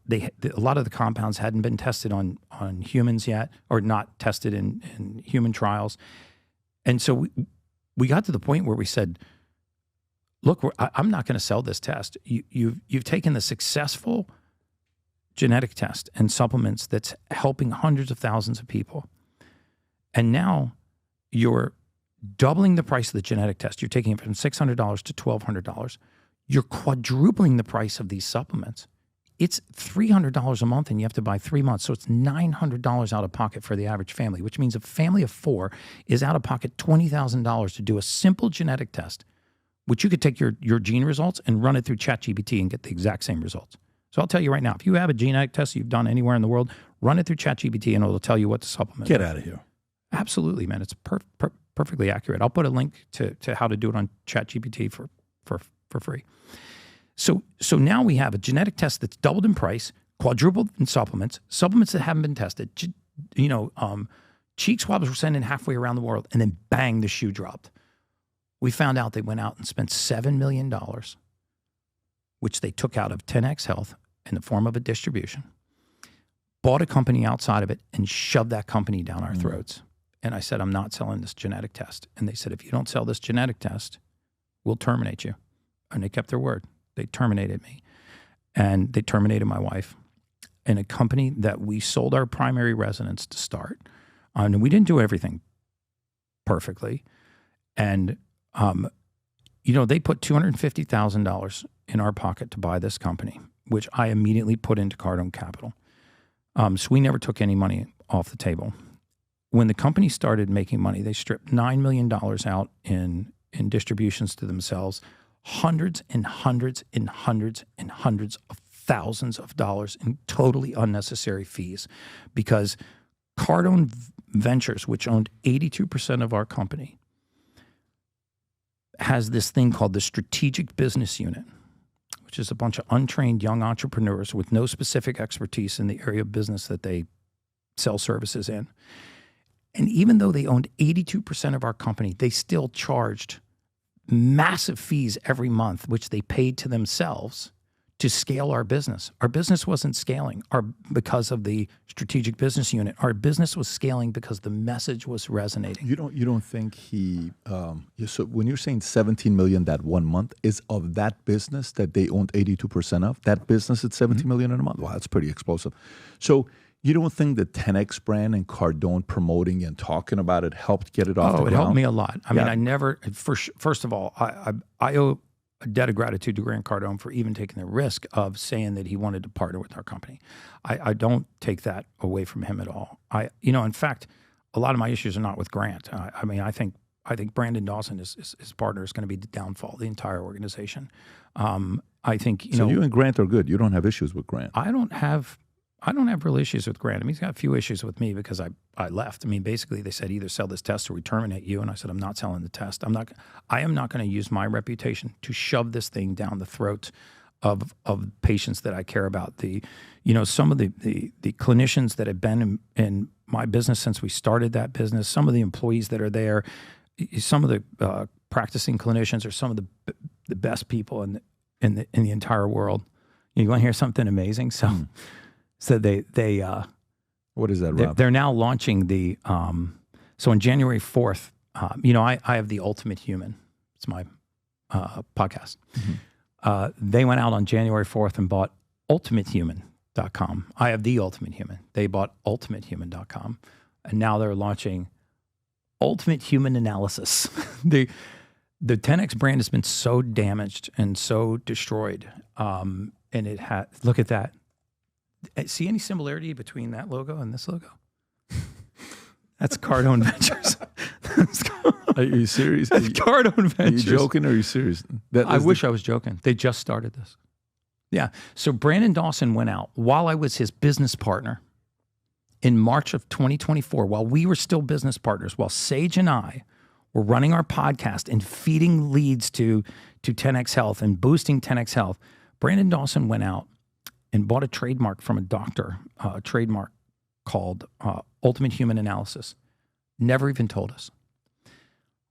lot of the compounds hadn't been tested on humans yet, or not tested in human trials. And so we got to the point where we said, look, I'm not going to sell this test. You've taken the successful genetic test and supplements that's helping hundreds of thousands of people. And now you're doubling the price of the genetic test. You're taking it from $600 to $1,200. You're quadrupling the price of these supplements. It's $300 a month and you have to buy 3 months. So it's $900 out of pocket for the average family, which means a family of 4 is out of pocket $20,000 to do a simple genetic test, which you could take your gene results and run it through ChatGPT and get the exact same results. So I'll tell you right now, if you have a genetic test you've done anywhere in the world, run it through ChatGPT and it'll tell you what to supplement. Get out of here. Absolutely, man. It's perfectly accurate. I'll put a link to how to do it on ChatGPT for free. So now we have a genetic test that's doubled in price, quadrupled in supplements that haven't been tested. Cheek swabs were sent in halfway around the world, and then bang, the shoe dropped. We found out they went out and spent $7 million, which they took out of 10X Health in the form of a distribution, bought a company outside of it, and shoved that company down our throats. And I said, I'm not selling this genetic test. And they said, if you don't sell this genetic test, we'll terminate you. And they kept their word. They terminated me. And they terminated my wife in a company that we sold our primary residence to start. And we didn't do everything perfectly. And, they put $250,000 in our pocket to buy this company, which I immediately put into Cardone Capital. So we never took any money off the table. When the company started making money, they stripped $9 million out in distributions to themselves, hundreds and hundreds and hundreds and hundreds of thousands of dollars in totally unnecessary fees, because Cardone Ventures, which owned 82% of our company, has this thing called the Strategic Business Unit, which is a bunch of untrained young entrepreneurs with no specific expertise in the area of business that they sell services in. And even though they owned 82% of our company, they still charged massive fees every month, which they paid to themselves to scale our business. Our business wasn't scaling because of the Strategic Business Unit. Our business was scaling because the message was resonating. You don't think he? So when you're saying 17 million that 1 month is of that business that they owned 82% of, that business at 17 million in a month. Wow, that's pretty explosive. So you don't think the 10X brand and Cardone promoting and talking about it helped get it off the ground? It helped me a lot. I mean, I never. First of all, I owe a debt of gratitude to Grant Cardone for even taking the risk of saying that he wanted to partner with our company. I don't take that away from him at all. In fact, a lot of my issues are not with Grant. I think Brandon Dawson, his partner, is going to be the downfall of the entire organization. I think So you and Grant are good. You don't have issues with Grant. I don't have real issues with Grant. I mean, he's got a few issues with me because I left. I mean, basically they said either sell this test or we terminate you. And I said, I'm not selling the test. I am not going to use my reputation to shove this thing down the throats of patients that I care about. Some of the clinicians that have been in my business since we started that business, some of the employees that are there, some of the practicing clinicians are some of the best people in the entire world. You want to hear something amazing? So they what is that, Rob? They're now launching the so on January 4th, I have the Ultimate Human. It's my podcast. They went out on January 4th and bought ultimatehuman.com. I have the Ultimate Human. They bought ultimatehuman.com, and now they're launching Ultimate Human Analysis. The 10X brand has been so damaged and so destroyed, and it had. Look at that. See any similarity between that logo and this logo? That's Cardone Ventures. Are you serious? That's Cardone Ventures. Are you joking or are you serious? I wish I was joking. They just started this. Yeah. So Brandon Dawson went out while I was his business partner in March of 2024, while we were still business partners, while Sage and I were running our podcast and feeding leads to 10X Health and boosting 10X Health. Brandon Dawson went out and bought a trademark from a doctor, a trademark called Ultimate Human Analysis. Never even told us.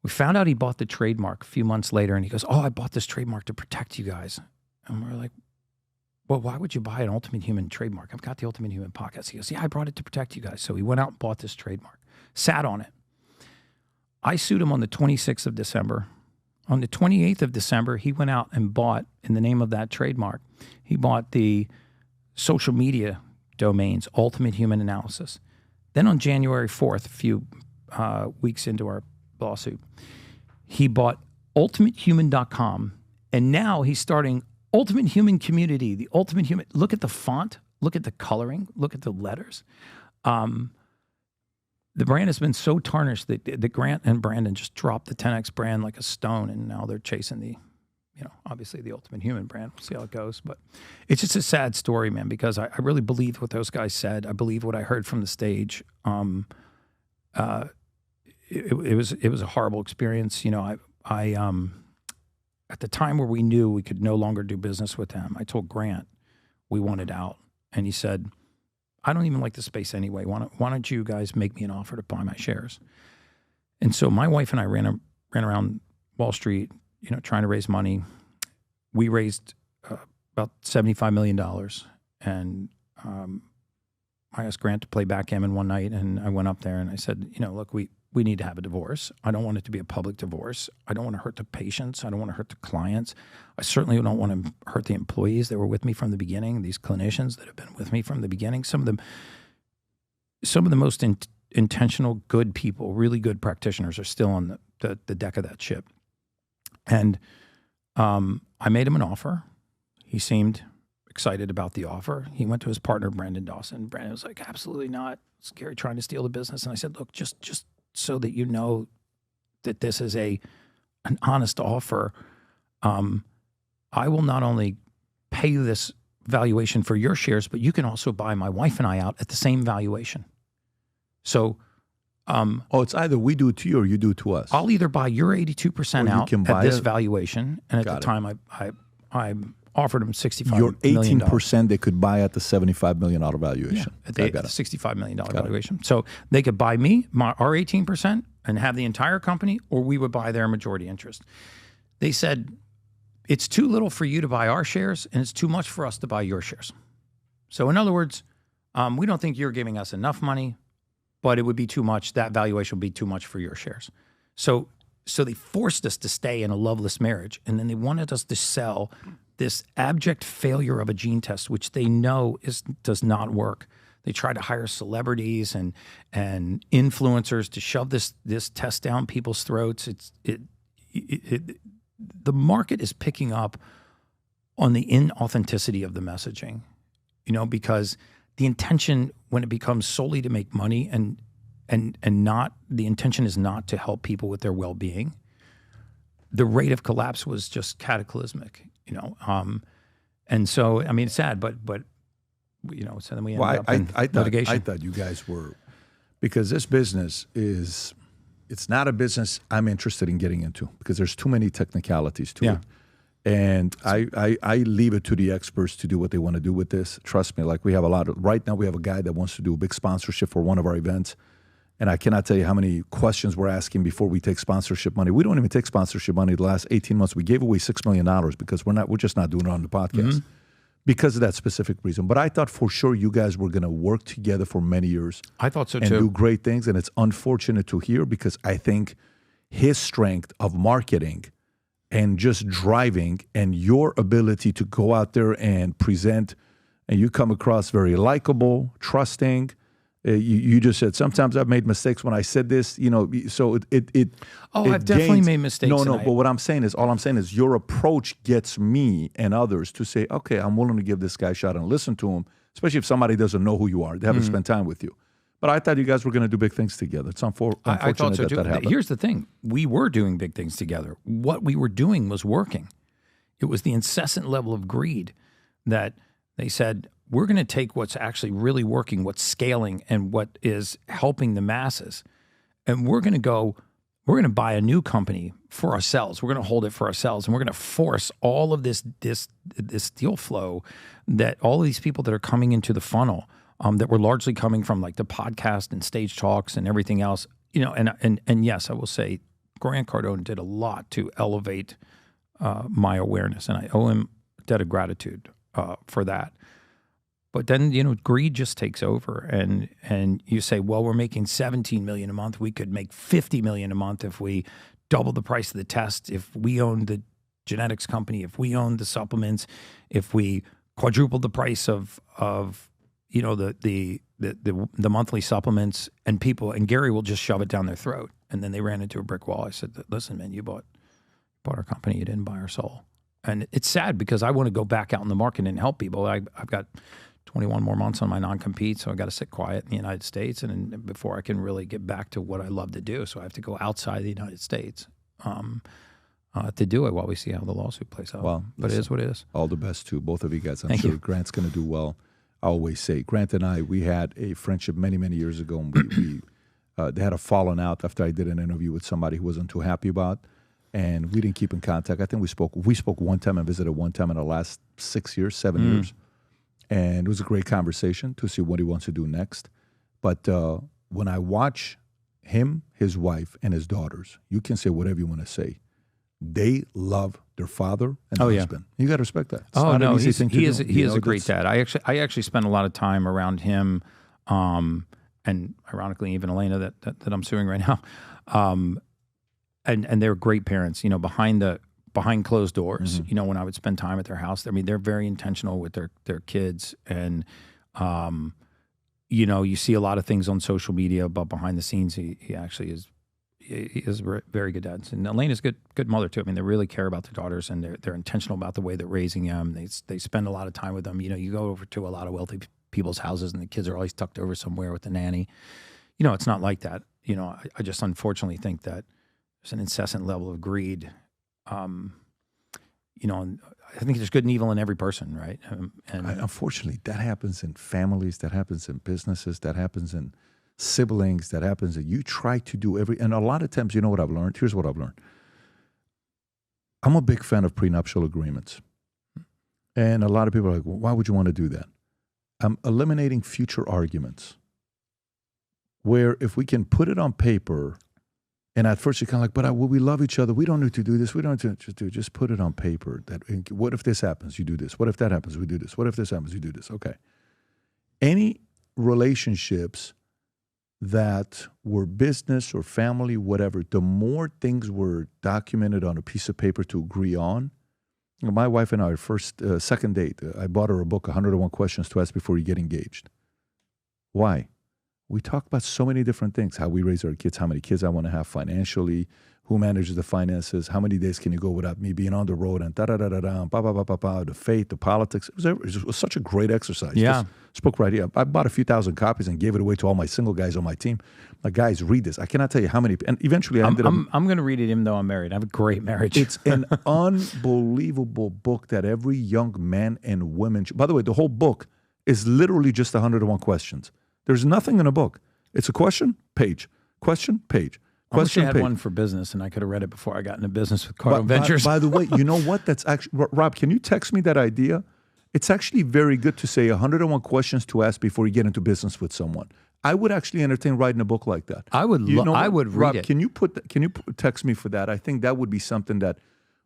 We found out he bought the trademark a few months later, and he goes, I bought this trademark to protect you guys. And we're like, well, why would you buy an Ultimate Human trademark? I've got the Ultimate Human podcast. He goes, yeah, I brought it to protect you guys. So he went out and bought this trademark, sat on it. I sued him on the 26th of December. On the 28th of December, he went out and bought, in the name of that trademark, he bought the social media domains, Ultimate Human Analysis. Then on January 4th, a few weeks into our lawsuit, he bought ultimatehuman.com, and now he's starting Ultimate Human Community, the Ultimate Human. Look at the font, look at the coloring, look at the letters. The brand has been so tarnished that Grant and Brandon just dropped the 10X brand like a stone, and now they're chasing the, obviously the Ultimate Human brand. We'll see how it goes. But it's just a sad story, man, because I really believed what those guys said. I believe what I heard from the stage. It was a horrible experience. I at the time where we knew we could no longer do business with them, I told Grant we wanted out, and he said, I don't even like the space anyway. Why don't you guys make me an offer to buy my shares? And so my wife and I ran around Wall Street, trying to raise money. We raised about $75 million. And I asked Grant to play backgammon one night, and I went up there and I said, look, we need to have a divorce. I don't want it to be a public divorce. I don't want to hurt the patients. I don't want to hurt the clients. I certainly don't want to hurt the employees that were with me from the beginning, these clinicians that have been with me from the beginning. Some of the most intentional, good people, really good practitioners are still on the deck of that ship. And I made him an offer. He seemed excited about the offer. He went to his partner, Brandon Dawson. Brandon was like, absolutely not. It's Gary trying to steal the business. And I said, look, just so that you know that this is an honest offer, I will not only pay you this valuation for your shares, but you can also buy my wife and I out at the same valuation. So, it's either we do it to you or you do it to us. I'll either buy your 82% out at this valuation, and at the time I offered them $65 Your million. 18% they could buy at the $75 million valuation. At the $65 million valuation. So they could buy me, our 18%, and have the entire company, or we would buy their majority interest. They said, it's too little for you to buy our shares, and it's too much for us to buy your shares. So in other words, we don't think you're giving us enough money, but it would be too much. That valuation would be too much for your shares. So they forced us to stay in a loveless marriage, and then they wanted us to sell this abject failure of a gene test, which they know does not work. They try to hire celebrities and influencers to shove this test down people's throats. The market is picking up on the inauthenticity of the messaging, because the intention, when it becomes solely to make money and not, the intention is not to help people with their well-being, the rate of collapse was just cataclysmic. And so, I mean, it's sad, but so then we ended up in litigation. I thought you guys were, because this business it's not a business I'm interested in getting into because there's too many technicalities to it. And I leave it to the experts to do what they want to do with this. Trust me, like right now we have a guy that wants to do a big sponsorship for one of our events. And I cannot tell you how many questions we're asking before we take sponsorship money. We don't even take sponsorship money the last 18 months. We gave away $6 million because we're just not doing it on the podcast because of that specific reason. But I thought for sure you guys were going to work together for many years. I thought so too. And do great things. And it's unfortunate to hear because I think his strength of marketing and just driving and your ability to go out there and present, and you come across very likable, trusting. You just said, sometimes I've made mistakes when I said this, so it I've definitely made mistakes. No, but what I'm saying is your approach gets me and others to say, okay, I'm willing to give this guy a shot and listen to him, especially if somebody doesn't know who you are. They haven't spent time with you. But I thought you guys were going to do big things together. It's unfortunate I thought so too. that happened. Here's the thing. We were doing big things together. What we were doing was working. It was the incessant level of greed that they said, we're going to take what's actually really working, what's scaling, and what is helping the masses, and we're going to buy a new company for ourselves. We're going to hold it for ourselves, and we're going to force all of this deal flow that all of these people that are coming into the funnel that were largely coming from like the podcast and stage talks and everything else, and yes, I will say Grant Cardone did a lot to elevate my awareness, and I owe him a debt of gratitude for that. But then, greed just takes over, and you say, well, we're making $17 million a month. We could make $50 million a month if we double the price of the test, if we owned the genetics company, if we owned the supplements, if we quadrupled the price of the monthly supplements, and Gary will just shove it down their throat. And then they ran into a brick wall. I said, listen, man, you bought our company, you didn't buy our soul. And it's sad because I want to go back out in the market and help people. I've got 21 more months on my non-compete, so I got to sit quiet in the United States and before I can really get back to what I love to do. So I have to go outside the United States to do it while we see how the lawsuit plays out. Well, but it is what it is. All the best to both of you guys. I'm Thank sure you. Grant's going to do well. I always say, Grant and I, we had a friendship many, many years ago, and we they had a falling out after I did an interview with somebody who wasn't too happy about, and we didn't keep in contact. I think we spoke one time and visited one time in the last 7 years, and it was a great conversation to see what he wants to do next. But when I watch him, his wife, and his daughters, you can say whatever you want to say. They love their father and husband. You got to respect that. It's not an easy thing to do. He is a great dad. I actually spent a lot of time around him, and ironically, even Elena that I'm suing right now, and they're great parents. Behind closed doors. When I would spend time at their house, I mean, they're very intentional with their kids, and you see a lot of things on social media, but behind the scenes, he actually is. He is very good dads, and Elena's a good mother too. I mean, they really care about their daughters, and they're intentional about the way they're raising them. They spend a lot of time with them. You go over to a lot of wealthy people's houses, and the kids are always tucked over somewhere with the nanny. It's not like that. I just unfortunately think that there's an incessant level of greed. And I think there's good and evil in every person, right? Unfortunately, that happens in families, that happens in businesses, that happens in siblings, that happens that you try to do and a lot of times, you know what I've learned? Here's what I've learned. I'm a big fan of prenuptial agreements. And a lot of people are like, well, why would you want to do that? I'm eliminating future arguments where if we can put it on paper, and at first you're kind of like, we love each other. We don't need to do this. We don't need to just put it on paper. That what if this happens? You do this. What if that happens? We do this. What if this happens? You do this. Okay. Any relationships that were business or family, whatever, the more things were documented on a piece of paper to agree on. My wife and I, our second date, I bought her a book, 101 Questions to Ask Before You Get Engaged. Why? We talk about so many different things, how we raise our kids, how many kids I want to have financially, who manages the finances, how many days can you go without me being on the road, and the faith, the politics. It was such a great exercise. Yeah. This book right here. I bought a few thousand copies and gave it away to all my single guys on my team. Like, guys, read this. I cannot tell you how many. And eventually I ended up. I'm going to read it even though I'm married. I have a great marriage. It's an unbelievable book that every young man and woman. By the way, the whole book is literally just 101 questions. There's nothing in a book. It's a question, page. Question, page. I wish I Question, had page. one for business, and I could have read it before I got into business with Cardinal Ventures. By the way, you know what? That's actually, Rob, can you text me that idea? It's actually very good to say 101 questions to ask before you get into business with someone. I would actually entertain writing a book like that. I would read Rob, it. Can you text me for that? I think that would be something that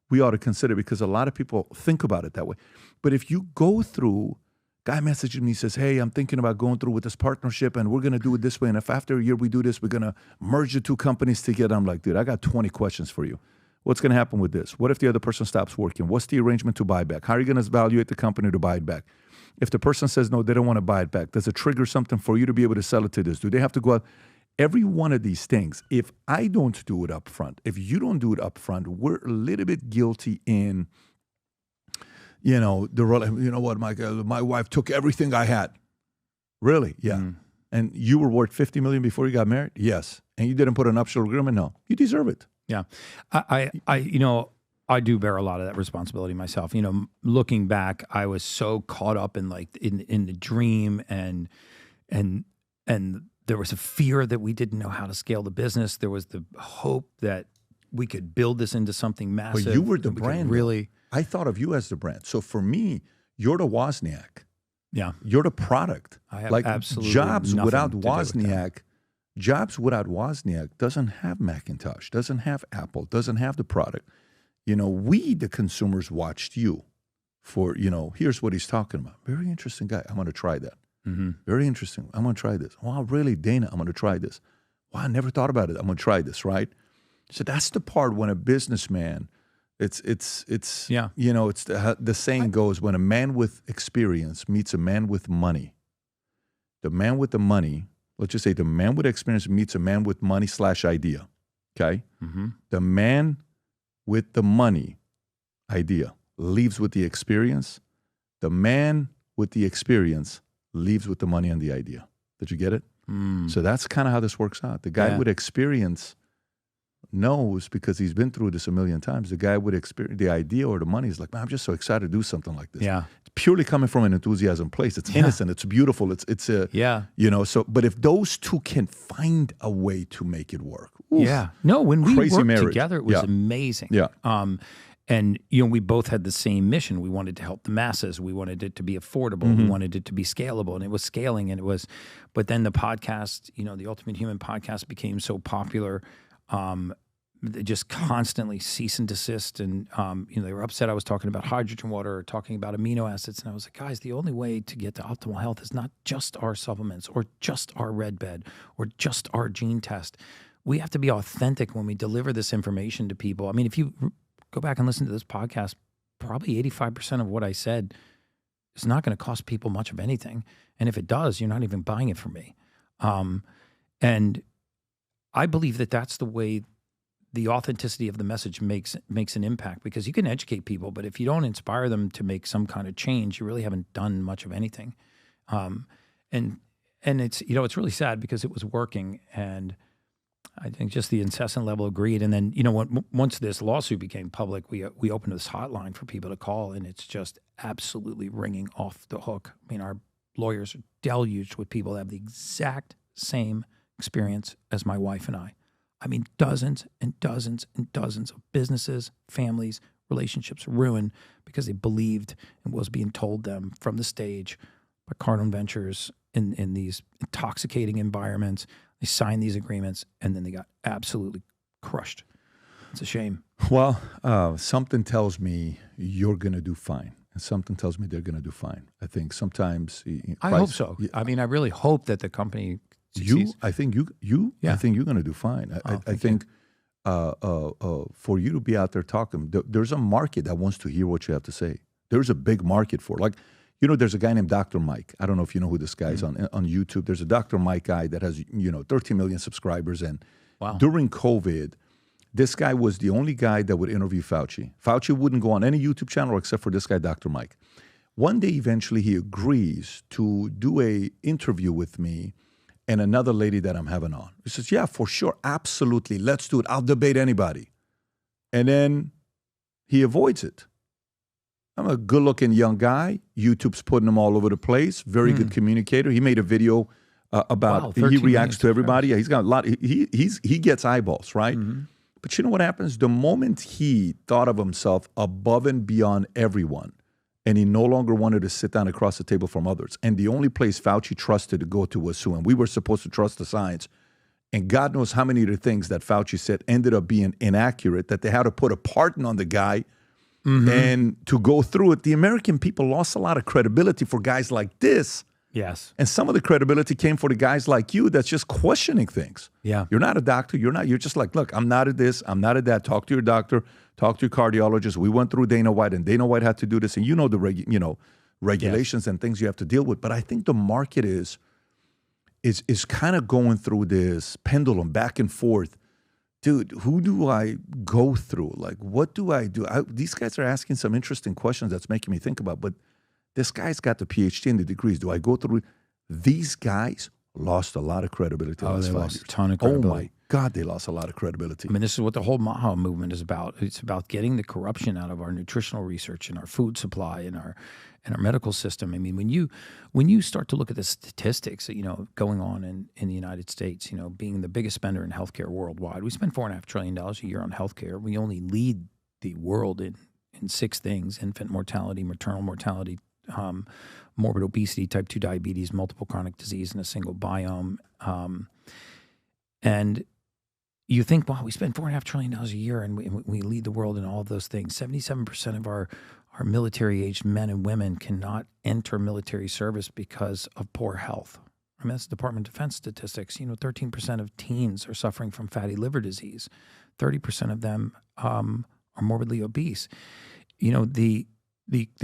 we ought to consider because a lot of people think about it that way. But if you go through, guy messages me, says, hey, I'm thinking about going through with this partnership and we're going to do it this way. And if after a year we do this, we're going to merge the two companies together. I'm like, dude, I got 20 questions for you. What's going to happen with this? What if the other person stops working? What's the arrangement to buy back? How are you going to evaluate the company to buy it back? If the person says, no, they don't want to buy it back, does it trigger something for you to be able to sell it to this? Do they have to go out? Every one of these things, if I don't do it up front, if you don't do it up front, we're a little bit guilty in, you know what, my wife took everything I had. Really? Yeah. Mm. And you were worth $50 million before you got married? Yes. And you didn't put an nuptial agreement? No. You deserve it. Yeah. I do bear a lot of that responsibility myself. Looking back, I was so caught up in in the dream and there was a fear that we didn't know how to scale the business. There was the hope that we could build this into something massive. But you were the brand. Really. I thought of you as the brand. So for me, you're the Wozniak. Yeah. You're the product. I have absolutely Jobs nothing without to do with that. Wozniak doesn't have Macintosh, doesn't have Apple, doesn't have the product. We, the consumers, watched you for, here's what he's talking about. Very interesting guy. I'm going to try that. Very interesting. I'm going to try this. Wow, really, Dana? I'm going to try this. Wow, I never thought about it. I'm going to try this, right? So that's the part when a businessman, it's the saying goes, when a man with experience meets a man with money, the man with the money, let's just say the man with experience meets a man with money / idea, okay? The man with the money idea leaves with the experience. The man with the experience leaves with the money and the idea. Did you get it? So that's kind of how this works out. The guy with experience knows, because he's been through this a million times. The guy with experience, the idea or the money is like, man, I'm just so excited to do something like this. Yeah. It's purely coming from an enthusiasm place. It's innocent. It's beautiful. It's so, but if those two can find a way to make it work. Oof, No, when we worked marriage. together, it was amazing. Yeah. And, we both had the same mission. We wanted to help the masses. We wanted it to be affordable. We wanted it to be scalable. And it was scaling. But then the podcast, the Ultimate Human podcast became so popular. They just constantly cease and desist. And, they were upset I was talking about hydrogen water or talking about amino acids. And I was like, guys, the only way to get to optimal health is not just our supplements or just our red bed or just our gene test. We have to be authentic when we deliver this information to people. I mean, if you go back and listen to this podcast, probably 85% of what I said is not going to cost people much of anything. And if it does, you're not even buying it from me. And I believe that that's the way the authenticity of the message makes an impact, because you can educate people, but if you don't inspire them to make some kind of change, you really haven't done much of anything. And it's, it's really sad because it was working, and I think just the incessant level of greed. And then, once this lawsuit became public, we opened this hotline for people to call, and it's just absolutely ringing off the hook. I mean, our lawyers are deluged with people that have the exact same experience as my wife and I. I mean, dozens and dozens and dozens of businesses, families, relationships ruined because they believed and was being told them from the stage by Cardinal Ventures in these intoxicating environments. They signed these agreements, and then they got absolutely crushed. It's a shame. Well, something tells me you're going to do fine, and something tells me they're going to do fine. I think sometimes I hope so. I mean, I really hope that the company succeeds. I think you're going to do fine. I think for you to be out there talking, there's a market that wants to hear what you have to say. There's a big market for it. Like, there's a guy named Dr. Mike. I don't know if you know who this guy is on YouTube. There's a Dr. Mike guy that has, 13 million subscribers. And during COVID, this guy was the only guy that would interview Fauci. Fauci wouldn't go on any YouTube channel except for this guy, Dr. Mike. One day, eventually, he agrees to do a interview with me and another lady that I'm having on. He says, yeah, for sure, absolutely, let's do it. I'll debate anybody. And then he avoids it. I'm a good-looking young guy. YouTube's putting him all over the place. Very good communicator. He made a video about he reacts to everybody. Yeah, he's got a lot. He gets eyeballs, right? But you know what happens? The moment he thought of himself above and beyond everyone, and he no longer wanted to sit down across the table from others, and the only place Fauci trusted to go to was Sue, and we were supposed to trust the science. And God knows how many of the things that Fauci said ended up being inaccurate, that they had to put a pardon on the guy. And to go through it, the American people lost a lot of credibility for guys like this. Yes. And some of the credibility came for the guys like you that's just questioning things. Yeah. You're not a doctor. You're just like, look, I'm not at this. I'm not at that. Talk to your doctor. Talk to your cardiologist. We went through Dana White, and Dana White had to do this. And the regulations and things you have to deal with. But I think the market is kind of going through this pendulum back and forth. Dude, who do I go through? Like, what do I do? These guys are asking some interesting questions that's making me think about, but this guy's got the PhD and the degrees. Do I go through? These guys lost a lot of credibility the last 5 years. Lost a ton of credibility. Oh, my God, they lost a lot of credibility. I mean, this is what the whole Maha movement is about. It's about getting the corruption out of our nutritional research and our food supply and our medical system. I mean, when you start to look at the statistics, going on in the United States, being the biggest spender in healthcare worldwide, we spend $4.5 trillion a year on healthcare. We only lead the world in 6 things: infant mortality, maternal mortality, morbid obesity, type 2 diabetes, multiple chronic disease, and a single biome. And you think, wow, we spend $4.5 trillion a year and we lead the world in all of those things. 77% of our our military-aged men and women cannot enter military service because of poor health. I mean, that's Department of Defense statistics. 13% of teens are suffering from fatty liver disease. 30% of them are morbidly obese. The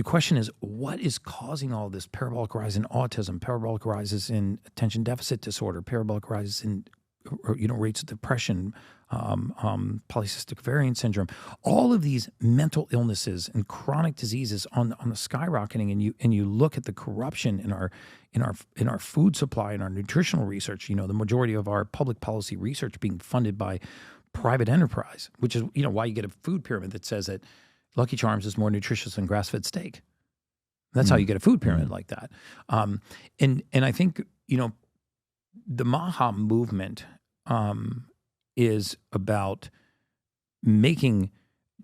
question is, what is causing all this? Parabolic rise in autism, parabolic rises in attention deficit disorder, parabolic rises in rates of depression, polycystic ovarian syndrome, all of these mental illnesses and chronic diseases on the skyrocketing. And you look at the corruption in our food supply and our nutritional research. The majority of our public policy research being funded by private enterprise, which is why you get a food pyramid that says that Lucky Charms is more nutritious than grass-fed steak. That's how you get a food pyramid like that. And I think the MAHA movement is about making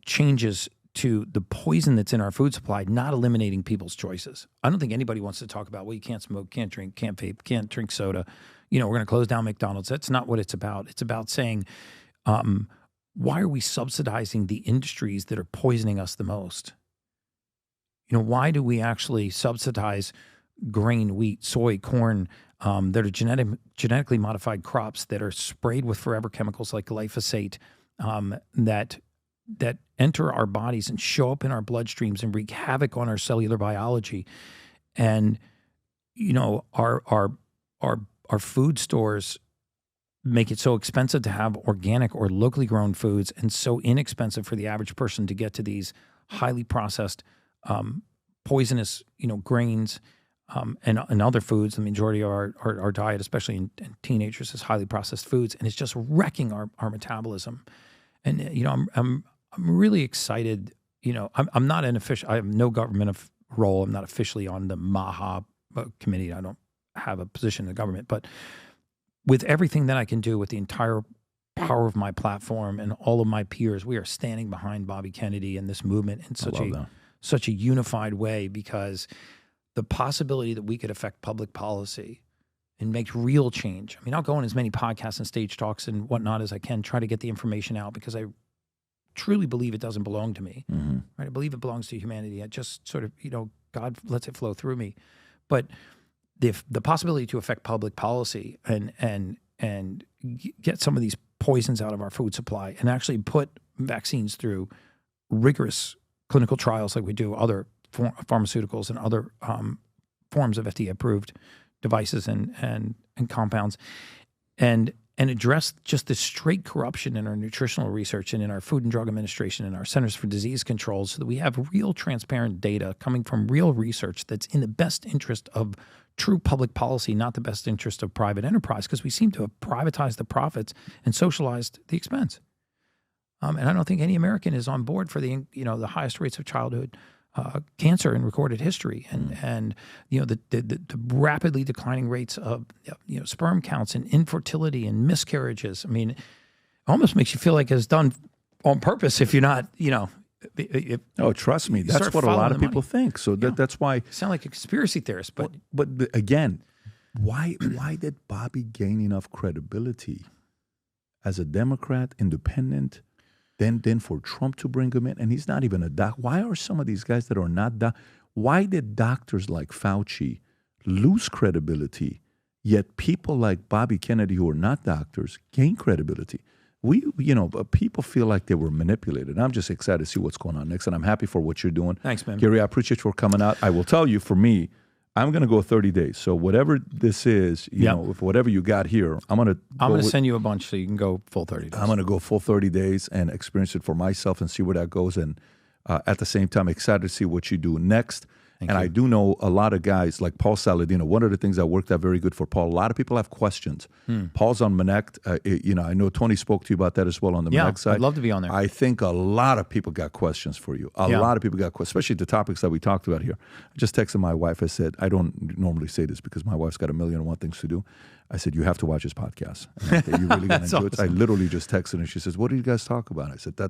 changes to the poison that's in our food supply, not eliminating people's choices. I don't think anybody wants to talk about, well, you can't smoke, can't drink, can't vape, can't drink soda. We're going to close down McDonald's. That's not what it's about. It's about saying, why are we subsidizing the industries that are poisoning us the most? Why do we actually subsidize grain, wheat, soy, corn, that are genetically modified crops that are sprayed with forever chemicals like glyphosate, that enter our bodies and show up in our bloodstreams and wreak havoc on our cellular biology? And our food stores make it so expensive to have organic or locally grown foods, and so inexpensive for the average person to get to these highly processed, poisonous, grains. And other foods. The majority of our diet, especially in teenagers, is highly processed foods, and it's just wrecking our metabolism. And I'm really excited. I'm not an official. I have no government role. I'm not officially on the MAHA committee. I don't have a position in the government, but with everything that I can do, with the entire power of my platform and all of my peers, we are standing behind Bobby Kennedy and this movement in such a unified way, because the possibility that we could affect public policy and make real change. I mean, I'll go on as many podcasts and stage talks and whatnot as I can, try to get the information out, because I truly believe it doesn't belong to me. Mm-hmm. Right? I believe it belongs to humanity. I just sort of, God lets it flow through me. But the possibility to affect public policy and get some of these poisons out of our food supply, and actually put vaccines through rigorous clinical trials like we do other pharmaceuticals and other forms of FDA-approved devices and compounds, and address just the straight corruption in our nutritional research and in our Food and Drug Administration and our Centers for Disease Control, so that we have real transparent data coming from real research that's in the best interest of true public policy, not the best interest of private enterprise, because we seem to have privatized the profits and socialized the expense. And I don't think any American is on board for the highest rates of childhood cancer in recorded history, and the rapidly declining rates of sperm counts and infertility and miscarriages. I mean, it almost makes you feel like it's done on purpose if you're not, trust me, that's what a lot of people think. So that's why. Sound like a conspiracy theorist, but again, why did Bobby gain enough credibility as a Democrat, independent? Then for Trump to bring him in, and he's not even a doc. Why are some of these guys that are not why did doctors like Fauci lose credibility, yet people like Bobby Kennedy, who are not doctors, gain credibility? People feel like they were manipulated. I'm just excited to see what's going on next, and I'm happy for what you're doing. Thanks, man. Gary, I appreciate you for coming out. I will tell you, for me, I'm going to go 30 days. So whatever this is, if whatever you got here, I'm going to send you a bunch so you can go full 30 days. I'm going to go full 30 days and experience it for myself and see where that goes. And at the same time, excited to see what you do next. Thank you. I do know a lot of guys like Paul Saladino. One of the things that worked out very good for Paul, a lot of people have questions. Paul's on Monect. I know Tony spoke to you about that as well on the Monect side. I'd love to be on there. I think a lot of people got questions for you. A lot of people got questions, especially the topics that we talked about here. I just texted my wife. I said, I don't normally say this because my wife's got 1,000,001 things to do. I said, you have to watch his podcast. And I said, you're really going to enjoy it. I literally just texted her. She says, what do you guys talk about? I said, da.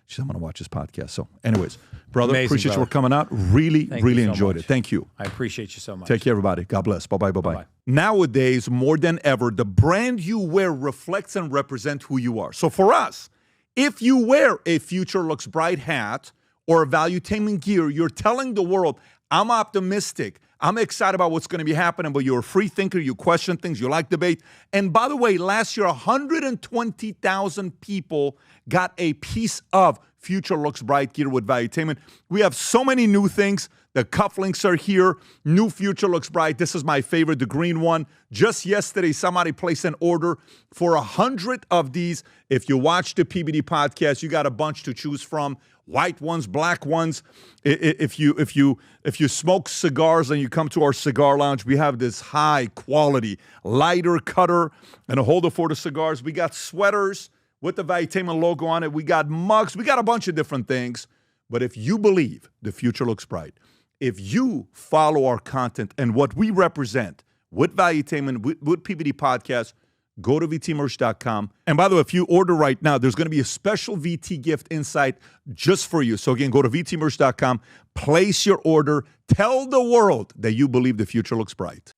She said, I'm going to watch his podcast. So anyways, brother, amazing, appreciate you for coming out. Really enjoyed it. Thank you. I appreciate you so much. Take care, everybody. God bless. Bye-bye. Nowadays, more than ever, the brand you wear reflects and represents who you are. So for us, if you wear a Future Looks Bright hat or Valuetainment gear, you're telling the world, I'm optimistic. I'm excited about what's going to be happening, but you're a free thinker. You question things. You like debate. And by the way, last year, 120,000 people got a piece of Future Looks Bright gear with Valuetainment. We have so many new things. The cufflinks are here. New Future Looks Bright. This is my favorite, the green one. Just yesterday, somebody placed an order for 100 of these. If you watch the PBD podcast, you got a bunch to choose from. White ones, black ones. If you smoke cigars and you come to our cigar lounge, we have this high quality lighter cutter and a holder for the cigars. We got sweaters with the Valuetainment logo on it. We got mugs. We got a bunch of different things. But if you believe the future looks bright, if you follow our content and what we represent with Valuetainment, with PBD Podcast, go to vtmerch.com. And by the way, if you order right now, there's going to be a special VT gift inside just for you. So again, go to vtmerch.com, place your order, tell the world that you believe the future looks bright.